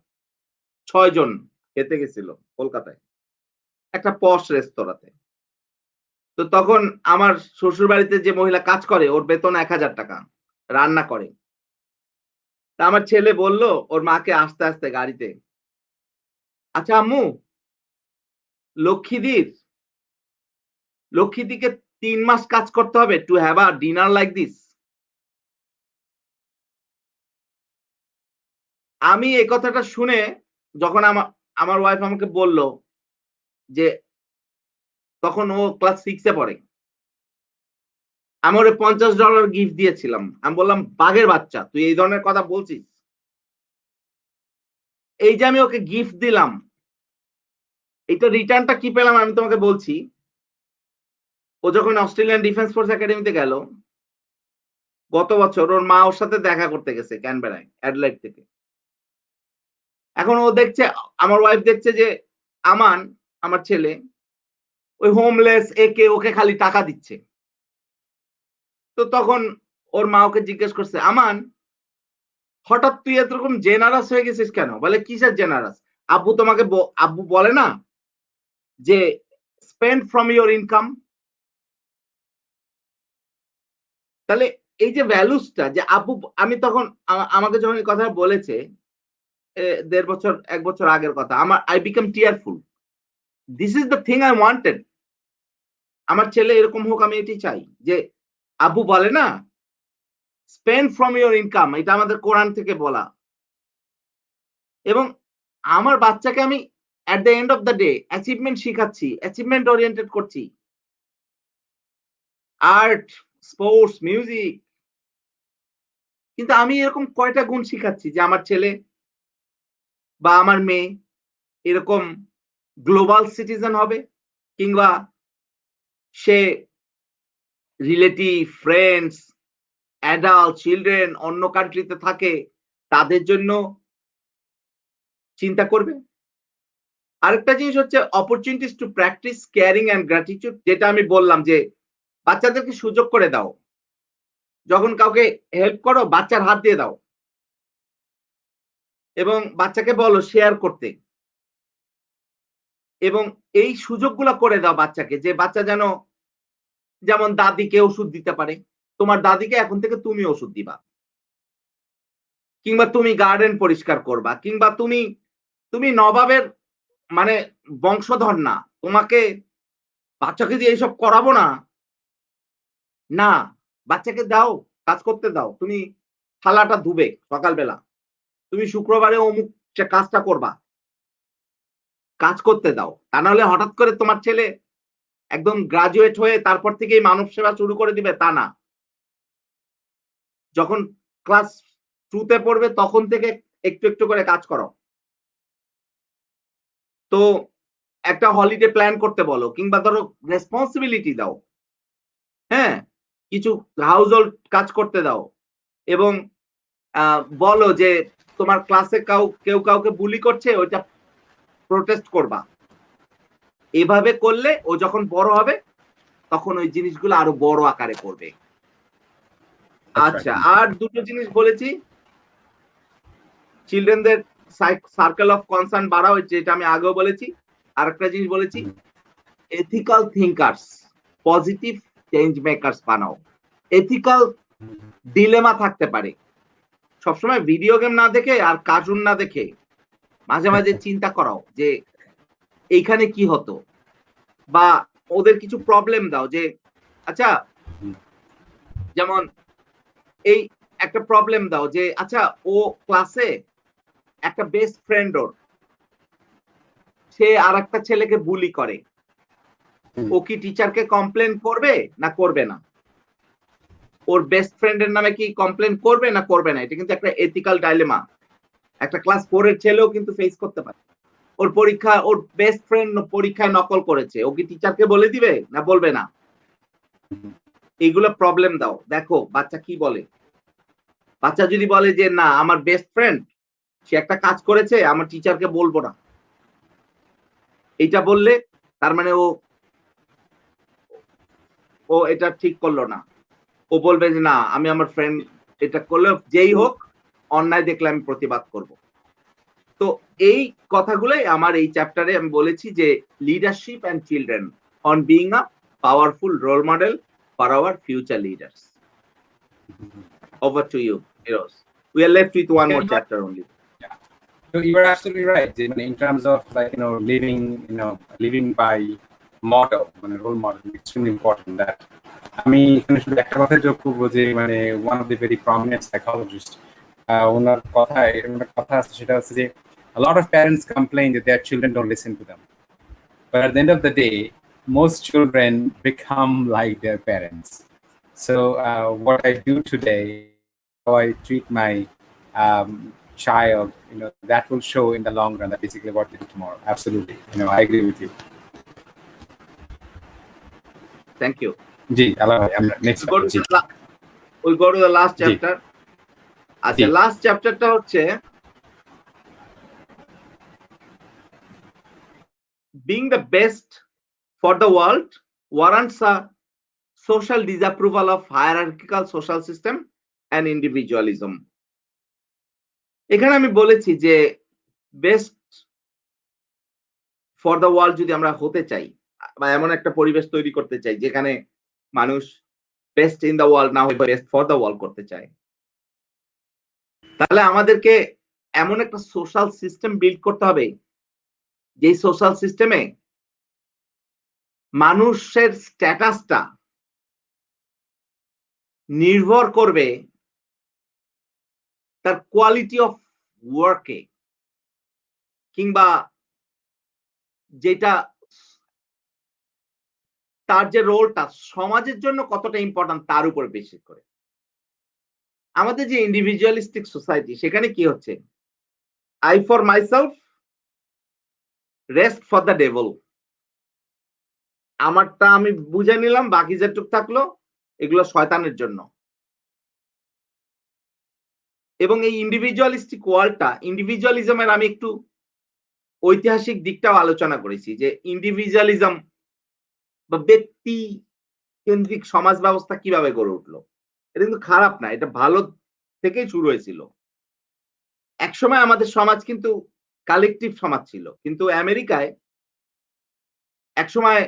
৬ জন খেতে গেছিল কলকাতায়, একটা পশ রেস্তোরাঁতে। তো তখন আমার শ্বশুর বাড়িতে যে মহিলা কাজ করে, ওর বেতন ১,০০০ টাকা, রান্না করে। তা আমার ছেলে বলল ওর মাকে আসতে আসতে গাড়িতে, আচ্ছা আম্মু, লক্ষ্মীদির লক্ষ্মীদিকে ৩ মাস কাজ করতে হবে to have a dinner like this. আমি এই কথাটা শুনে, যখন আমার ওয়াইফ আমাকে বলল যে, তখন ও ক্লাস 6 এ পড়ে। আমি ওরে $৫০ গিফট দিয়েছিলাম। আমি বললাম, "বাঘের বাচ্চা, তুই এই ধরনের কথা বলছিস?" এই যে আমি ওকে গিফট দিলাম, এটা রিটার্নটা কি পেলাম আমি তোমাকে বলছি। ও যখন অস্ট্রেলিয়ান ডিফেন্স ফোর্স একাডেমিতে গেল, গত বছর ওর মা ওর সাথে দেখা করতে গেছে ক্যানবেরায়, অ্যাডলাইড থেকে। এখন ও দেখছে, আমার ওয়াইফ দেখছে যে আমান, আমার ছেলে, ওই হোমলেস একে ওকে খালি টাকা দিচ্ছে। তো তখন ওর মা ওকে জিজ্ঞেস করছে, "আমান, হঠাৎ তুই এরকম জেনারাস হয়ে গেছিস কেন?" বলে, "কিসের জেনারাস? আব্বু বলে না যে স্পেন্ড ফ্রম ইওর ইনকাম?" তাহলে এই যে ভ্যালুসটা যে আব্বু, আমি তখন আমাকে যখন এই কথা বলেছে, ১.৫ বছর ১ বছর আগের কথা, I became tearful. This is the thing I wanted. আমার ছেলে এরকম হোক, আমি এটাই চাই। যে আব্বু বলে না স্পেন্ড ফ্রম ইওর ইনকাম, এটা আমাদের কোরআন থেকে বলা। এবং আমার বাচ্চাকে আমি at the end of the day achievement শিখাচ্ছি, অ্যাচিভমেন্ট ওরিয়েন্টেড করছি। Art, sports, music. কিন্তু আমি এরকম কয়টা গুণ শিখাচ্ছি যে আমার ছেলে বা আমার মেয়ে এরকম গ্লোবাল সিটিজেন হবে, কিংবা সে রিলেটিভ, ফ্রেন্ডস অ্যাডাল্ট, চিলড্রেন অন্য কান্ট্রিতে থাকে, তাদের জন্য চিন্তা করবে। আরেকটা জিনিস হচ্ছে opportunities two practice caring and gratitude, যেটা আমি বললাম যে বাচ্চাদেরকে সুযোগ করে দাও। যখন কাউকে হেল্প করো, বাচ্চার হাত দিয়ে দাও এবং বাচ্চাকে বলো শেয়ার করতে, এবং এই সুযোগগুলো করে দাও বাচ্চাকে, যে বাচ্চা যেন, যেমন দাদিকে ওষুধ দিতে পারে, তোমার দাদিকে এখন থেকে তুমি ওষুধ দিবা, কিংবা তুমি গার্ডেন পরিষ্কার করবা, কিংবা তুমি তুমি নবাবের মানে বংশধর না, তোমাকে বাচ্চাকে দিয়ে এইসব করাবো না। না, বাচ্চাকে দাও, কাজ করতে দাও। তুমি থালাটা ধুবে সকালবেলা, তুমি শুক্রবারে অমুক কাজটা করবা, কাজ করতে দাও। তা নাহলে হঠাৎ করে তোমার ছেলে একদম গ্রাজুয়েট হয়ে তারপর থেকেই মানব সেবা শুরু করে দিবে, তা না। যখন ক্লাস 2 তে পড়বে তখন থেকে একটু একটু করে কাজ করো। তো একটা হলিডে প্ল্যান করতে বলো, কিংবা ধরো রেসপন্সিবিলিটি দাও। হ্যাঁ, কিছু হাউস হোল্ড কাজ করতে দাও এবং বলো যে তোমার ক্লাসে কেউ কাউকে বুলি করছে, ওইটা প্রোটেস্ট করবা। এভাবে করলে ও যখন বড় হবে তখন ওই জিনিসগুলো আরো বড় আকারে করবে। That's আচ্ছা, right. আর দুটো জিনিস বলেছি, চিলড্রেনদের সার্কেল অফ কনসার্ন বাড়াও, যেটা আমি আগেও বলেছি। আরেকটা জিনিস বলেছি, Mhm. Ethical thinkers, positive change makers বানাও। এথিক্যাল ডিলেমা থাকতে পারে, সবসময় ভিডিও গেম না দেখে আর কার্টুন না দেখে মাঝে মাঝে চিন্তা করাও যে এইখানে কি হতো, বা ওদের কিছু প্রবলেম দাও যে আচ্ছা, Mhm. যেমন এই একটা প্রবলেম দাও যে আচ্ছা, ও ক্লাসে একটা বেস্ট ফ্রেন্ড, ওর সে আর একটা ছেলেকে বুলি করে, Mhm. ও কি টিচারকে কমপ্লেন করবে না করবে না? ওর বেস্ট ফ্রেন্ডের নামে কি কমপ্লেন করবে না করবে না? এটা কিন্তু একটা এথিক্যাল ডাইলেমা, একটা ক্লাস 4 এর ছেলেও কিন্তু ফেস করতে পারে। ওর বেস্ট ফ্রেন্ড পরীক্ষায় নকল করেছে, ও কি টিচারকে বলে দিবে না বলবে না? Mhm. এইগুলো প্রবলেম দাও, দেখো বাচ্চা কি বলে। বাচ্চা যদি বলে যে না, আমার বেস্ট ফ্রেন্ড সে একটা কাজ করেছে, আমার টিচারকে বলবো না, এইটা বললে তার মানে ও ও এটা ঠিক করলো না। ও বলবে যে না, আমি আমার ফ্রেন্ড এটা করলে যেই হোক, অন্যায় দেখলে আমি প্রতিবাদ করব। তো এই কথাগুলোই আমার এই চ্যাপ্টারে আমি বলেছি যে leadership and children on being a powerful role model for our future leaders. Over to you, Firoz. We are left with one Yeah, more chapter only. yeah. So you're absolutely right. In terms of living by model, role model, extremely important. That আমি এখানে শুধু একটা কথা যোগ করবো যে one of the very prominent psychologists, ওনার কথা আছে, সেটা হচ্ছে যে a lot of parents complain that their children don't listen to them, but at the end of the day most children become like their parents. So what I do today, how I treat my child, that will show in the long run that basically what they do tomorrow. Absolutely, I agree with you. Thank you. জি, আল্লাহ ভাই, আমরা next G We'll go to the last G chapter. জি আচ্ছা, last চ্যাপ্টারটা হচ্ছে being the best for the world warrants a social disapproval of hierarchical social system and individualism. এখানে আমি বলেছি যে best for the world যদি আমরা হতে চাই, বা এমন একটা পরিবেশ তৈরি করতে চাই যেখানে মানুষ বেস্ট ইন দ্য ওয়ার্ল্ড না হয়ে বেস্ট ফর দ্য ওয়ার্ল্ড করতে চায়, তাহলে আমাদেরকে এমন একটা সোশ্যাল সিস্টেম বিল্ড করতে হবে, যেই সোশ্যাল সিস্টেমে মানুষের স্ট্যাটাসটা নির্ভর করবে তার কোয়ালিটি অফ ওয়ার্কে, কিংবা যেটা তার যে রোলটা সমাজের জন্য কতটা ইম্পর্টেন্ট তার উপর বেশি করে। আমাদের যে ইন্ডিভিজুয়ালিস্টিক সোসাইটি, সেখানে কি হচ্ছে, I for myself, rest for the devil. আমারটা আমি বুঝে নিলাম, বাকি যেটুক থাকলো এগুলো শয়তানের জন্য। এবং এই ইন্ডিভিজুয়ালিস্টিক ওয়ার্ল্ডটা, ইন্ডিভিজুয়ালিজমের আমি একটু ঐতিহাসিক দিকটাও আলোচনা করেছি যে ইন্ডিভিজুয়ালিজম বা ব্যক্তি কেন্দ্রিক সমাজ ব্যবস্থা কিভাবে গড়ে উঠলো। এটা কিন্তু খারাপ না, এটা ভালো থেকেই শুরু হয়েছিল। একসময় আমাদের সমাজ কিন্তু কালেকটিভ সমাজ ছিল, কিন্তু আমেরিকায় একসময়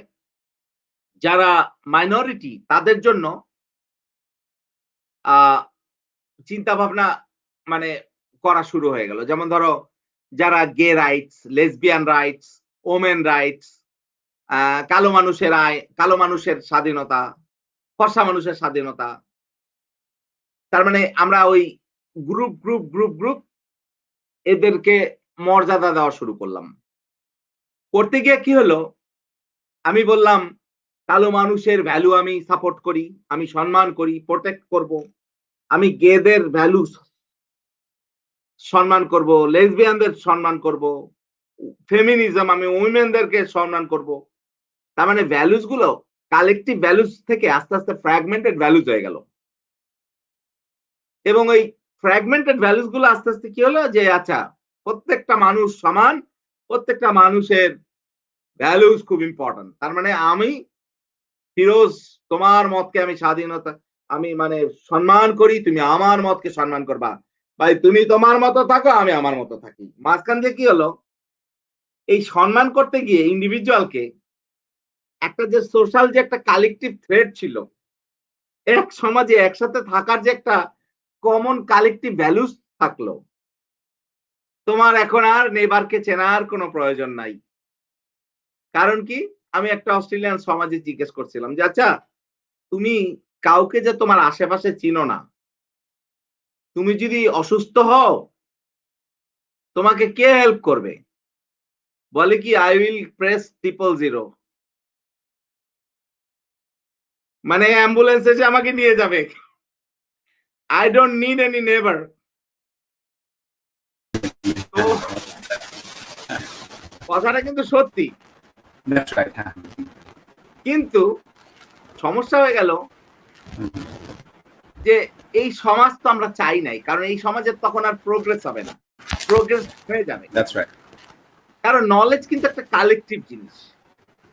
যারা মাইনরিটি তাদের জন্য চিন্তা ভাবনা মানে করা শুরু হয়ে গেল। যেমন ধরো যারা gay rights, lesbian rights, women rights, কালো মানুষের স্বাধীনতা, ফর্সা মানুষের স্বাধীনতা। তার মানে আমরা ওই গ্রুপ এদেরকে মর্যাদা দেওয়া শুরু করলাম। করতে গিয়ে কি হলো? আমি বললাম কালো মানুষের ভ্যালু আমি সাপোর্ট করি, আমি সম্মান করি, প্রোটেক্ট করব। আমি গেদের ভ্যালু সম্মান করব, লেসবিয়ানদের সম্মান করব, ফেমিনিজম আমি উইমেনদেরকে সম্মান করব। তার মানে ভ্যালুস গুলো কালেকটিভ ভ্যালুস থেকে আস্তে আস্তে ফ্র্যাগমেন্টেড ভ্যালুস হয়ে গেল। এবং ওই ফ্র্যাগমেন্টেড ভ্যালুস গুলো আস্তে আস্তে কি হলো যে আচ্ছা প্রত্যেকটা মানুষ সমান, প্রত্যেকটা মানুষের ভ্যালুস খুব ইম্পর্টেন্ট। তার মানে আমি ফিরোজ তোমার মতকে আমি স্বাধীনতা আমি মানে সম্মান করি, তুমি আমার মতকে সম্মান করবা। ভাই তুমি তোমার মতো থাকো, আমি আমার মতো থাকি। মাঝখান দিয়ে কি হলো? এই সম্মান করতে গিয়ে ইন্ডিভিজুয়ালকে একটা যে সোশ্যাল যে একটা কালেকটিভ থ্রেড ছিল, এক সমাজে একসাথে থাকার যে একটা কমন কালেকটিভ ভ্যালুস থাকলো, তোমার এখন আর নেবারকে চেনার কোনো প্রয়োজন নাই। কারণ কি? আমি একটা অস্ট্রেলিয়ান সমাজে জিজ্ঞেস করছিলাম যে আচ্ছা তুমি কাউকে যে তোমার আশেপাশে চিনো না, তুমি যদি অসুস্থ হও তোমাকে কে হেল্প করবে? বলে কি আই উইল প্রেস 000, মানে অ্যাম্বুলেন্স এসে আমাকে নিয়ে যাবে। আই ডোন্ট নিড এনি নেবার। তো কথাটা কিন্তু সত্যি, That's right. হ্যাঁ। কিন্তু সমস্যা হয়ে গেল হুম, যে এই সমাজ তো আমরা চাই নাই, কারণ এই সমাজের তখন আর প্রোগ্রেস হবে না, প্রোগ্রেস হয়ে যাবে। That's right. কারণ নলেজ কিন্তু একটা কালেকটিভ জিনিস।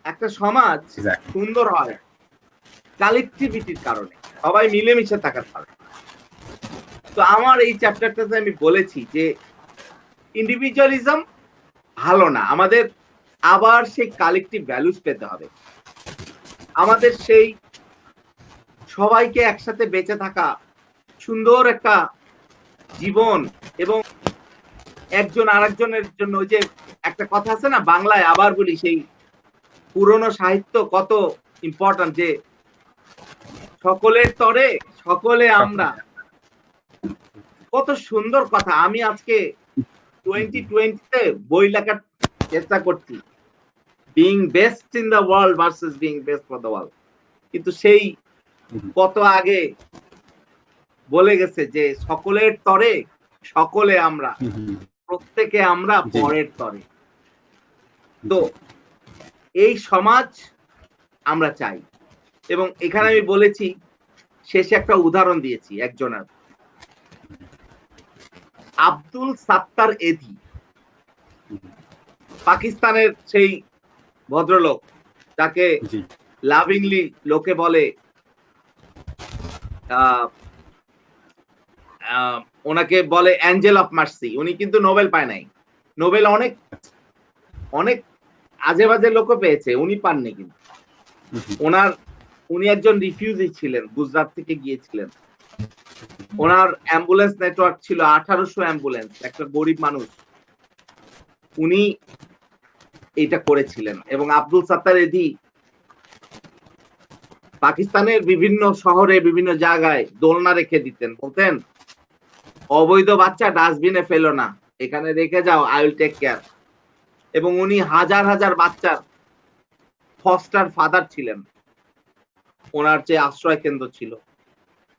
একটা সমাজ Exactly. সুন্দর হয় কালেকটিভিটির কারণে, সবাই মিলেমিশে থাকার কারণে। তো আমার এই চ্যাপ্টারটাতে আমি বলেছি যে ইন্ডিভিজুয়ালিজম ভালো না, আমাদের আবার সেই কালেকটিভ ভ্যালুস পেতে হবে। আমাদের সেই সবাইকে একসাথে বেঁচে থাকা সুন্দর একটা জীবন, এবং একজন আরেকজনের জন্য ওই যে একটা কথা আছে না বাংলায়, আবার বলি সেই পুরনো সাহিত্য কত ইম্পর্টেন্ট যে সকলের তরে সকলে আমরা। কত সুন্দর কথা। আমি আজকে 2020-তে বই লেখার চেষ্টা করছি, being best in the world versus being best for the world. কিন্তু সেই কত আগে বলে গেছে যে সকলের তরে সকলে আমরা, প্রত্যেকে আমরা জি। পরের তরে। তো এই সমাজ আমরা চাই। এবং এখানে আমি বলেছি, শেষে একটা উদাহরণ দিয়েছি একজনের, আব্দুল সাত্তার এধি, পাকিস্তানের সেই ভদ্রলোক যাকে জি। লাভিংলি লোকে বলে ওনাকে বলে অ্যাঞ্জেল অফ মার্সি। উনি কিন্তু নোবেল পায় নাই। নোবেল অনেক অনেক আজে বাজে লোকও পেয়েছে, উনি পাননি। কিন্তু উনি একজন রিফিউজি ছিলেন, গুজরাট থেকে গিয়েছিলেন। ওনার অ্যাম্বুলেন্স নেটওয়ার্ক ছিল 1800 অ্যাম্বুলেন্স, একটা গরিব মানুষ উনি এটা করেছিলেন। এবং আব্দুল সাত্তার এধি পাকিস্তানের বিভিন্ন শহরে বিভিন্ন জায়গায় দোলনা রেখে দিতেন, বলতেন অবৈধ বাচ্চা ডাস্টবিনে ফেলো না, এখানে রেখে যাও, আই উইল টেক কেয়ার। এবং উনি হাজার হাজার বাচ্চার ফস্টার ফাদার ছিলেন, ওনার যে আশ্রয় কেন্দ্র ছিল।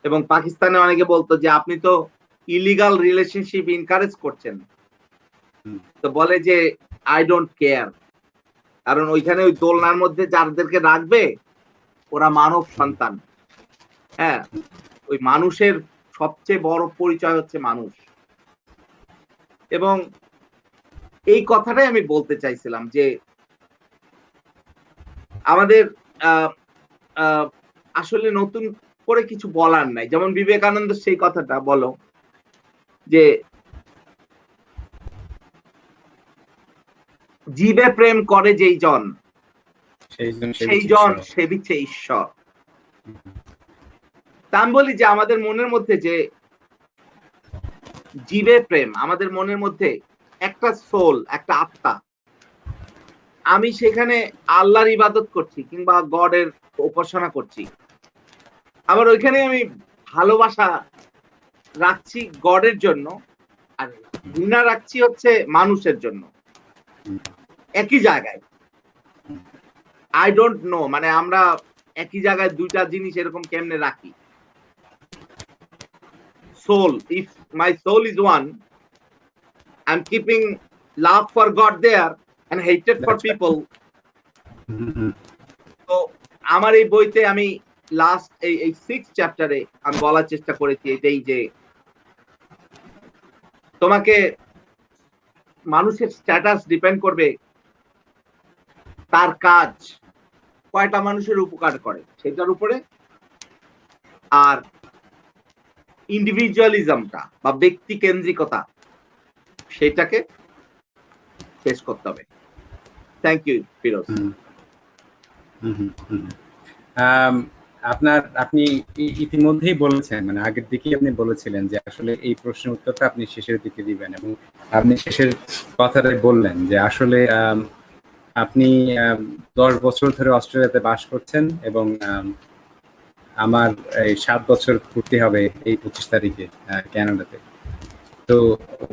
এবং পাকিস্তানে অনেকে বলতো যে আপনি তো ইলিগাল রিলেশনশিপ এনকারেজ করছেন। তো বলে যে আই ডোন্ট কেয়ার, কারণ ওইখানে ওই দোলনার মধ্যে যাদেরকে রাখবে ওরা মানব সন্তান। হ্যাঁ, ওই মানুষের সবচেয়ে বড় পরিচয় হচ্ছে মানুষ। এবং এই কথাটাই আমি বলতে চাইছিলাম যে আমাদের আহ, আহ, আসলে নতুন করে কিছু বলার নাই। যেমন বিবেকানন্দ সেই কথাটা বলো যে জীবে প্রেম করে যেই জন সেই জন সেবিছে ঈশ্বর। তা আমি বলি যে আমাদের মনের মধ্যে যে জীবে প্রেম, আমাদের মনের মধ্যে একটা সোল, একটা আত্মা, আমি সেখানে আল্লাহর ইবাদত করছি কিংবা গডের উপাসনা করছি, আবার ওইখানে আমি ভালোবাসা রাখছি গডের জন্য, আর ঘৃণা রাখছি হচ্ছে মানুষের জন্য, একই জায়গায়। আই ডোন্ট নো মানে আমরা একই জায়গায় দুইটা জিনিস এরকম কেমনে রাখি। Soul, if my soul is one, I am keeping love for God there and hated for people. তো আমার এই বইতে আমি লাস্ট এই 6 চ্যাপ্টারে আমি বলার চেষ্টা করেছি এটাই যে তোমাকে মানুষের স্ট্যাটাস ডিপেন্ড করবে তার কাজ কয়টা মানুষের উপকার করে সেটার উপরে, আর ইন্ডিভিজুয়ালিজমটা বা ব্যক্তি কেন্দ্রিকতা সেটাকে শেষ করতে হবে। Thank you Firoz. আপনি ইতিমধ্যেই বলেছেন, মানে আগের দিকেই আপনি বলেছিলেন যে আসলে এই প্রশ্নের উত্তরটা আপনি শেষের দিকে দিবেন, এবং আপনি শেষের কথাটাই বললেন যে আসলে আপনি 10 বছর ধরে অস্ট্রেলিয়াতে বাস করছেন, এবং আমার এই 7 বছর পূর্তি হবে এই 25 তারিখে ক্যানাডাতে। তো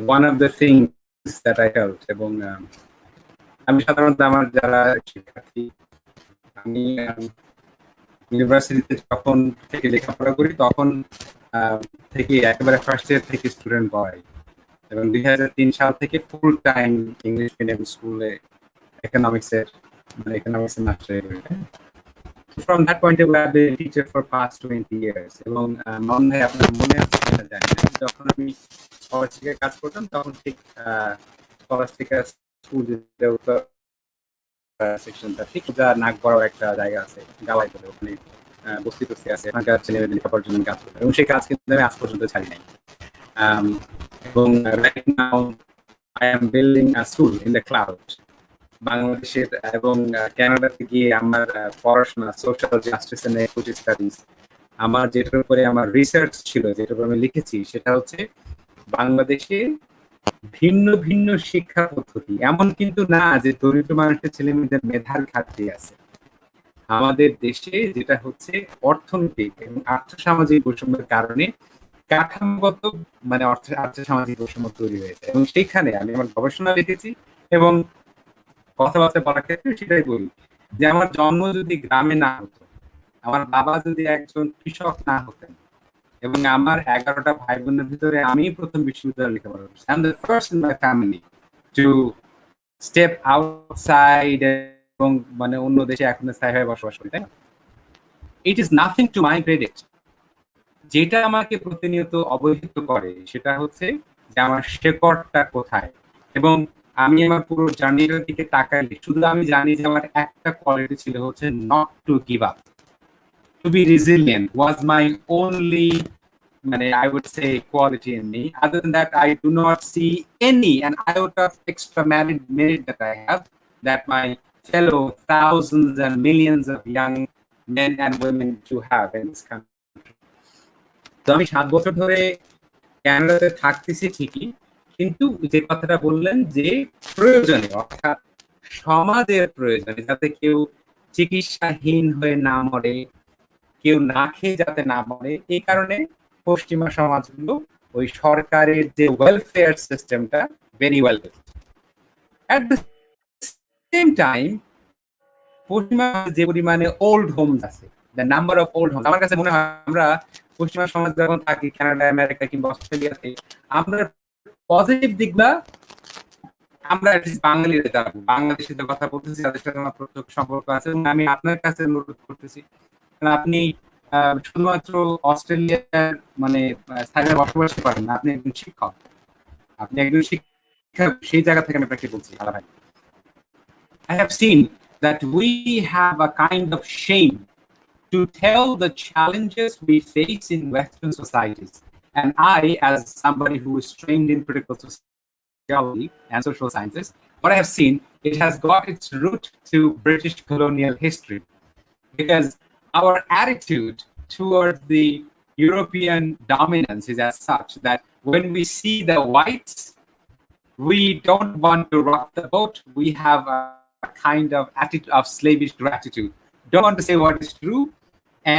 one of the things that I help, এবং আমি সাধারণত আমার যারা শিক্ষার্থী, আমি ইউনিভার্সিটিতে যখন থেকে লেখাপড়া করি তখন থেকে একেবারে ফার্স্ট ইয়ার থেকে স্টুডেন্ট পড়াই, এবং 2003 সাল থেকে ফুল টাইম ইংলিশ মিডিয়াম স্কুলে economics-এর মাস্টারি করি। From that point of view, I've been a teacher for past 20 years, এবং মামুন ভাই আপনার মনে আছে কিনা জানি না, যখন আমি স্কলারশিপে কাজ করতাম তখন ঠিক স্কলারশিপ স্কুল যেটা উত্তর সেকশনটা ঠিক যা নাক বড় একটা জায়গা আছে গাওয়াই বলে, ওখানে বস্তি টস্তি আছে, এখানকার ছেলেমেয়েদের লেখাপড়ার জন্য কাজ করতাম, এবং সেই কাজ কিন্তু আমি আজ পর্যন্ত ছাড়ি নাই। এবং right now I am building a school in the cloud. বাংলাদেশের এবং কানাডাতে গিয়ে আমার পড়াশোনা social justice and equity studies, আমার যেটার উপরে আমার রিসার্চ ছিল, যেটার উপরে আমি লিখেছি, সেটা হচ্ছে বাংলাদেশে ভিন্ন ভিন্ন শিক্ষা পদ্ধতি। এমন কিন্তু না যে দরিদ্র মানুষের ছেলে মেয়েদের মেধার ঘাটতি আছে। আমাদের দেশে যেটা হচ্ছে অর্থনৈতিক এবং আর্থসামাজিক বৈষম্যের কারণে কাঠামোগত মানে আর্থসামাজিক বৈষম্য তৈরি হয়েছে, এবং সেইখানে আমি আমার গবেষণা লিখেছি এবং কথাবার্তা বলার ক্ষেত্রে সেটাই বলি যে আমার জন্ম যদি গ্রামে না হতো, আমার বাবা যদি একজন কৃষক না হতেন, এবং আমার 11টা ভাই বোনের ভিতরে আমি প্রথম বিশ্ববিদ্যালয়ে লেখাপড়া করছি, I am the first in my family to step outside, এবং মানে অন্য দেশে এখন স্থায়ীভাবে বসবাস করি, তাই না? It is nothing to my credit. যেটা আমাকে প্রতিনিয়ত অবহিত করে সেটা হচ্ছে যে আমার শেকড়টা কোথায়, এবং আমি আমার পুরো জার্নিটার দিকে তাকাইলে শুধু আমি জানি যে আমার একটা কোয়ালিটি ছিল, হচ্ছে not to give up, to be resilient was my only মানে I would say quality in me. Other than that, I do not see any an iota of extra merit that I have that my fellow thousands and millions of young men and women to have in this country. তো আমি 7 বছর ধরে কানাডাতে থাকতেছি ঠিকই, কিন্তু যে কথাটা বললেন যে প্রয়োজনে, অর্থাৎ সমাজের প্রয়োজনে, যাতে কেউ চিকিৎসাহীন হয়ে না মরে, কেউ না খেয়ে যাতে না মরে, এই কারণে পশ্চিমা সমাজগুলো ওই সরকারের যে ওয়েলফেয়ার সিস্টেমটা very well. At the same time পশ্চিমা যে পরিমাণে ওল্ড হোমস আছে, the number of old homes, আমার কাছে মনে হয় আমরা পশ্চিমা সমাজ যখন থাকি কানাডা, আমেরিকা কিংবা অস্ট্রেলিয়াতে, আমরা পজিটিভ দিকগুলা আমরা বাঙালিরা যারা বাংলাদেশিদের কথা বলতেছি, তাদের সাথে আমার প্রত্যক্ষ সম্পর্ক আছে, এবং আমি আপনার কাছে অনুরোধ করতেছি, আপনি শুধুমাত্র অস্ট্রেলিয়ার মানে স্থায়ীভাবে বসবাস করেন না, আপনি একজন শিক্ষক, আপনি একজন সেই জায়গা থেকে আমি আপনাকে বলছি আলা ভাই, I have seen that we have a kind of shame to tell the challenges we face in Western societies. And I, as somebody who is trained in critical sociology and social sciences, what I have seen, it has got its root to British colonial history. Because our attitude towards the European dominance is as such that when we see the whites, we don't want to rock the boat. We have a kind of attitude of slavish gratitude. Don't want to say what is true.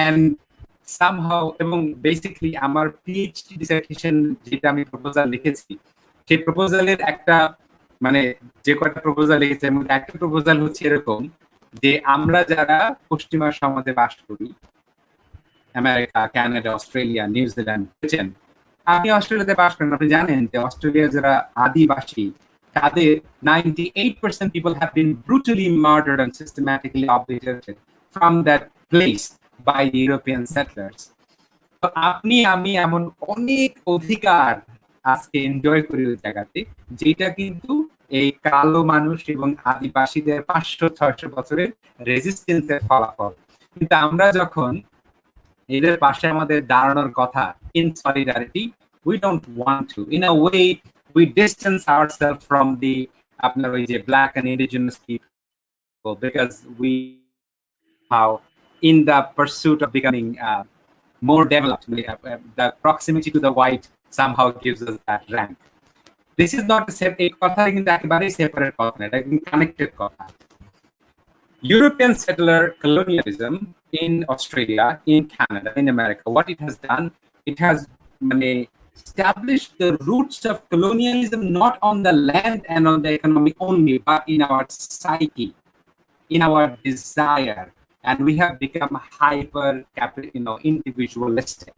And somehow, এবং basically আমার PhD dissertation যেটা আমি proposal লিখেছি, সেই প্রপোজালের একটা মানে যে কটা প্রপোজাল লিখেছি এর মধ্যে একটা প্রপোজাল হচ্ছে এরকম যে আমরা যারা পশ্চিমা সমাজে বাস করি, আমেরিকা, কানাডা, অস্ট্রেলিয়া, নিউজিল্যান্ড, বুঝছেন, আপনি অস্ট্রেলিয়াতে বাস করেন, আপনি জানেন যে অস্ট্রেলিয়ার যারা আদিবাসী তাদের 98% people have been brutally murdered and systematically obliterated from that place by the European settlers. তো আপনি আমি এমন অনেক অধিকার আজকে এনজয় করি ওই জায়গাতে, যেটা কিন্তু এই কালো মানুষ এবং আদিবাসীদের 500-600 বছরের রেজিস্টেন্সের ফলাফল। কিন্তু আমরা যখন এদের পাশে আমাদের দাঁড়ানোর কথা, in solidarity, we don't want to. In a way, we distance ourselves from the আপনার ওই যে black and indigenous people because we how in the pursuit of becoming more developed, the proximity to the white somehow gives us that rank. This is not a separate কথা, কিন্তু একেবারেই separate কথা না, এটা কিন্তু কানেক্টেড কথা। European settler colonialism in Australia, in Canada, in America, what it has done, it has established the roots of colonialism not on the land and on the economy only, but in our psyche, in our desire, and we have become hyper individualistic.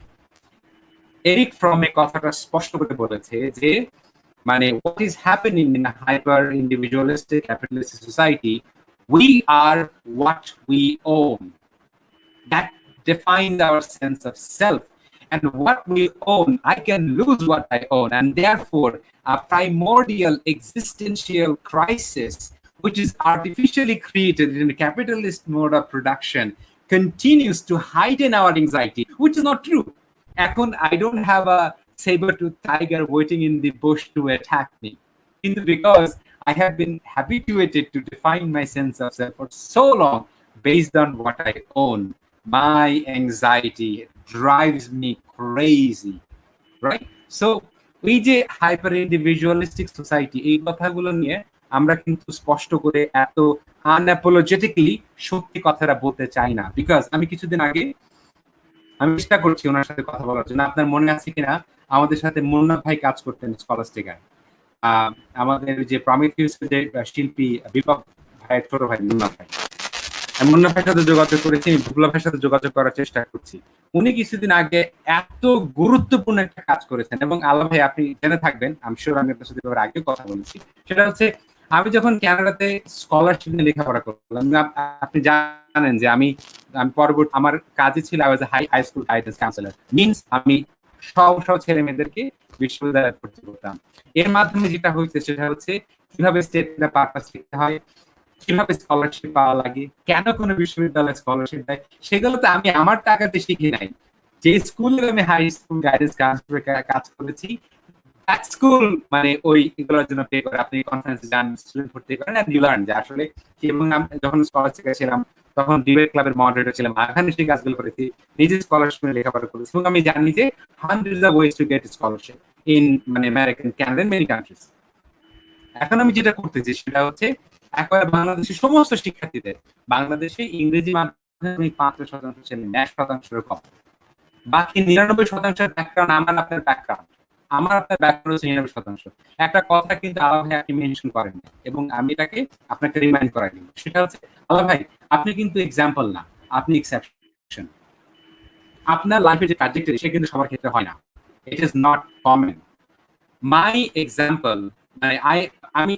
Eric Fromm কথাটা স্পষ্ট করে বলেছে যে what is happening in a hyper individualistic capitalistic society, we are what we own. That defines our sense of self. And what we own, I can lose what I own. And therefore, a primordial existential crisis, which is artificially created in a capitalist mode of production, continues to heighten our anxiety, which is not true. I don't have a saber-tooth tiger waiting in the bush to attack me. Because I have been habituated to define my sense of self for so long based on what I own. My anxiety drives me crazy, right? So, we যে hyper individualistic society, এই কথাগুলো নিয়ে আমরা কিন্তু স্পষ্ট করে এত unapologetically সত্যি কথাটা বলতে চাই না, বিকজ আমি কিছুদিন আগে আমি চেষ্টা করছি ওনার সাথে কথা বলার জন্য। আপনার মনে আছে কিনা, আমাদের সাথে মুন্না ভাই কাজ করতেন স্কলাস্টিকায়, আমাদের যে প্রমিথিউসের যে শিল্পী বিপ্লব ভাইয়ের ছোট ভাই মুন্না ভাই, আমি মুন্না ভাইয়ের সাথে যোগাযোগ করেছি, বিপ্লব ভাইয়ের সাথে যোগাযোগ করার চেষ্টা করছি। উনি কিছুদিন আগে এত গুরুত্বপূর্ণ একটা কাজ করেছেন, এবং আল্লাহ ভাই আপনি জেনে থাকবেন, আমি শিওর আমি আপনার সাথে আগে কথা বলেছি, সেটা হচ্ছে আমি যখন কানাডাতে স্কলারশিপ নিয়ে লেখাপড়া করলাম, আপনি জানেন যে আমি পরবর্তী আমার কাজই ছিল I was high school guidance counsellor, means আমি সব ছেলে মেয়েদেরকে বিশ্ববিদ্যালয়ে ভর্তি করতাম। এর মাধ্যমে যেটা হয়েছে সেটা হচ্ছে কিভাবে স্টেটমেন্ট পারপাস লিখতে হয়, কিভাবে স্কলারশিপ পাওয়া লাগে, কেন কোনো বিশ্ববিদ্যালয়ে স্কলারশিপ দেয়, সেগুলো তো আমি আমার টাকাতে শিখি নাই। যে স্কুলে আমি হাই স্কুল গাইডেন্স কাউন্সিলর কাজ করেছি, স্কুল ওই এগুলোর জন্য পে করে, আপনি কনফারেন্সে যান, স্টুডেন্ট ভর্তি করেন, এন্ড ইউ লার্ন যে আসলে। এবং যখন স্কলারশিপে ছিলাম তখন ডিবেট ক্লাবের মডারেটর ছিলাম, এখানে সেই কাজগুলো করেছি, নিজে স্কলারশিপ লেখাপড়া করেছি, এবং আমি জানি যে hundreds of ways to get scholarship in American, Canada, many countries. এখন আমি যেটা করতেছি সেটা হচ্ছে একবার বাংলাদেশের সমস্ত শিক্ষার্থীদের, বাংলাদেশে ইংরেজি মাধ্যমে ৫% ছেলে, ১% কম, বাকি ৯৯% ব্যাকগ্রাউন্ড আমার আপনার ব্যাকগ্রাউন্ড, আমার আপনার ব্যাকগ্রাউন্ড হচ্ছে ৯৯%। একটা কথা কিন্তু আল্লাহ ভাই আপনি মেনশন করেন, এবং আমি এটাকে আপনাকে রিমাইন্ড করাই দিব, সেটা হচ্ছে আল্লাহ ভাই আপনি কিন্তু এক্সাম্পল না, আপনি এক্সেপশন। আপনার লাইফে যে ট্র্যাজেক্টরি সে কিন্তু সবার ক্ষেত্রে হয় না, ইট is not common. My example আমি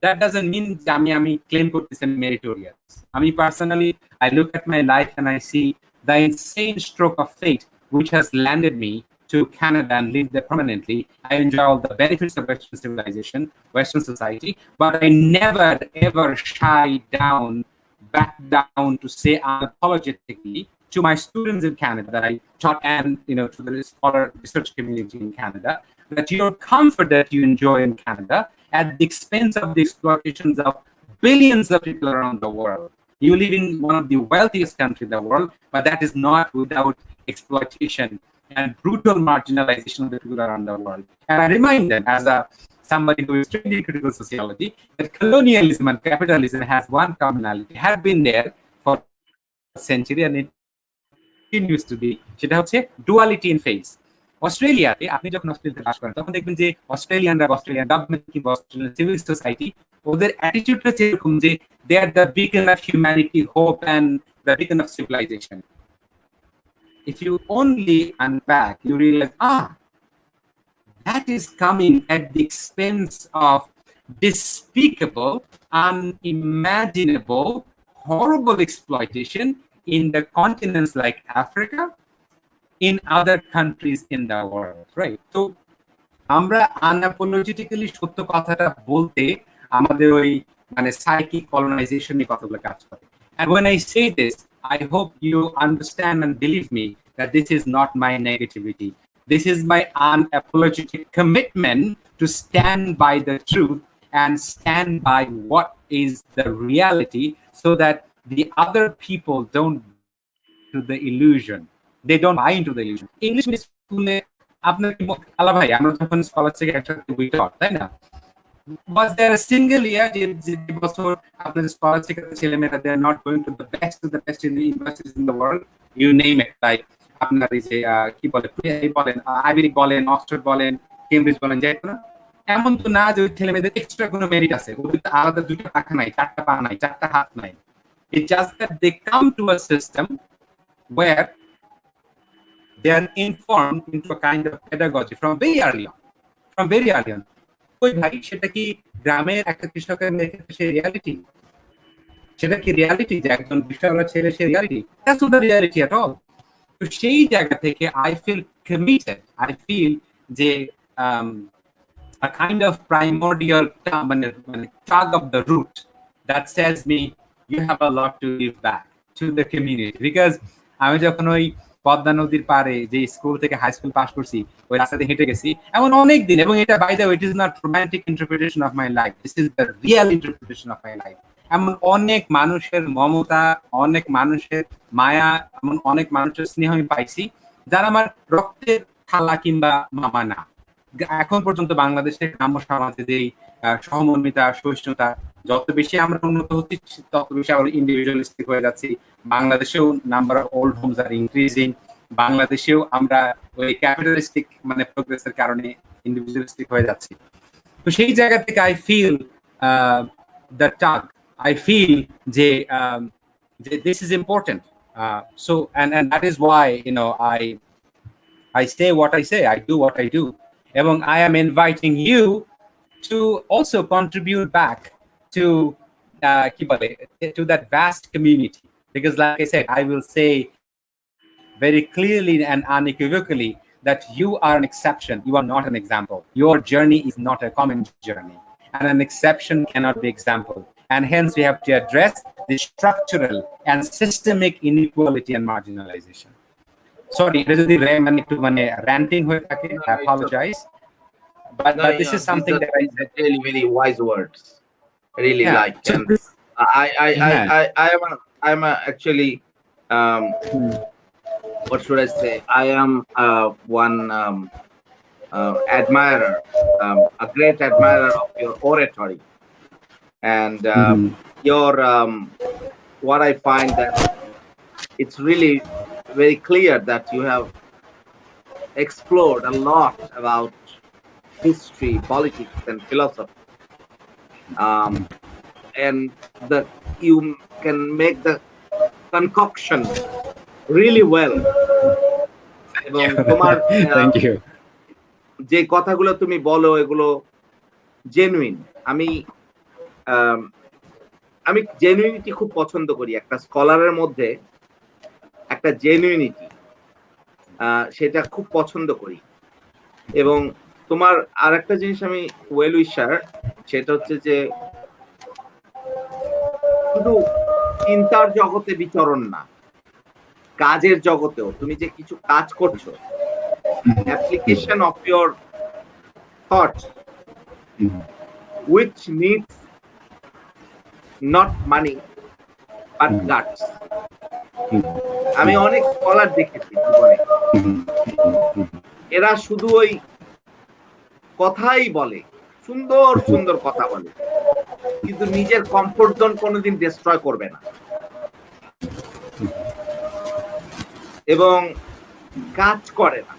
that doesn't mean যে আমি ক্লেম করতেছি meritorious. আমি personally I look at my life and I see the insane stroke of fate which has landed me to Canada and live there permanently. I enjoy all the benefits of Western civilization, Western society, but I never ever shy down, back down to say unapologetically to my students in Canada that I taught, and to the scholar research community in Canada, that your comfort that you enjoy in Canada at the expense of the exploitations of billions of people around the world. You live in one of the wealthiest countries in the world, but that is not without exploitation and brutal marginalization of the people around the world. And I remind them, as somebody who is trained in critical sociology, that colonialism and capitalism has one commonality, have been there for a century, and it continues to be, সেটা হচ্ছে duality in face. অস্ট্রেলিয়াতে আপনি যখন অস্ট্রেলিয়াতে বাস করেন তখন দেখবেন যে অস্ট্রেলিয়ান গভর্নমেন্ট কিংবা অস্ট্রেলিয়ান সিভিল সোসাইটি, ওদের অ্যাটিটিউডটা হচ্ছে এরকম যে they are the beacon of humanity, hope and the beacon of civilization. If you only unpack, you realize, that is coming at the expense of despicable, unimaginable, horrible exploitation in the continents like Africa, in other countries in the world, right? So আমরা আনঅ্যাপোলজিটিক্যালি সত্য কথাটা বলতে আমাদের ওই psychic colonisation নিয়ে কথাগুলো কাজ করে. And when I say this, I hope you understand and believe me that this is not my negativity. This is my unapologetic commitment to stand by the truth and stand by what is the reality, so that the other people don't to the illusion. They don't buy into the illusion. English school আপনার কি আলা ভাই, আমরা যখন scholar থেকে একসাথে বই পড়, তাই না? Was there a single year যে বছর আপনার স্কলার থেকে ছেলেমেয়েরা they are not going to the best in the universities in the world, you name it, like আপনার এই যে কি বলেন আইভি বলেন, অক্সফোর্ড বলেন, কেমব্রিজ বলেন, যাই না? এমন তো না যে ওই ছেলেমেয়েদের এক্সট্রা কোনো মেরিট আছে, ওদের আলাদা দুটো পাখা নাই, চারটা পা নাই, চারটা হাত নাই. It's just that they come to a system where they are informed into a kind of pedagogy from very early on. ওই ভাই, সেটা কি গ্রামের একটা কৃষকের মেয়ের ক্ষেত্রে সেই রিয়ালিটি? সেটা কি রিয়ালিটি যে একজন বিশালা ছেলে সে reality? That's not the reality at all. তো সেই জায়গা থেকে I feel committed. I feel যে a kind of primordial tug of the root that says me, you have a lot to give back to the community. Because আমি যখন ওই পদ্মা নদীর পারে যে স্কুল থেকে হাই স্কুল পাস করছি, ওই রাস্তাতে হেঁটে গেছি এমন অনেক দিন, এবং এটা by the way, it is not romantic interpretation of my life, this is the real interpretation of my life. এমন অনেক মানুষের মমতা, অনেক মানুষের মায়া, এমন অনেক মানুষের স্নেহ আমি পাইছি যারা আমার রক্তের খালা কিংবা মামা না. এখন পর্যন্ত বাংলাদেশের গ্রাম্য সমাজে যে সহমর্মিতা, সহিষ্ণুতা, যত বেশি আমরা উন্নত হচ্ছি তত বেশি আমরা ইন্ডিভিজুয়ালিস্টিক হয়ে যাচ্ছি. বাংলাদেশেও number of old homes are increasing. বাংলাদেশেও আমরা ওই ক্যাপিটালিস্টিক প্রোগ্রেসের কারণে ইন্ডিভিজুয়ালিস্টিক হয়ে যাচ্ছি. তো সেই জায়গা থেকে I feel the tug, I feel যে this is important. So and that is why I say what I say, I do what I do. এবং I am inviting you to also contribute back to to that vast community, because like I said, I will say very clearly and unequivocally that you are an exception, you are not an example. Your journey is not a common journey, and an exception cannot be example, and hence we have to address the structural and systemic inequality and marginalization. Sorry, যদি একটু ranting হয়ে থাকে, I apologize. But this is something that I said. Really, really wise words. I really like. And I'm actually, what should I say? I am one admirer, a great admirer of your oratory, and your what I find that it's really very clear that you have explored a lot about history, politics, and philosophy, and that you can make the concoction really well. এবং তোমার Thank you. যে কথাগুলো তুমি বলো এগুলো genuine. আমি genuinity খুব পছন্দ করি. একটা স্কলারের মধ্যে একটা জেনুইনিটি, সেটা খুব পছন্দ করি। এবং তোমার আর একটা জিনিস আমি ওয়েল উইশার, সেটা হচ্ছে যে শুধু চিন্তার জগতে বিচরণ না, কাজের জগতেও তুমি যে কিছু কাজ করছো, application of your thoughts which needs not money but guts. আমি অনেক স্কলার দেখেছি জীবনে, এরা শুধু ওই কথাই বলে, সুন্দর সুন্দর কথা বলে, কিন্তু নিজের কমফোর্ট জোন কোনোদিন ডিস্ট্রয় করবে না এবং কাজ করে না।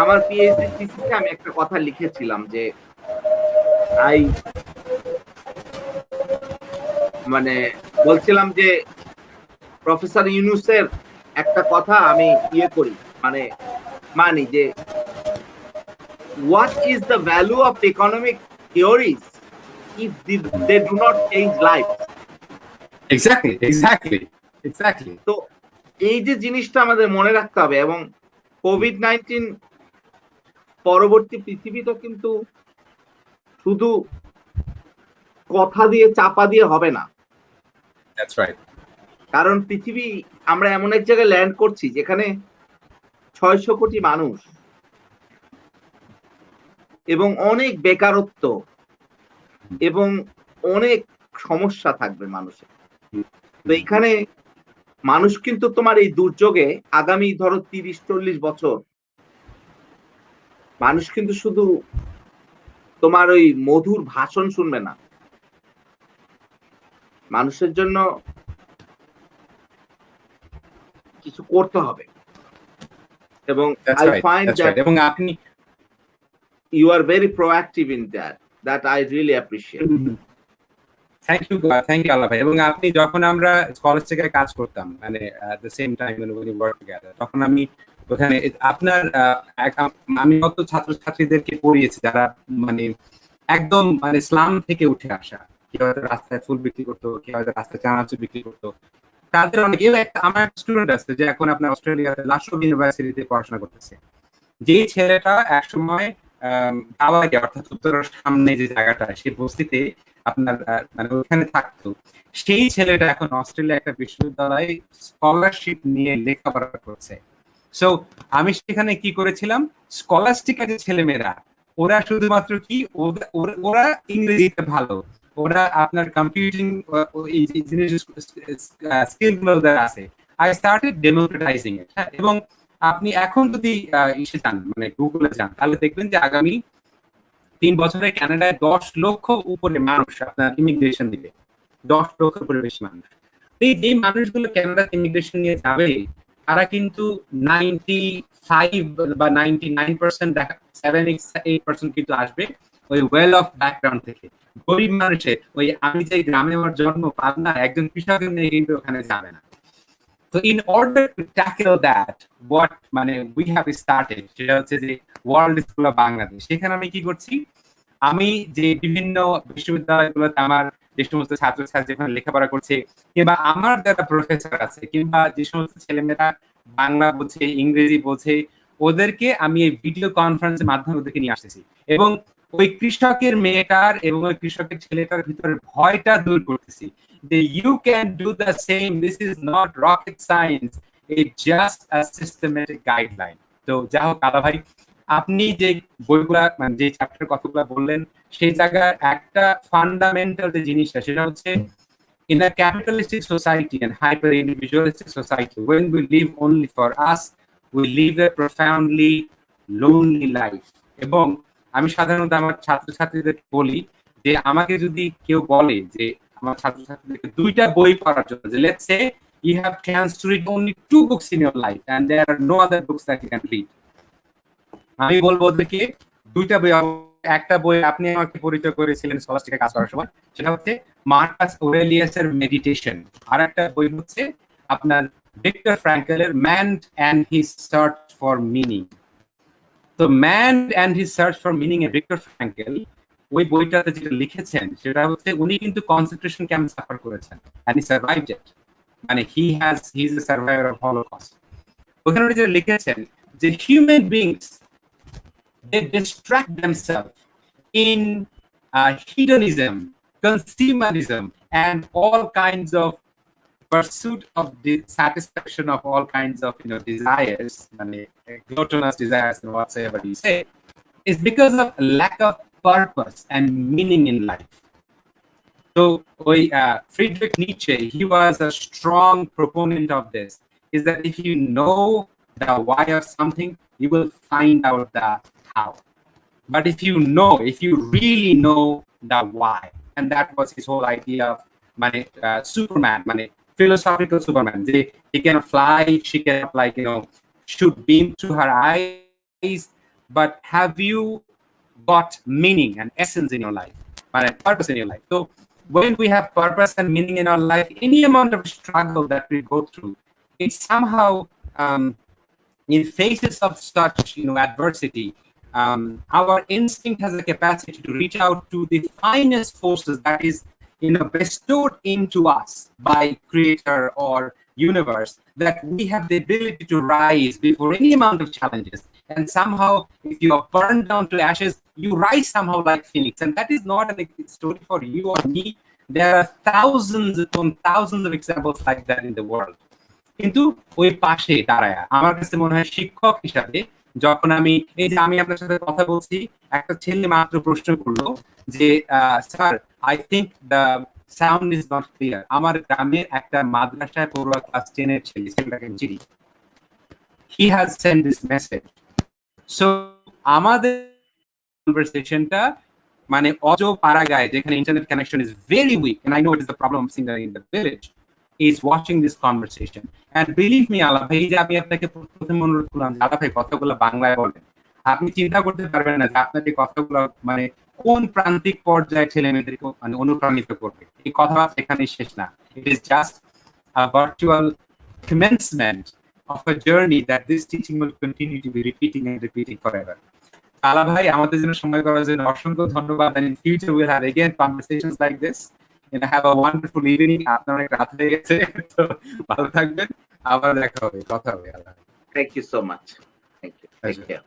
আমার পিএইচডি থিসিসে আমি একটা কথা লিখেছিলাম যে বলছিলাম যে প্রফেসর ইউনূসের একটা কথা আমি করি, মানি যে what is the value of economic theories if they do not change lives? Exactly. তো এই যে জিনিসটা আমাদের মনে রাখতে হবে। এবং কোভিড-19 পরবর্তী পৃথিবীটা কিন্তু শুধু কথা দিয়ে চাপা দিয়ে হবে না। That's right. কারণ পৃথিবী, আমরা এমন এক জায়গায় ল্যান্ড করছি যেখানে 600 কোটি মানুষ এবং অনেক বেকারত্ব এবং অনেক সমস্যা থাকবে মানুষের। তো এখানে মানুষ কিন্তু তোমার এই দুর্যোগে আগামী ধরো 30-40 বছর মানুষ কিন্তু শুধু তোমার ওই মধুর ভাষণ শুনবে না, মানুষের জন্য কিছু করতে হবে। এবং I find that এবং আপনি you are very proactive in that I really appreciate. Thank you আল্লাহ ভাই। এবং আপনি যখন আমরা কলেজ থেকে কাজ করতাম, মানে at the same time when we work together, তখন আমি ওখানে আপনার আমি কত ছাত্রছাত্রীদেরকে পড়িয়েছি যারা একদম ইসলাম থেকে উঠে আসা, কেউ হয়তো রাস্তায় ফুল বিক্রি করতো, কেউ হয়তো রাস্তায় চানাচুর বিক্রি করতো। তাদের অনেক, আমার স্টুডেন্ট আছে যে এখন আপনার অস্ট্রেলিয়াতে লাসো ইউনিভার্সিটিতে পড়াশোনা করতেছে। যে ছেলেটা একসময় হাওয়াইয়ে, অর্থাৎ উত্তরের সামনে যে জায়গাটা, সেই বস্তিতে আপনার ওখানে থাকতো, সেই ছেলেটা এখন অস্ট্রেলিয়া একটা বিশ্ববিদ্যালয়ে স্কলারশিপ নিয়ে লেখাপড়া করছে। সো আমি সেখানে কি করেছিলাম, স্কলাস্টিকা যে ছেলেমেয়েরা, ওরা শুধুমাত্র কি, ওরা ইংরেজিতে ভালো, ওরা আপনার কম্পিউটিং এই জিনিস স্কিল গুলো আছে, আই স্টার্টেড ডেমোক্রেটাইজিং ইট। এবং আপনি এখন যদি ইসে যান, গুগলে যান, তাহলে দেখবেন যে আগামী 3 বছরে কানাডায় 10 লক্ষ উপরে মানুষ আপনার ইমিগ্রেশন দিবে, 10 লক্ষ উপরে বেশি মানুষ। এই যে মানুষগুলো কানাডা ইমিগ্রেশন নিয়ে যাবে, তারা কিন্তু 95 বা 99%, 7-8% কিন্তু আসবে ওই ওয়েল অফ ব্যাকগ্রাউন্ড থেকে। গরিব মানুষের, ওই আমি যে গ্রামে আমার জন্ম, পাবনা, একজন কৃষকের নিয়ে কিন্তু ওখানে যাবে না। So in order to tackle that, what we have started, সেটা হচ্ছে যে ওয়ার্ল্ড স্কুল অফ বাংলাদেশ। সেখানে আমি কি করছি, আমি যে বিভিন্ন বিশ্ববিদ্যালয়গুলোতে আমার যে সমস্ত ছাত্রছাত্রী যেখানে লেখাপড়া করছে, কিংবা আমার যারা প্রফেসর আছে, কিংবা যে সমস্ত ছেলেমেয়েরা বাংলা বোঝে, ইংরেজি বোঝে, ওদেরকে আমি এই ভিডিও কনফারেন্সের মাধ্যমে ওদেরকে নিয়ে আসতেছি। এবং ওই কৃষকের মেয়েটার এবং ওই কৃষকের ছেলেটার ভিতরে ভয়টা দূর করতেছি যে you can do the same, this is not rocket science, it's just a systematic guideline. তো যা হোক আলা ভাই, আপনি যে বইগুলা যে চ্যাপ্টার কথাগুলো বললেন, সেই জায়গায় একটা ফান্ডামেন্টাল যে জিনিসটা, সেটা হচ্ছে in a capitalistic society and hyper individualistic society, when we live only for us, we live a profoundly lonely life. এবং আমি সাধারণত আমার ছাত্রছাত্রীদেরকে বলি যে আমাকে যদি কেউ বলে যে আমার ছাত্রছাত্রীদেরকে 2টা বই পড়ার জন্য, যে let's say you have chance to read only 2 books in your life and there are no other books that you can read, আমি বলবো ওদেরকে 2টা বই। একটা বই আপনি আমাকে পরিচয় করেছিলেন স্কলাস্টিকে কাজ করার সময়, সেটা হচ্ছে মার্কাস অরেলিয়াসের মেডিটেশন। আর একটা বই হচ্ছে আপনার ভিক্টর ফ্রাঙ্কেলের man and his search for meaning. তো man and his search for meaning এ ভিক্টর ফ্রাঙ্কেল ওই বইটাতে যেটা লিখেছেন, সেটা হচ্ছে উনি কিন্তু কনসেন্ট্রেশন ক্যাম্প সাফার করেছেন, and he survived it. He is a survivor of Holocaust. ওখানে উনি যেটা লিখেছেন যে human beings they distract themselves in hedonism, consumerism, and all kinds of pursuit of the satisfaction of all kinds of desires, gluttonous desires and whatsoever you say, is because of lack of purpose and meaning in life. So Friedrich Nietzsche, he was a strong proponent of this, is that if you know the why of something, you will find out the how. But if you really know the why, and that was his whole idea of Superman, philosophical Superman. He can fly, she can shoot beam through her eyes, but have you got meaning and essence in your life, purpose in your life? So when we have purpose and meaning in our life, any amount of struggle that we go through, it somehow in faces of such adversity, our instinct has a capacity to reach out to the finest forces that is bestowed into us by creator or universe, that we have the ability to rise before any amount of challenges. And somehow, if you are burned down to ashes, you rise somehow like phoenix. And that is not a story for you or me. There are thousands upon thousands of examples like that in the world. কিন্তু ওই পাশে দাঁড়ায় আমার কাছে মনে হয় শিক্ষক হিসাবে, যখন আমি আপনার সাথে কথা বলছি, একটা ছেলে মাত্র প্রশ্ন করলো যে sir, I think the sound is not clear. আমার গ্রামের একটা মাদ্রাসায় পড়ুয়া ক্লাস 10 এর ছেলেটাকে চিনি, he has send this message. So আমাদের কনভারসেশনটা অজো পাড়াগায়, যেখানে internet connection is very weak, and I know it is the problem in the village, is watching this conversation. And believe me, আলা ভাই, যে আমি আপনাকে প্রথমে অনুরোধ করলাম, আলা ভাই কথাগুলো বাংলায় বলেন, আপনি চিন্তা করতে পারবেন না যে আপনার এই কথাগুলো কোন প্রান্তিক পর্যায়ে ছেলে মেয়েদেরকে অনুপ্রাণিত করবে। এই কথাবার্তা এখানে শেষ না। It is just a virtual commencement of a journey that this teaching will continue to be repeating and repeating forever. আলা ভাই, আমাদের জন্য সময় করার জন্য অসংখ্য ধন্যবাদ। And in future we'll have again conversations like this. Have a wonderful evening. আপনার অনেক রাত হয়ে গেছে, তো ভালো থাকবেন, আবার দেখা হবে, কথা হবে। Thank you so much. Thank you. Take care.